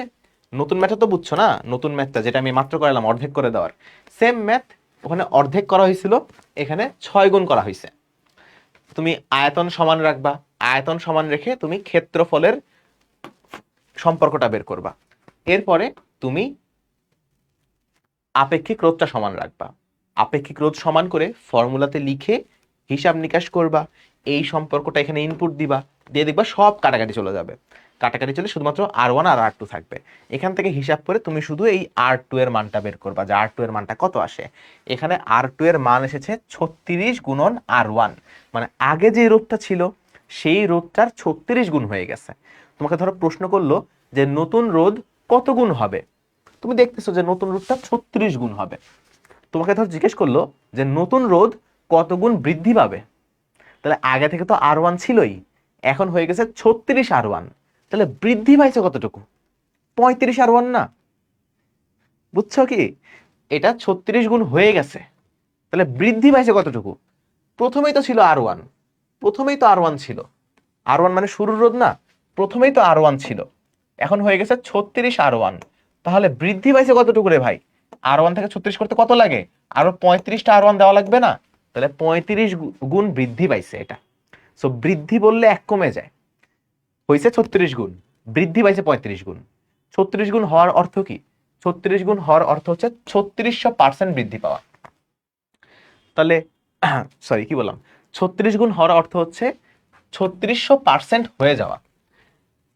নতুন ম্যাথটা তো বুঝছো না, নতুন ম্যাথটা যেটা আমি মাত্র করালাম অর্ধেক করে দেওয়ার, সেম ম্যাথ, ওখানে অর্ধেক করা হয়েছিল, এখানে 6 গুণ করা হয়েছে, তুমি আয়তন সমান রাখবা, আয়তন সমান রেখে তুমি ক্ষেত্রফলের সম্পর্কটা বের করবা। এরপরে তুমি আপেক্ষিক রোধটা সমান রাখবা, আপেক্ষিক রোধ সমান করে ফর্মুলাতে লিখে হিসাব নিকাশ করবা, এই সম্পর্কটা এখানে ইনপুট দিবা, দিয়ে দেখবা সব কাটাকাটি চলে যাবে, কাটাকাটি চলে শুধুমাত্র R1 আর R2 থাকবে। এখান থেকে হিসাব করে তুমি শুধু এই R2 এর মানটা বের করবা, যে R2 এর মানটা কত আসে। এখানে R2 এর মান এসেছে 36 গুণন R1, মানে আগে যে রোধটা ছিল সেই রোধটার 36 গুণ হয়ে গেছে। তোমাকে ধরো প্রশ্ন করলো যে নতুন রোধ কত গুণ হবে, তুমি দেখতেছো যে নতুন রোধটা 36 গুণ হবে। তোমাকে ধর জিজ্ঞেস করলো যে নতুন রোধ কত গুণ বৃদ্ধি পাবে, তাহলে আগে থেকে তো R1 ছিলই, এখন হয়ে গেছে 36 R1, তাহলে বৃদ্ধি পাইছে কতটুকু? 35 R1 না? বুঝছো কি? এটা 36 গুণ হয়ে গেছে, তাহলে বৃদ্ধি পাইছে কতটুকু? প্রথমেই তো ছিল R1, প্রথমেই তো R1 ছিল, R1 মানে শুরুর রোধ না, প্রথমেই তো R1 ছিল, এখন হয়ে গেছে 36 R1, তাহলে বৃদ্ধি পাইছে কতটুকু রে ভাই? R1 থেকে 36 করতে কত লাগে? আরো 35টা R1 দেওয়া লাগবে না? তাহলে 35 গুণ বৃদ্ধি পাইছে এটা। সো বৃদ্ধি বললে এক কমে যায়, হয়েছে 36 গুণ, বৃদ্ধি পাইছে 35 গুণ। 36 গুণ হওয়ার অর্থ কি? 36 গুণ হওয়ার অর্থ হচ্ছে 3600% বৃদ্ধি পাওয়া। তাহলে সরি কি বললাম, 36 গুণ হওয়ার অর্থ হচ্ছে 3600% হয়ে যাওয়া।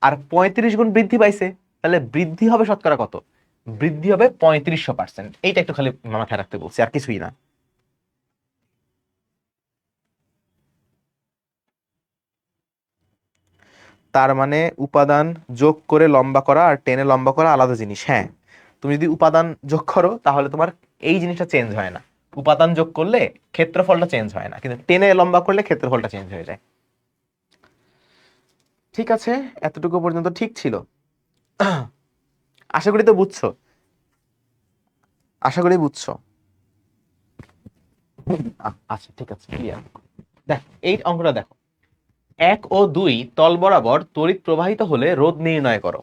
আর 35 গুণ বৃদ্ধি পাইছে, তাহলে বৃদ্ধি হবে শতকরা কত? বৃদ্ধি হবে 3500%। এইটা একটু খালি মাথায় রাখতে বলছি, আর কিছুই না। তার মানে উপাদান যোগ করে লম্বা করা আর টেনে লম্বা করা আলাদা জিনিস। হ্যাঁ, তুমি যদি উপাদান যোগ করো তাহলে তোমার এই জিনিসটা চেঞ্জ হয় না, উপাদান যোগ করলে ক্ষেত্রফলটা চেঞ্জ হয় না, কিন্তু টেনে লম্বা করলে ক্ষেত্রফলটা চেঞ্জ হয়ে যায়। ঠিক আছে, এতটুকু পর্যন্ত ঠিক ছিল, আশা করি তো বুঝছো, আশা করি বুঝছো। আচ্ছা ঠিক আছে, ক্লিয়ার। দেখ এই অঙ্কটা দেখো, 1 ও 2 তল বরাবর তড়িৎ প্রবাহিত হলে রোধ নির্ণয় করো।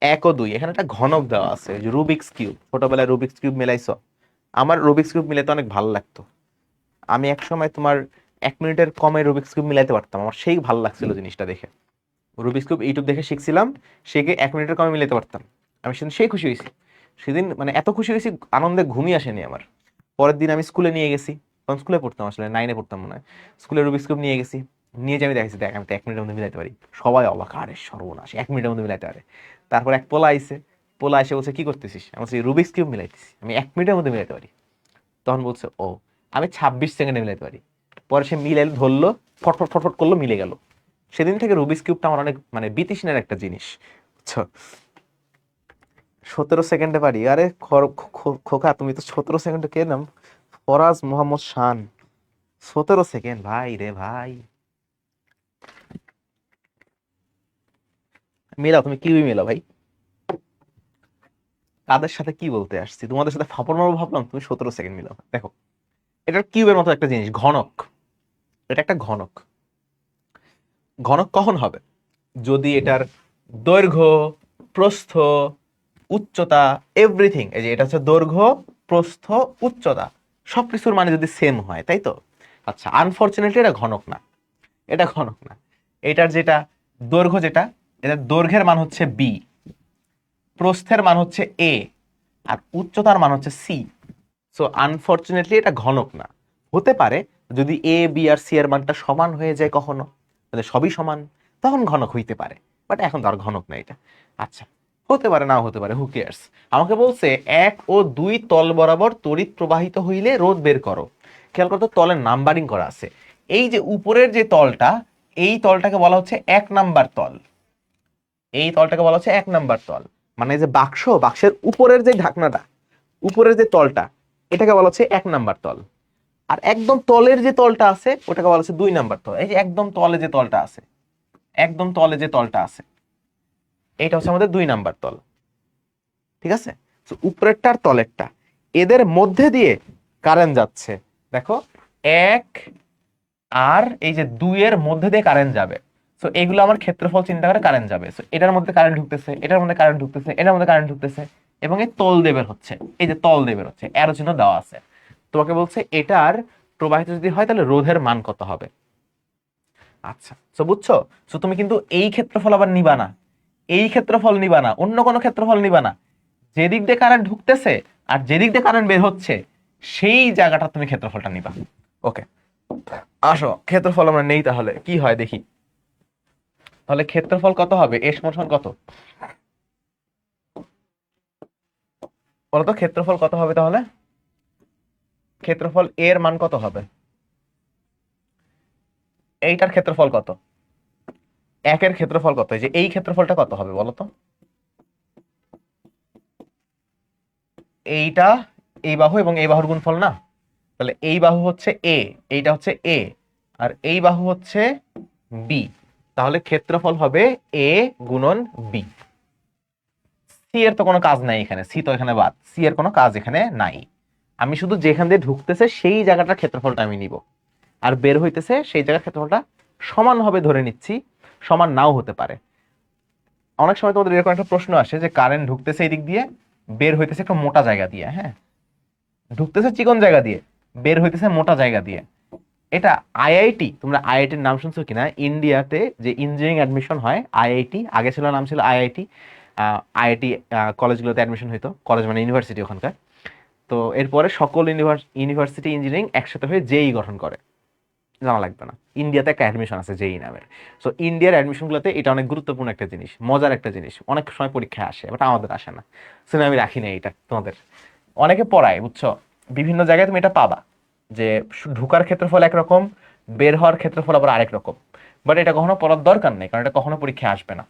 1 ও 2 এখানে একটা ঘনক দেওয়া আছে, রুবিক্স কিউব, ছোটবেলায় রুবিক্স কিউব মিলাইছো? আমার রুবিক্স কিউব মিলাইতে অনেক ভালো লাগতো, আমি এক সময় তোমার 1 মিনিটের কমে রুবিক্স কিউব মিলাইতে পারতাম, আমার সেই ভালো লাগছিল জিনিসটা দেখে। রুবিক্স কিউব ইউটিউব দেখে শিখছিলাম, শিখে 1 মিনিটের কমে মিলাইতে পারতাম। আমি সেদিন সেই খুশি হয়েছি, সেদিন মানে এত খুশি হয়েছি আনন্দে ঘুমিয়ে আসেনি আমার। পরের দিন আমি স্কুলে নিয়ে গেছি, তখন স্কুলে পড়তাম, আসলে 9-এ পড়তাম মনে হয়, স্কুলে রুবিক্স কিউব নিয়ে গেছি, নিয়ে যে আমি দেখেছি দেখ আমি তো 1 মিনিটের মধ্যে মিলাইতে পারি। সবাই অবাক, আরে সর্বনাশ 1 মিনিটের মধ্যে মিলাইতে পারে। তারপর এক পোলা আইছে, পোলা এসে বলছে কি করতেছিস, আমি বলছি রুবিক্স কিউব মিলাইতেছি, আমি 1 মিনিটের মধ্যে মিলাইতে পারি। তখন বলছে ও আমি 26 সেকেন্ডে মিলাইতে পারি। পরে সে মিলাইল, ধরলো, ফটফট ফটফট করলো, মিলে গেল। সেদিন থেকে রুবিক্স কিউবটা আমার অনেক মানে বিতৃষ্ণার একটা জিনিস, বুঝছো? 17 সেকেন্ডে পারি, আরে খোকা তুমি তো 17 সেকেন্ডে কে নাম, ফরাজ মোহাম্মদ শান, 17 সেকেন্ড ভাই রে ভাই। মেলাও, তুমি কিউই মেলাও ভাই, কাদের সাথে কি বলতে আসছি, তোমাদের সাথে ফাপড় মারবো ভাবলাম, তুমি 17 সেকেন্ড মিলাও। দেখো এটা কিউবের মতো একটা জিনিস, ঘনক, এটা একটা ঘনক। ঘনক কখন হবে? যদি এটার দৈর্ঘ্য, প্রস্থ, উচ্চতা, এভরিথিং, এই যে এটা হচ্ছে দৈর্ঘ্য, প্রস্থ, উচ্চতা, সবকিছুর মানে যদি সেম হয়, তাই তো? আচ্ছা, আনফরচুনেটলি এটা ঘনক না, এটা ঘনক না। এটার যেটা দৈর্ঘ্য, যেটা এটার দৈর্ঘ্যের মান হচ্ছে বি, প্রস্থের মান হচ্ছে এ, আর উচ্চতার মান হচ্ছে সি। সো আনফরচুনেটলি এটা ঘনক না। হতে পারে যদি এ বি আর সি এর মানটা সমান হয়ে যায় কখনো, মানে সবই সমান, তখন ঘনক হইতে পারে, বাট এখন তো আর ঘনক না এটা। আচ্ছা, হতে পারে নাও হতে পারে, হু কেয়ার্স। আমাকে বলছে 1 ও 2 তল বরাবর তড়িৎ প্রবাহিত হইলে রোধ বের করো। খেয়াল করো তো, তলের নাম্বারিং করা আছে। এই যে উপরের যে তলটা, এই তলটাকে বলা হচ্ছে 1 নাম্বার তল, এই তলটাকে বলা হচ্ছে 1 নাম্বার তল। মানে যে বাক্স, বাক্সের উপরের যে ঢাকনাটা, উপরের যে তলটা, এটাকে বলা হচ্ছে 1 নাম্বার তল। আর একদম তলের যে তলটা আছে ওটাকে বলা হচ্ছে 2 নাম্বার তল। এই যে একদম তলে যে তলটা আছে, একদম তলে যে তলটা আছে, এটা হচ্ছে আমাদের 2 নাম্বার তল। ঠিক আছে? তো উপরেরটা আর তলেরটা, এদের মধ্যে দিয়ে কারেন্ট যাচ্ছে। দেখো 1 আর এই যে 2 এর মধ্যে দিয়ে কারেন্ট যাবে। সো এগুলো আমার ক্ষেত্রফল চিন্তা করে কারেন্ট যাবে। সো এটার মধ্যে কারেন্ট ঢুকতেছে, এটার মধ্যে কারেন্ট ঢুকতেছে, এটার মধ্যে কারেন্ট ঢুকতেছে, এবং এই তল দেবের হচ্ছে, এই যে তল দেবের হচ্ছে, অ্যারো চিহ্ন দেওয়া আছে। তোমাকে বলছে এটার প্রবাহিত যদি হয় তাহলে রোধের মান কত হবে। আচ্ছা, তো বুঝছো? তো তুমি কিন্তু এই ক্ষেত্রফল আবার নিবা না, এই ক্ষেত্রফল নিবা না, অন্য কোনো ক্ষেত্রফল নিবা না। যেদিক দিয়ে কারেন্ট ঢুকতেছে আর যেদিক দিয়ে কারেন্ট বের হচ্ছে সেই জায়গাটা তুমি ক্ষেত্রফলটা নিবা। ওকে, আসো ক্ষেত্রফল আমরা নেই, তাহলে কি হয় দেখি। তাহলে ক্ষেত্রফল কত হবে? এস সমান কত বলতো? ক্ষেত্রফল কত হবে তাহলে? ক্ষেত্রফল এর মান কত হবে? এইটার ক্ষেত্রফল কত? একের ক্ষেত্রফল কত? এই যে এই ক্ষেত্রফলটা কত হবে বলো তো? এইটা এই বাহু এবং এই বাহুর গুণফল না? তাহলে এই বাহু হচ্ছে এ, এইটা হচ্ছে এ, আর এই বাহু হচ্ছে বি। তাহলে ক্ষেত্রফল হবে এ গুণন বি। সি এর তো কোনো কাজ নাই এখানে, সি তো এখানে বাদ, সি এর কোনো কাজ এখানে নাই। আমি শুধু যেখান দিয়ে ঢুকতেছে সেই জায়গাটার ক্ষেত্রফলটা আমি নিব, আর বের হইতেছে সেই জায়গার ক্ষেত্রফলটা সমান হবে ধরে নিচ্ছি, সমান নাও হতে পারে। অনেক সময় তোমাদের এরকম একটা প্রশ্ন আসে যে কারেন্ট ঢুকতেছে এই দিক দিয়ে, বের হইতেছে একটা মোটা জায়গা দিয়ে, হ্যাঁ, ঢুকতেছে চিকন জায়গা দিয়ে, বের হইতেছে মোটা জায়গা দিয়ে। এটা আইআইটি, তোমরা আইআইটির নাম শুনছো কিনা? ইন্ডিয়াতে যে ইঞ্জিনিয়ারিং অ্যাডমিশন হয়, আইআইটি আগে ছিল, নাম ছিল আইআইটি। আইআইটি কলেজগুলোতে অ্যাডমিশন হইতো, কলেজ মানে ইউনিভার্সিটি ওখানকার। তো এরপরে সকল ইউনিভার্সিটি ইঞ্জিনিয়ারিং একসাথে হয়ে জেই গঠন করে, জানা লাগবে না, ইন্ডিয়াতে একটা অ্যাডমিশন আছে জেই নামের। সো ইন্ডিয়ার অ্যাডমিশনগুলোতে এটা অনেক গুরুত্বপূর্ণ একটা জিনিস, মজার একটা জিনিস, অনেক সময় পরীক্ষায় আসে, বাট আমাদের আসে না। সো আমি রাখি না এটা, তোমাদের অনেকে পড়ায়, বুঝছো? বিভিন্ন জায়গায় তুমি এটা পাবা যে ঢুকার ক্ষেত্রফল একরকম, বের হওয়ার ক্ষেত্রফল আবার আরেক রকম। বাট এটা কখনো পড়ার দরকার নেই, কারণ এটা কখনো পরীক্ষায় আসবে না।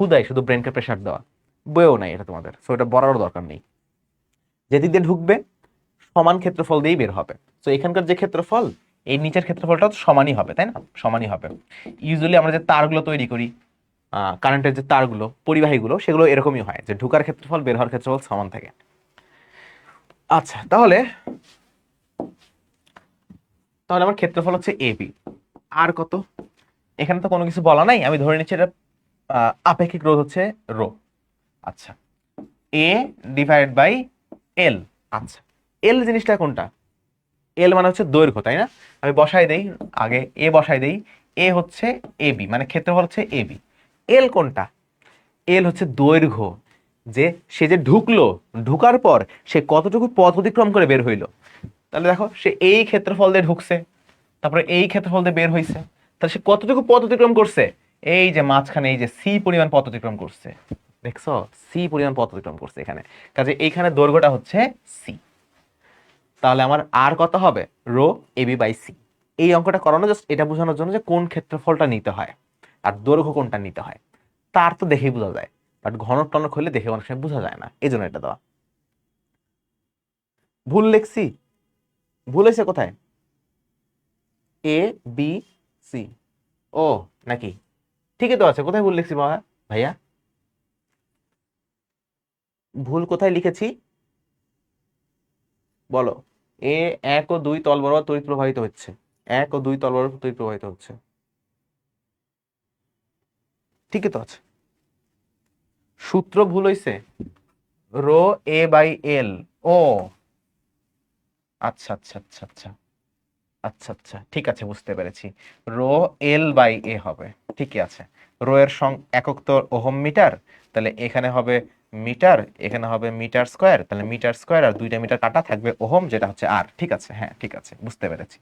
হুদাই শুধু ব্রেনকে প্রেশার দেওয়া, বইও নাই এটা তোমাদের, সো এটা বড়ারও দরকার নেই। যেদিক দিয়ে ঢুকবে সমান ক্ষেত্রফল দিয়েই বের হবে। তো এখানকার যে ক্ষেত্রফল, এই নিচের ক্ষেত্রফলটা তো সমানই হবে, তাই না? সমানই হবে। ইউজুয়ালি আমরা যে তারগুলো তৈরি করি, কারেন্টের যে তারগুলো, পরিবাহীগুলো, সেগুলো এরকমই হয় যে ঢুকার ক্ষেত্রফল বের হওয়ার ক্ষেত্রফল সমান থাকে। আচ্ছা, তাহলে তাহলে আমার ক্ষেত্রফল হচ্ছে এবি। আর কত? এখানে তো কোনো কিছু বলা নাই, আমি ধরে নিচ্ছি এটা আপেক্ষিক রোধ হচ্ছে রো। আচ্ছা, এ ডিভাইড বাই এল। আচ্ছা, এল জিনিসটা কোনটা? এল মানে হচ্ছে দৈর্ঘ্য, তাই না? আমি বসাই দেই, আগে এ বসাই দেই। এ হচ্ছে এবি, মানে ক্ষেত্রফল হচ্ছে এবি। এল কোনটা? এল হচ্ছে দৈর্ঘ্য, যে সে যে ঢুকলো, ঢুকার পর সে কতটুকু পথ অতিক্রম করে বের হইলো। তাহলে দেখো, সে এই ক্ষেত্রফল দিয়ে ঢুকছে, তারপরে এই ক্ষেত্রফল দিয়ে বের হইছে, তাহলে সে কতটুকু পথ অতিক্রম করছে? এই যে মাঝখানে এই যে সি পরিমাণ পথ অতিক্রম করছে, দেখছো? সি পরিমাণ পথ অতিক্রম করছে এখানে, কাজে এইখানে দৈর্ঘ্যটা হচ্ছে সি। তাহলে আমার আর কত হবে? Rho AB by C. এই অঙ্কটা করানো জাস্ট এটা বোঝানোর জন্য যে কোন ক্ষেত্রফলটা নিতে হয় আর দৈর্ঘ্য কোনটা নিতে হয়। তার তো দেখেই বোঝা যায়, বাট ঘনক টনক হলে দেখে অনেক সময় বোঝা যায় না, এই জন্য এটা দেওয়া। ভুল লেখছি? ভুল হয়েছে কোথায়? এ বি সি, ও নাকি? ঠিকই তো আছে, কোথায় ভুল লিখছি বাবা ভাইয়া? ভুল কোথায় লিখেছি বলো? এ 1 ও 2 তল বরাবর তড়িৎ প্রবাহিত হচ্ছে, 1 ও 2 তল বরাবর তড়িৎ প্রবাহিত হচ্ছে, ঠিকই তো আছে। সূত্র ভুল হয়েছে, রো এ বাই এল। ও আচ্ছা আচ্ছা আচ্ছা আচ্ছা আচ্ছা আচ্ছা, ঠিক আছে, বুঝতে পেরেছি। রো এল বাই এ হবে, ঠিকই আছে। রো এর একক তো ওহম মিটার, তাহলে এখানে হবে মিটার, এখানে হবে মিটার স্কোয়ার, তাহলে মিটার স্কোয়ার আর 2টা মিটার কাটা থাকবে ওহম, যেটা হচ্ছে আর। ঠিক আছে, হ্যাঁ ঠিক আছে, বুঝতে পেরেছি।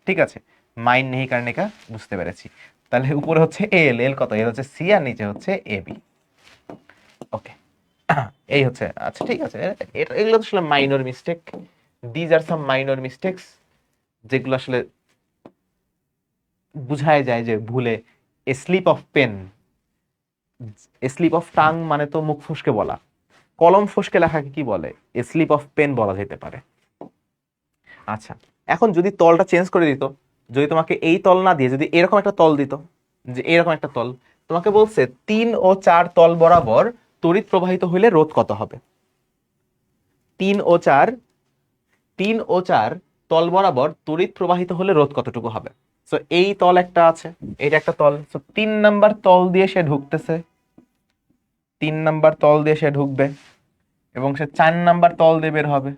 ঠিক আছে, মাইন নেই কারণ এটা বুঝতে পেরেছি। তাহলে উপরে হচ্ছে এল, এল কত? এল হচ্ছে সি, আর নিচে হচ্ছে এ বি। ওকে, এই হচ্ছে। আচ্ছা ঠিক আছে, এগুলো তো আসলে minor mistake, these are some minor mistakes, যেগুলো আসলে বুঝায় যায় যে ভুলে। A slip of pen, slip of tongue মানে তো মুখ ফসকে বলা, কলম ফসকে লেখাকে কি বলে? এ স্লিপ অফ পেন বলা যেতে পারে। আচ্ছা, এখন যদি তলটা চেঞ্জ করে দিত, যদি তোমাকে এই তল না দিয়ে যদি এরকম একটা তল দিত, যে এরকম একটা তল, তোমাকে বলছে 3 ও 4 তল বরাবর তড়িৎ প্রবাহিত হইলে রোধ কত হবে? 3 ও 4, 3 ও 4 তল বরাবর তড়িৎ প্রবাহিত হলে রোধ কতটুকু হবে? সো এই তল একটা আছে, এটা একটা তল, সো 3 নাম্বার তল দিয়ে সে ঢুকতেছে, 3 নাম্বার তল দিয়ে সে ঢুকবে, এবং সে 4 নাম্বার তল দিয়ে বের হবে,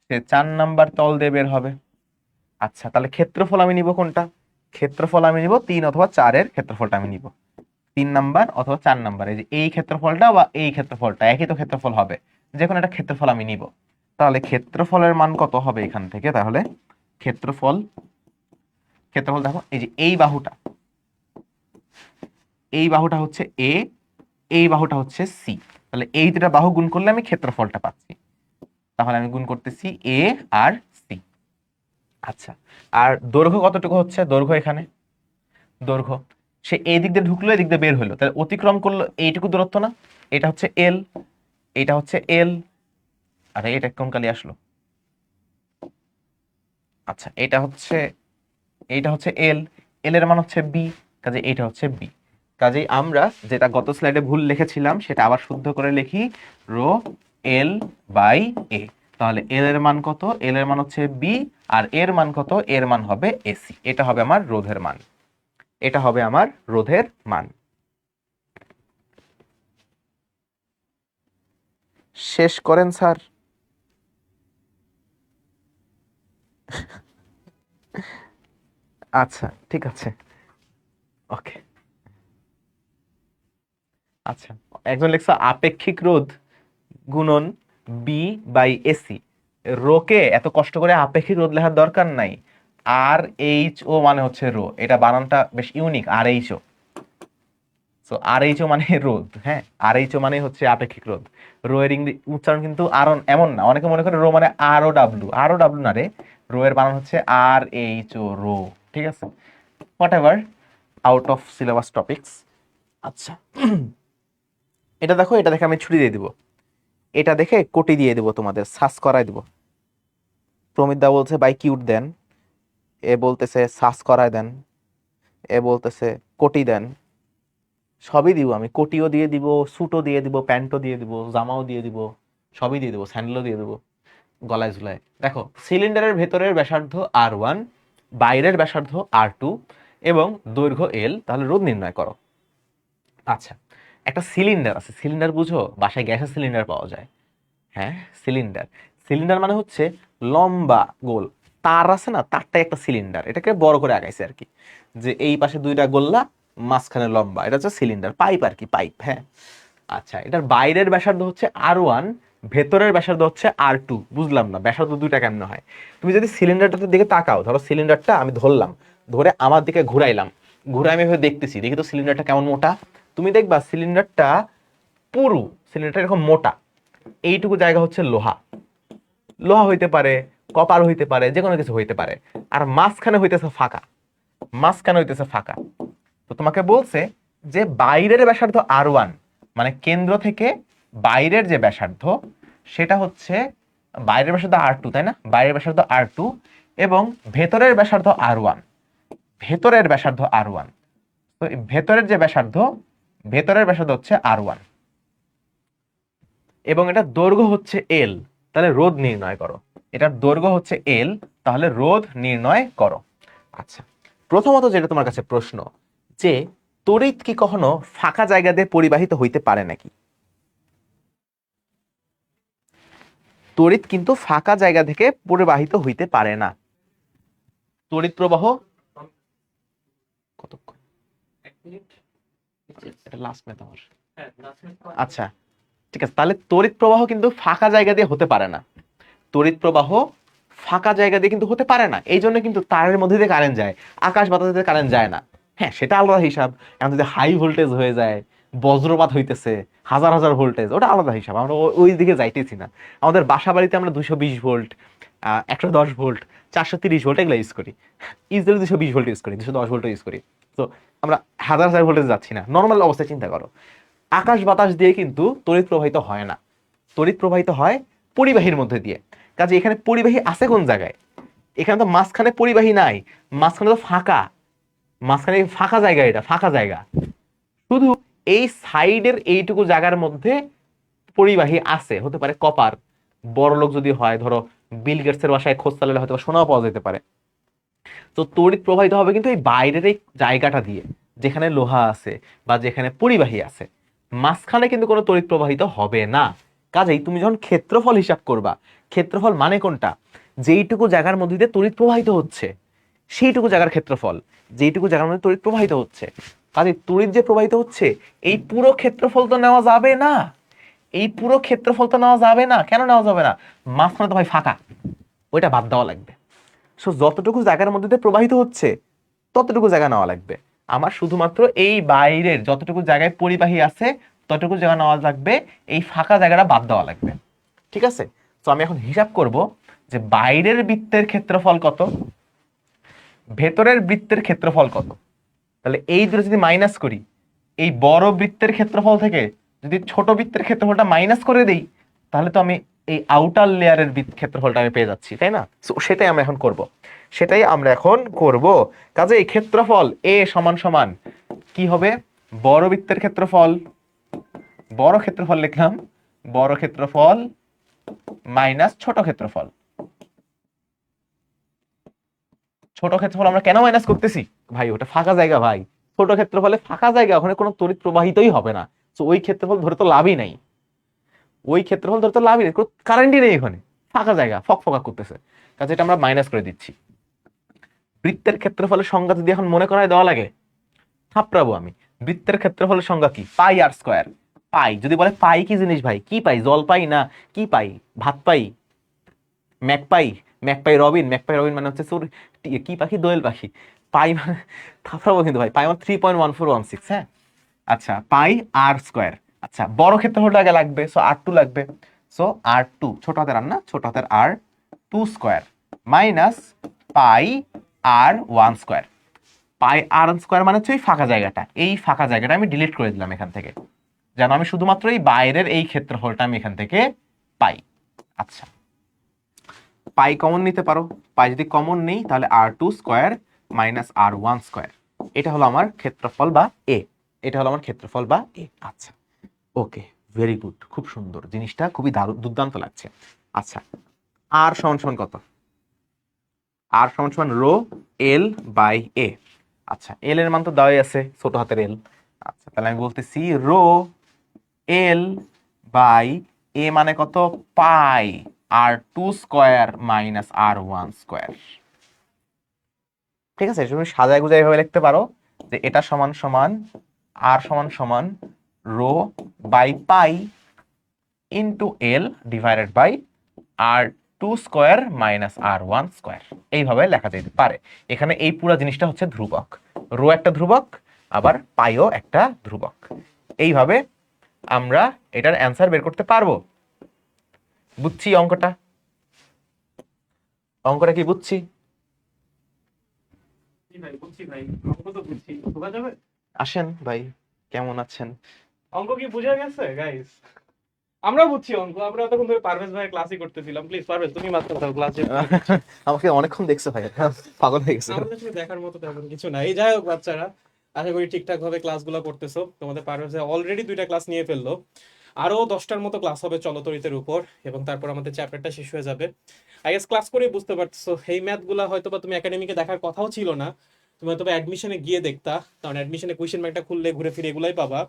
সে 4 নাম্বার তল দিয়ে বের হবে। আচ্ছা, তাহলে ক্ষেত্রফল আমি নিব কোনটা? ক্ষেত্রফল আমি নিব 3 অথবা 4 এর ক্ষেত্রফলটা আমি নিব 3 নাম্বার অথবা 4 নাম্বার, এই যে এই ক্ষেত্রফলটা বা এই ক্ষেত্রফলটা একই তো ক্ষেত্রফল হবে, যে কোনো একটা ক্ষেত্রফল আমি নিব। তাহলে ক্ষেত্রফলের মান কত হবে এখান থেকে? তাহলে ক্ষেত্রফল ক্ষেত্রফল দেখো, এই যে এই বাহুটা হচ্ছে এ, এই বাহুটা হচ্ছে সি, তাহলে এই দুটা বাহু গুণ করলে আমি ক্ষেত্রফলটা পাচ্ছি। তাহলে আমি গুণ করতেছি এ আর সি। আচ্ছা, আর দৈর্ঘ্য কতটুকু হচ্ছে? দৈর্ঘ্য এখানে দৈর্ঘ্য সে এই দিক দিয়ে ঢুকলো, এই দিক দিয়ে বের হলো, তাহলে অতিক্রম করলো এইটুকু দূরত্ব না? এটা হচ্ছে এল, এটা হচ্ছে এল, আর এটা কোন কালি আসলো? আচ্ছা, এইটা হচ্ছে এল, এল এর মান হচ্ছে বি, কাজে এটা হচ্ছে বি। কাজেই আমরা যেটা গত স্লাইডে ভুল লিখেছিলাম সেটা আবার শুদ্ধ করে লিখি, রো এল বাই এ। তাহলে এল এর মান কত? এল এর মান হচ্ছে বি, আর এর মান কত? এর মান হবে এসি। এটা হবে আমার রোধের মান, এটা হবে আমার রোধের মান। শেষ করেন স্যার। আচ্ছা ঠিক আছে, ওকে। আচ্ছা, একজন লিখছে আপেক্ষিক রোধ গুণন বি বাই এসি। রোকে এত কষ্ট করে আপেক্ষিক রোধ লেখার দরকার নাই। আর এইচ ও মানে হচ্ছে রো, এটা বানানটা বেশ ইউনিক, আর এইচ ও। সো আর এইচ ও মানে রোধ, হ্যাঁ, আর এইচ ও মানে হচ্ছে আপেক্ষিক রোধ। রো এর উচ্চারণ কিন্তু আর এমন না, অনেকে মনে করে রো মানে আর ও ডাব্লু, আর ও ডাব্লু না রে, রো এর বানান হচ্ছে আর এইচ ও, রো। ঠিক আছে, what ever, out of syllabus topics. আচ্ছা, এটা দেখো, এটা দেখে আমি ছুটি দিয়ে দিব, এটা দেখে কোটি দিয়ে দিব, তোমাদের সার্চ করাই দিব। প্রমিত দা বলছে বাই কিউট দেন, এ বলতেছে সার্চ করায় দেন, এ বলতেছে কোটি দেন। সবই দিব আমি, কোটিও দিয়ে দিব, স্যুটও দিয়ে দিব, প্যান্টও দিয়ে দিব, জামাও দিয়ে দিব, সবই দিয়ে দিব, স্যান্ডেলও দিয়ে দেবো গলায় ঝুলায়। দেখো, সিলিন্ডারের ভেতরের ব্যাসার্ধ R1, বাইরের ব্যাসার্ধ R2 এবং দৈর্ঘ্য L, তাহলে রোধ নির্ণয় করো। আচ্ছা, একটা সিলিন্ডার আছে, সিলিন্ডার বুঝো? বাসায় গ্যাসের সিলিন্ডার পাওয়া যায়, হ্যাঁ, সিলিন্ডার। সিলিন্ডার মানে হচ্ছে লম্বা গোল তার আছে না, তারটাই একটা সিলিন্ডার, এটাকে বড় করে আগাইছে আর কি, যে এই পাশে দুইটা গোল্লা, মাঝখানে লম্বা, এটা হচ্ছে সিলিন্ডার, পাইপ আর কি, পাইপ, হ্যাঁ। আচ্ছা, এটার বাইরের ব্যাসার্ধ হচ্ছে R1, ভেতরের ব্যাসার্ধ হচ্ছে R2। বুঝলাম না ব্যাসার্ধ দুইটা কেমন হয়? তুমি যদি সিলিন্ডারটার দিকে তাকাও, ধরো সিলিন্ডারটা আমি ধরলাম, ধরে আমার দিকে ঘুরাইলাম, ঘুরে আমি এভাবে দেখতেছি, দেখি তো সিলিন্ডারটা কেমন মোটা। তুমি দেখবা সিলিন্ডারটা পুরো, সিলিন্ডারটা এরকম মোটা, এইটুকু জায়গা হচ্ছে লোহা, লোহা হইতে পারে, কপার হইতে পারে, যে কোনো কিছু হইতে পারে, আর মাঝখানে হইতেছে ফাঁকা, মাঝখানে হইতেছে ফাঁকা। তো তোমাকে বলছে যে বাইরের ব্যাসার্ধ R1, মানে কেন্দ্র থেকে বাইরের যে ব্যাসার্ধ সেটা হচ্ছে, বাইরের ব্যাসার্ধ R2, তাই না? বাইরের ব্যাসার্ধ R2 এবং ভেতরের ব্যাসার্ধ R1, ভেতরের ব্যাসার্ধ R1। তো ভেতরের যে ব্যাসার্ধ, ভেতরের ব্যাসার্ধ হচ্ছে R1 এবং এটা দৈর্ঘ্য হচ্ছে L, তাহলে রোধ নির্ণয় করো। এটার দৈর্ঘ্য হচ্ছে L, তাহলে রোধ নির্ণয় করো। আচ্ছা, প্রথমত যেটা তোমার কাছে প্রশ্ন, যে তড়িৎ কি কখনো ফাঁকা জায়গা দিয়ে পরিবাহিত হইতে পারে নাকি? তড়িৎ কিন্তু ফাঁকা জায়গা থেকে পরিবাহিত হইতে পারে না। তড়িৎ প্রবাহ কতক্ষণ? এটা লাস্ট ম্যাথ আমার। আচ্ছা ঠিক আছে, তাহলে তড়িৎ প্রবাহ কিন্তু ফাঁকা জায়গা দিয়ে হতে পারে না। তড়িৎ প্রবাহ ফাঁকা জায়গা দিয়ে কিন্তু হতে পারে না, এই জন্য কিন্তু তারের মধ্যে দিয়ে কারেন্ট যায়, আকাশ বাতাসে কারেন্ট যায় না। হ্যাঁ, সেটা আলাদা হিসাব। এখন যদি হাই ভোল্টেজ হয়ে যায়, বজ্রপাত হইতেছে, হাজার হাজার ভোল্টেজ, ওটা আলাদা হিসাব, আমরা ওই দিকে যাইতেছি না। আমাদের বাসা বাড়িতে আমরা 220 ভোল্ট, 110 ভোল্ট, 430 ভোল্ট এগুলো ইউজ করি, ইজিলি 220 ভোল্ট ইউজ করি, 210 ভোল্ট ইউজ করি। তো আমরা হাজার হাজার ভোল্টেজ যাচ্ছি না, নর্মাল অবস্থায় চিন্তা করো। আকাশ বাতাস দিয়ে কিন্তু তড়িৎ প্রবাহিত হয় না, তড়িৎ প্রবাহিত হয় পরিবাহীর মধ্যে দিয়ে। কাজে এখানে পরিবাহী আছে কোন জায়গায়? এখানে তো মাঝখানে পরিবাহী নাই, মাঝখানে তো ফাঁকা, মাঝখানে ফাঁকা জায়গা, এটা ফাঁকা জায়গা, শুধু এই সাইডের এইটুকু জায়গার মধ্যে পরিবাহী আছে, হতে পারে কপার, বড় লোক যদি হয়, ধরো বিল গেটসের বাসায় খোঁজ চালালে হয়তো সোনাও পাওয়া যেতে পারে। তো তড়িৎ প্রবাহিত হবে কিন্তু এই বাইরের এই জায়গাটা দিয়ে, যেখানে লোহা আছে বা যেখানে পরিবাহী আছে, মাঝখানে কিন্তু কোনো তড়িৎ প্রবাহিত হবে না। কাজেই তুমি যখন ক্ষেত্রফল হিসাব করবা, ক্ষেত্রফল মানে কোনটা? যেইটুকু জায়গার মধ্যে দিয়ে তড়িৎ প্রবাহিত হচ্ছে সেইটুকু জায়গার ক্ষেত্রফল। যেইটুকু জায়গার মধ্যে তড়িৎ প্রবাহিত হচ্ছে। কাজে তড়িৎ যে প্রবাহিত হচ্ছে এই পুরো ক্ষেত্রফল তো নেওয়া যাবে না, এই পুরো ক্ষেত্রফল তো নেওয়া যাবে না। কেন নেওয়া যাবে না? মাঝখানে তো ভাই ফাঁকা, ওইটা বাদ দেওয়া লাগবে। সো যতটুকু জায়গার মধ্যে দিয়ে প্রবাহিত হচ্ছে ততটুকু জায়গা নেওয়া লাগবে। আমার শুধুমাত্র এই বাইরের যতটুকু জায়গায় পরিবাহী আছে ততটুকু জায়গা নেওয়া লাগবে, এই ফাঁকা জায়গাটা বাদ দেওয়া লাগবে। ঠিক আছে? তো আমি এখন হিসাব করব যে বাইরের বৃত্তের ক্ষেত্রফল কত, ভেতরের বৃত্তের ক্ষেত্রফল কত। তাহলে এই দুটো যদি মাইনাস করি, এই বড় বৃত্তের ক্ষেত্রফল থেকে যদি ছোট বৃত্তের ক্ষেত্রফলটা মাইনাস করে দেই, তাহলে তো আমি এই আউটার লেয়ারের ক্ষেত্রফলটা আমি পেয়ে যাচ্ছি, তাই না? সো সেটাই আমরা এখন করব, সেটাই আমরা এখন করব। কাজে এই ক্ষেত্রফল এ সমান সমান কি হবে? বড় বৃত্তের ক্ষেত্রফল, বড় ক্ষেত্রফল লিখলাম, বড় ক্ষেত্রফল মাইনাস ছোট ক্ষেত্রফল। ছোট ক্ষেত্রফল আমরা কেন মাইনাস করতেছি? ভাই ওটা ফাঁকা জায়গা ভাই, ছোট ক্ষেত্রফলে ফাঁকা জায়গা, ওখানে কোনো তড়িৎ প্রবাহিতই হবে না। তো ওই ক্ষেত্রফল ধরে তো লাভই নাই, ওই ক্ষেত্রফল ধরে তো লাভই নেই, কোনো কারেন্টই নেই, ওখানে ফাঁকা জায়গা ফক ফকা করতেছে। কাজে এটা আমরা মাইনাস করে দিচ্ছি। বৃত্তের ক্ষেত্রফলের সংজ্ঞা যদি এখন মনে করায় দেওয়া লাগে, থাপড়াবো আমি। বৃত্তের ক্ষেত্রফলের সংজ্ঞা কি? পাই আর স্কয়ার। পাই যদি বলে পাই কি জিনিস ভাই, কি পাই? জল পাই না কি পাই? ভাত পাই, magpie, magpie robin, magpie robin মানে হচ্ছে কি পাখি? দোয়েল পাখি। পাই মানে থাপড়াবো কিন্তু ভাই, পাই মানে 3.1416। হ্যাঁ, আচ্ছা, পাই আর স্কোয়ার। আচ্ছা, বড় ক্ষেত্রফলটা আগে লাগবে, সো আর টু লাগবে। সো আর টু, ছোট হাতের আর না, ছোট হাতের আর টু স্কোয়ার মাইনাস পাই আর ওয়ান স্কোয়ার। পাই আর স্কোয়ার মানে হচ্ছে এই ফাঁকা জায়গাটা, এই ফাঁকা জায়গাটা আমি ডিলিট করে দিলাম এখান থেকে, যেন আমি শুধুমাত্র এই বাইরের এই ক্ষেত্রফলটা আমি এখান থেকে পাই। আচ্ছা, পাই কমন নিতে পারো, পাই যদি কমন নেই তাহলে আর two square minus R one square. এটা হলো আমার ক্ষেত্রফল বা এ, এটা হলো আমার ক্ষেত্রফল বা এ। আচ্ছা, ওকে, ভেরি গুড, খুব সুন্দর, জিনিসটা খুবই দুর্দান্ত লাগছে। আচ্ছা, আর সমান সমান কত? আর সমান সমান রো এল বাই এ। আচ্ছা, এল এর মান তো দেওয়াই আছে, ছোট হাতের এল। আচ্ছা, তাহলে আমি বলতেছি রো এল বাই এ মানে কত? পাই আর two square minus R one square. ঠিক আছে, তুমি সাজায় গুজায় এভাবে লিখতে পারো যে এটা সমান সমান আর সমান সমান rho by pi into L divided by R two square minus R one square. এইভাবে লেখা যেতে পারে। এখানে এই পুরো জিনিসটা হচ্ছে ধ্রুবক, রো একটা ধ্রুবক, আবার পাইও একটা ধ্রুবক। এইভাবে আমরা এটার অ্যান্সার বের করতে পারবো। বুঝছি অঙ্কটা? অঙ্কটা কি বুঝছি? আসেন ভাই, কেমন আছেন?
অঙ্ক কি বুঝা গেছে গাইস? আমরা বুঝছি অঙ্ক, আমরা এতক্ষণ ধরে পারভেজ ভাইয়ের ক্লাসই করতেছিলাম। প্লিজ পারভেজ তুমি মাত্র দাও ক্লাস।
আমাকে অনেকক্ষণ দেখছো ভাই, পাগল হয়ে গেছে।
আমাদের আসলে দেখার মতো তেমন কিছু নাই। যাই হোক বাচ্চারা, আশা করি ঠিকঠাক ভাবে ক্লাসগুলো করতেছো। তোমাদের পারভেজ ভাই অলরেডি 2টা ক্লাস নিয়ে ফেললো, আরো 10টার মতো ক্লাস হবে চলতরিতের উপর, এবং তারপর আমাদের চ্যাপ্টারটা শেষ হয়ে যাবে। আই গেস ক্লাস করে বুঝতে পারতেছো এই ম্যাথ গুলা হয়তো বা তুমি একাডেমিকে দেখার কথাও ছিল না, তুমি হয়তো অ্যাডমিশনে গিয়ে দেখতা, কারণ অ্যাডমিশনে কোয়েশ্চেন ব্যাংকটা খুললে ঘুরে ফিরে এগুলাই পাবা।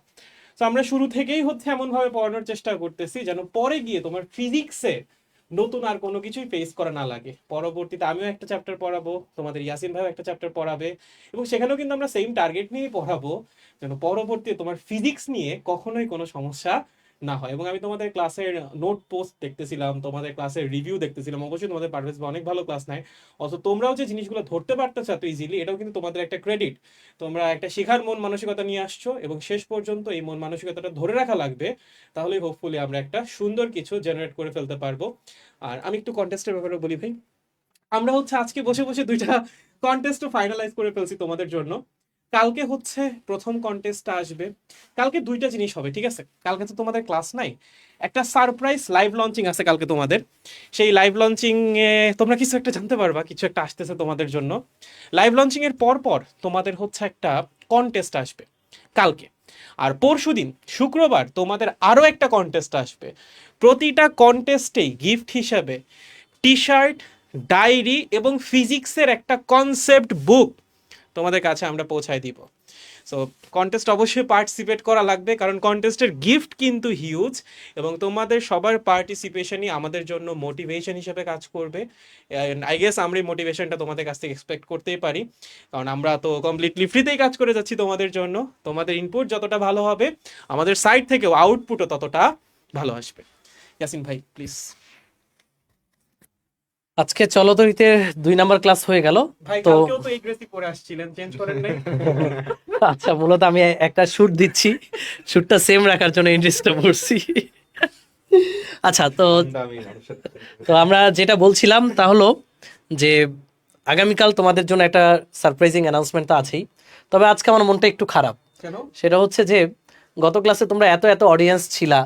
তো আমরা শুরু থেকেই হচ্ছে এমন ভাবে পড়ানোর চেষ্টা করতেছি যেন পরে গিয়ে তোমার ফিজিক্সে নতুন আর কোনো কিছুই ফেস করা না লাগে। পরবর্তীতে আমিও একটা চ্যাপ্টার পড়াবো, তোমাদের ইয়াসিন ভাইও একটা চ্যাপ্টার পড়াবে, এবং সেখানেও কিন্তু আমরা সেম টার্গেট নিয়েই পড়াবো, যেন পরবর্তীতে তোমার ফিজিক্স নিয়ে কখনোই কোনো সমস্যা না হয়। এবং আমি তোমাদের ক্লাসের নোট পোস্ট দেখতেছিলাম, তোমাদের ক্লাসের রিভিউ দেখতেছিলাম, অবশ্যই তোমাদের পারভেজ ভাই অনেক ভালো ক্লাস নেয়। অথচ তোমরাও যে জিনিসগুলো ধরতে পারতেছো এত ইজিলি, এটাও কিন্তু তোমাদের একটা ক্রেডিট। তোমরা একটা শেখার মন মানসিকতা নিয়ে আসছো, এবং শেষ পর্যন্ত এই মন মানসিকতাটা ধরে রাখা লাগবে, তাহলেই হোপফুলি আমরা একটা সুন্দর কিছু জেনারেট করে ফেলতে পারবো। আর আমি একটু কন্টেস্টের ব্যাপারে বলি ভাই, আমরা হচ্ছে আজকে বসে বসে 2টা কন্টেস্টও ফাইনালাইজ করে ফেলছি তোমাদের জন্য। কালকে হচ্ছে প্রথম কন্টেস্টটা আসবে। কালকে 2টা জিনিস হবে, ঠিক আছে? কালকে তো তোমাদের ক্লাস নাই, একটা সারপ্রাইজ লাইভ লঞ্চিং আছে কালকে তোমাদের। সেই লাইভ লঞ্চিং এ তোমরা কিছু একটা জানতে পারবা, কিছু একটা আসতেছে তোমাদের জন্য। লাইভ লঞ্চিং এর পর পর তোমাদের হচ্ছে একটা কন্টেস্ট আসবে কালকে। আর পরশুদিন শুক্রবার তোমাদের আরো একটা কন্টেস্ট আসবে। প্রতিটা কন্টেস্টেই গিফট হিসাবে টি শার্ট, ডায়েরি এবং ফিজিক্সের একটা কনসেপ্ট বুক তোমাদের কাছে আমরা পৌঁছায় দিব। সো কন্টেস্ট অবশ্যই পার্টিসিপেট করা লাগবে, কারণ কন্টেস্টের গিফট কিন্তু হিউজ, এবং তোমাদের সবার পার্টিসিপেশনই আমাদের জন্য মোটিভেশন হিসেবে কাজ করবে। আই গেস আমরা এই মোটিভেশনটা তোমাদের কাছ থেকে এক্সপেক্ট করতেই পারি, কারণ আমরা তো কমপ্লিটলি ফ্রিতেই কাজ করে যাচ্ছি তোমাদের জন্য। তোমাদের ইনপুট যতটা ভালো হবে, আমাদের সাইড থেকেও আউটপুটও ততটা ভালো আসবে। ইয়াসিন ভাই প্লিজ।
আজকে চলতরিতের 2 নাম্বার ক্লাস হয়ে গেল।
ভাই
তো
কালকেও তো এই ড্রেসই পরে আসছিলেন, চেঞ্জ করেন নাই?
আচ্ছা, মূলত আমি একটা শুট দিচ্ছি, শুটটা সেম রাখার জন্য এই ড্রেসটা পরছি। আচ্ছা, তো তো আমরা যেটা বলছিলাম তা হলো যে আগামীকাল তোমাদের জন্য একটা সারপ্রাইজিং অ্যানাউন্সমেন্ট তো আছেই, তবে আজকে আমার মনটা একটু খারাপ।
কেন?
সেটা হচ্ছে যে গত ক্লাসে তোমরা এত এত অডিয়েন্স ছিলা,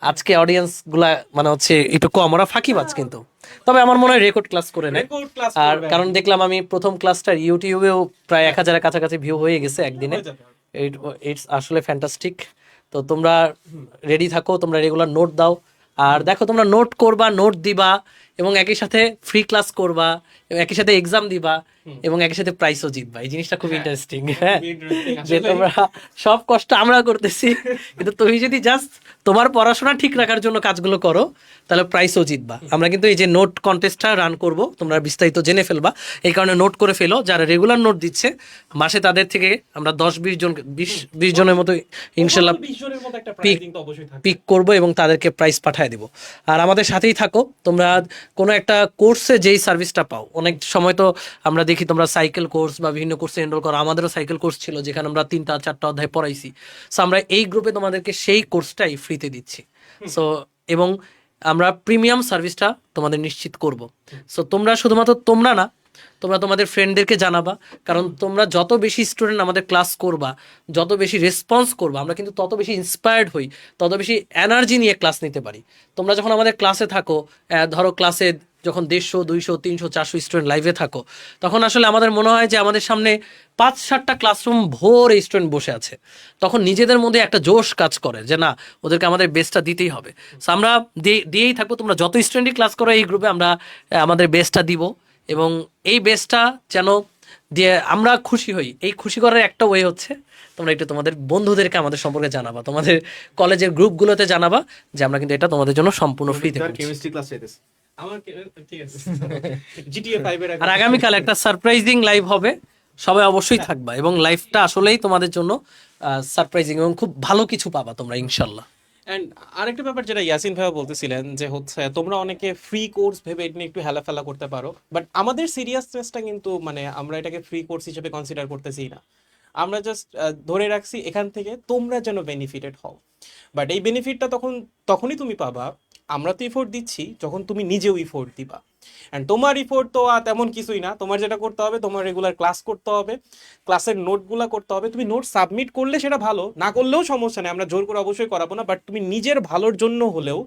আজকে অডিয়েন্স গুলা মানে হচ্ছে একটু কম, ওরা ফাঁকিবাজ কিন্তু। তবে আমার মনে হয় রেকর্ড ক্লাস করে নেয়।
রেকর্ড ক্লাস
আর
করবেন।
কারণ দেখলাম আমি প্রথম ক্লাসটার ইউটিউবেও প্রায় 1000-এর কাছাকাছি ভিউ হয়ে গেছে একদিনে।
হয়ে যাবে।
ইটস আসলে ফ্যান্টাস্টিক। তো তোমরা রেডি থাকো, তোমরা রেগুলার নোট দাও, আর দেখো তোমরা নোট করবা, নোট দিবা, এবং একই সাথে ফ্রি ক্লাস করবা, এবং একই সাথে এক্সাম দিবা, এবং একই সাথে প্রাইজও জিতবা। এই জিনিসটা খুব ইন্টারেস্টিং। হ্যাঁ,
খুবই interesting
যে
আসলে।
তোমরা সব কষ্ট আমরা করতেছি, কিন্তু তুমি যদি জাস্ট তোমার পড়াশোনা ঠিক রাখার জন্য কাজগুলো করো, তাহলে প্রাইজও জিতবা। আমরা কিন্তু এই যে নোট কন্টেস্টটা রান করব, তোমরা বিস্তারিত জেনে ফেলবা, এই কারণে নোট করে ফেলো। যারা রেগুলার নোট দিচ্ছে মাসে, তাদের থেকে আমরা 10-20 জনের মতো ইনশাল্লাহ
20 জনের মতো একটা
পিক
প্রাইজিং তো অবশ্যই থাকবে।
পিক করব এবং তাদেরকে প্রাইস পাঠিয়ে দেব। আর আমাদের সাথেই থাকো। তোমরা কোনো একটা কোর্সে যেই সার্ভিসটা পাও, অনেক সময় তো আমরা দেখি তোমরা সাইকেল কোর্স বা বিভিন্ন কোর্সে এনরোল করো। আমাদেরও সাইকেল কোর্স ছিল, যেখানে আমরা 3-4টা অধ্যায় পড়াইছি। সো আমরা এই গ্রুপে তোমাদেরকে সেই কোর্সটাই ফ্রিতে দিচ্ছি। সো এবং আমরা প্রিমিয়াম সার্ভিসটা তোমাদের নিশ্চিত করব। সো তোমরা শুধুমাত্র তোমরা না, তোমরা তোমাদের ফ্রেন্ডদেরকে জানাবা, কারণ তোমরা যত বেশি স্টুডেন্ট আমাদের ক্লাস করবা, যত বেশি রেসপন্স করবা, আমরা কিন্তু তত বেশি ইন্সপায়ার্ড হই, তত বেশি এনার্জি নিয়ে ক্লাস নিতে পারি। তোমরা যখন আমাদের ক্লাসে থাকো, ধরো ক্লাসে যখন 150, 200, 300, 400 স্টুডেন্ট লাইভে থাকো, তখন আসলে আমাদের মনে হয় যে আমাদের সামনে 5-7টা ক্লাসরুম ভোর স্টুডেন্ট বসে আছে। তখন নিজেদের মধ্যে একটা জোশ কাজ করে যে না, ওদেরকে আমাদের বেস্টটা দিতেই হবে। সো আমরা দিয়েই থাকবো। তোমরা যত স্টুডেন্টই ক্লাস করো এই গ্রুপে, আমরা আমাদের বেস্টটা দিব, এবং এই বেস্টটা যেন দিয়ে আমরা খুশি হই। এই খুশি করার একটা ওয়ে হচ্ছে তোমরা একটু তোমাদের বন্ধুদেরকে আমাদের সম্পর্কে জানাবা, তোমাদের কলেজের গ্রুপগুলোতে জানাবা যে আমরা কিন্তু এটা তোমাদের জন্য সম্পূর্ণ ফ্রিতে করছি।
কেমিস্ট্রি ক্লাস চাইতেছে।
আমার ঠিক আছে। জিটিএ 5 এর
আর আগামীকাল একটা সারপ্রাইজিং লাইভ হবে, সবাই অবশ্যই থাকবা, এবং লাইভটা আসলেই তোমাদের জন্য সারপ্রাইজিং, এবং খুব ভালো কিছু পাবা তোমরা ইনশাল্লাহ।
এন্ড আরেকটা ব্যাপার যেটা ইয়াসিন ভাইয়া বলতেছিলেন, যে হচ্ছে তোমরা অনেকে ফ্রি কোর্স ভেবে এটা নিয়ে একটু হেলাফেলা করতে পারো, বাট আমাদের সিরিয়াসনেসটা কিন্তু মানে আমরা এটাকে ফ্রি কোর্স হিসেবে কনসিডার করতেছি না। আমরা জাস্ট ধরে রাখছি এখান থেকে তোমরা যেন বেনিফিটেড হও। বাট এই বেনিফিটটা তখনই তুমি পাবা, আমরা তো ইফোর্ট দিচ্ছি যখন তুমি নিজেও ইফোর্ট দিবা। অ্যান্ড তোমার ইফোর্ট তো আর তেমন কিছুই না। তোমার যেটা করতে হবে, তোমার রেগুলার ক্লাস করতে হবে, ক্লাসের নোটগুলা করতে হবে। তুমি নোট সাবমিট করলে সেটা ভালো, না করলেও সমস্যা নেই, আমরা জোর করে অবশ্যই করাবো না, বাট তুমি নিজের ভালোর জন্য হলেও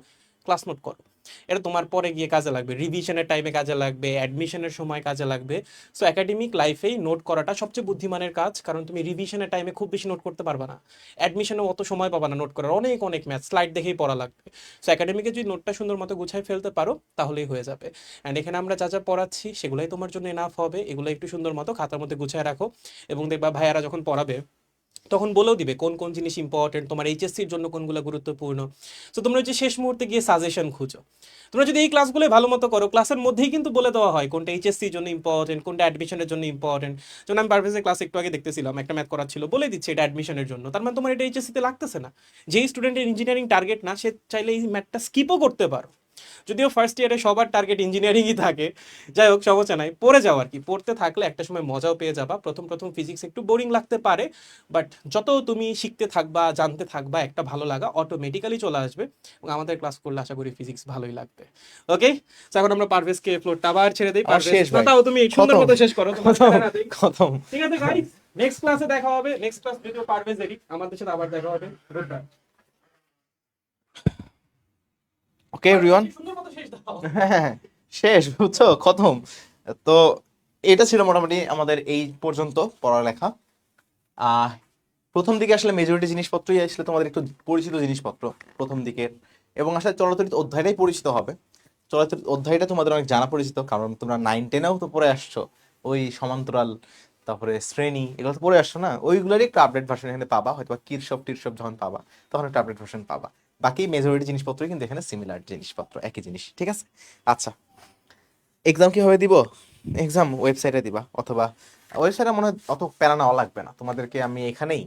ক্লাস নোট করো। এটা তোমার পরে গিয়ে কাজে লাগবে, রিভিশনের টাইমে কাজে লাগবে, অ্যাডমিশনের সময় কাজে লাগবে। সো একাডেমিক লাইফেই নোট করাটা সবচেয়ে বুদ্ধিমানের কাজ, কারণ তুমি রিভিশনের টাইমে খুব বেশি নোট করতে পারবে না, অ্যাডমিশনে অত সময় পাবা না নোট করার, অনেক অনেক ম্যাথ স্লাইড দেখেই পড়া লাগবে। সো একাডেমিকে যদি নোটটা সুন্দর মতো গুছাই ফেলতে পারো, তাহলেই হয়ে যাবে। অ্যান্ড এখানে আমরা যা যা পড়াচ্ছি সেগুলোই তোমার জন্য এনাফ হবে। এগুলো একটু সুন্দর মতো খাতার মধ্যে গুছায় রাখো, এবং দেখবা ভাইয়ারা যখন পড়াবে তখন বলেও দিবে কোন কোন জিনিস ইম্পর্টেন্ট, তোমার এইচএসসির জন্য কোনগুলো গুরুত্বপূর্ণ। সো তোমরা যে শেষ মুহূর্তে গিয়ে সাজেশন খুঁজো। তোমরা যদি এই ক্লাসগুলো ভালো মতো করো, ক্লাসের মধ্যেই কিন্তু বলে দেওয়া হয় কোনটা এইচএসসির জন্য ইম্পর্টেন্ট, কোনটা অ্যাডমিশনের জন্য ইম্পর্টেন্ট। যেমন আমি পারভেজের ক্লাস একটু আগে দেখতেছিলাম, একটা ম্যাথ করার ছিল, বলে দিচ্ছে এটা অ্যাডমিশনের জন্য। তার মানে তোমার এটা এইচএসসিতে লাগতেছে না। যেই স্টুডেন্টের ইঞ্জিনিয়ারিং টার্গেট না, সে চাইলে এই ম্যাথটা স্কিপও করতে পারো। যদিও ফার্স্ট ইয়ারে সবার টার্গেট ইঞ্জিনিয়ারিংই থাকে, যাই হোক সমস্যা নাই, পড়ে যাও আর কি। পড়তে থাকলে একটা সময় মজাও পেয়ে যাবা। প্রথম প্রথম ফিজিক্স একটু বোরিং লাগতে পারে, বাট যত তুমি শিখতে থাকবা, জানতে থাকবা, একটা ভালো লাগা অটোমেটিক্যালি চলে আসবে। এবং আমাদের ক্লাস করলে আশা করি ফিজিক্স ভালোই লাগবে। ওকে, এখন আমরা পারভেজকে ফ্লোরটা আবার ছেড়ে দিই।
আর শেষ ভাই।
তাও তুমি সুন্দর মতো শেষ করো, তোমার প্যারা নেই।
খতম।
ঠিক আছে গাইস, নেক্সট ক্লাসে দেখা হবে। নেক্সট ক্লাস ভিডিও পারভেজেরই, আমাদের সাথে আবার দেখা হবে। Good bye.
ওকে এভরিওয়ান,
সুন্দর মতো শেষ দাও।
হ্যাঁ শেষ, বুঝছো, খতম। তো এটা ছিল মোটামুটি আমাদের এই পর্যন্ত পড়ালেখা। প্রথম দিকে আসলে মেজরিটি জিনিসপত্রই আসলে তোমাদের একটু পরিচিত জিনিসপত্র প্রথম দিকের, এবং আসলে চলচ্চিত্র অধ্যায়টাই পরিচিত হবে। চলচ্চিত্র অধ্যায়টা তোমাদের অনেক জানা পরিচিত, কারণ তোমরা 9-10-এও তো পড়ে আসছো ওই সমান্তরাল, তারপরে শ্রেণী, এগুলো তো পড়ে আসছো না, ওইগুলোরই একটু আপডেট ভার্সন এখানে পাবা, হয়তো কিরসব টিরসব যখন পাবা তখন একটা আপডেট ভার্সন পাবা। বাকি মেজরিটি জিনিসপত্রই কিন্তু এখানে সিমিলার জিনিসপত্র, একই জিনিস, ঠিক আছে? আচ্ছা, এক্সাম কিভাবে দিব? এক্সাম ওয়েবসাইটে দিবা, অথবা ওয়েবসাইটে মনে হয় অত প্যারা নেওয়া লাগবে না তোমাদেরকে, আমি এখানেই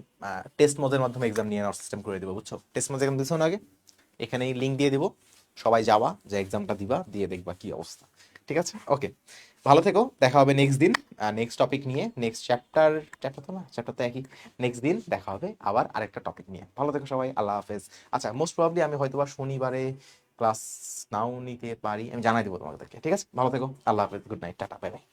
টেস্ট মোডের মাধ্যমে এক্সাম নিয়ে নেওয়ার সিস্টেম করে দিব, বুঝছো? টেস্ট মোড এক্সাম দিছো না আগে, এখানেই লিঙ্ক দিয়ে দিব, সবাই যাওয়া, যে এক্সামটা দিবা, দিয়ে দেখবা কি অবস্থা, ঠিক আছে? ওকে, ভালো থেকো, দেখা হবে নেক্সট দিন নেক্সট টপিক নিয়ে, নেক্সট চ্যাপ্টার, চ্যাপ্টার তো না, চ্যাপ্টার তো একই, নেক্সট দিন দেখা হবে আবার আরেকটা টপিক নিয়ে। ভালো থেকো সবাই, আল্লাহ হাফেজ। আচ্ছা, মোস্ট প্রবাবলি আমি হয়তোবা শনিবারে ক্লাস নাও নিতে পারি, আমি জানাই দেবো তোমাদেরকে, ঠিক আছে? ভালো থেকো, আল্লাহ হাফেজ, good night, tata, bye bye.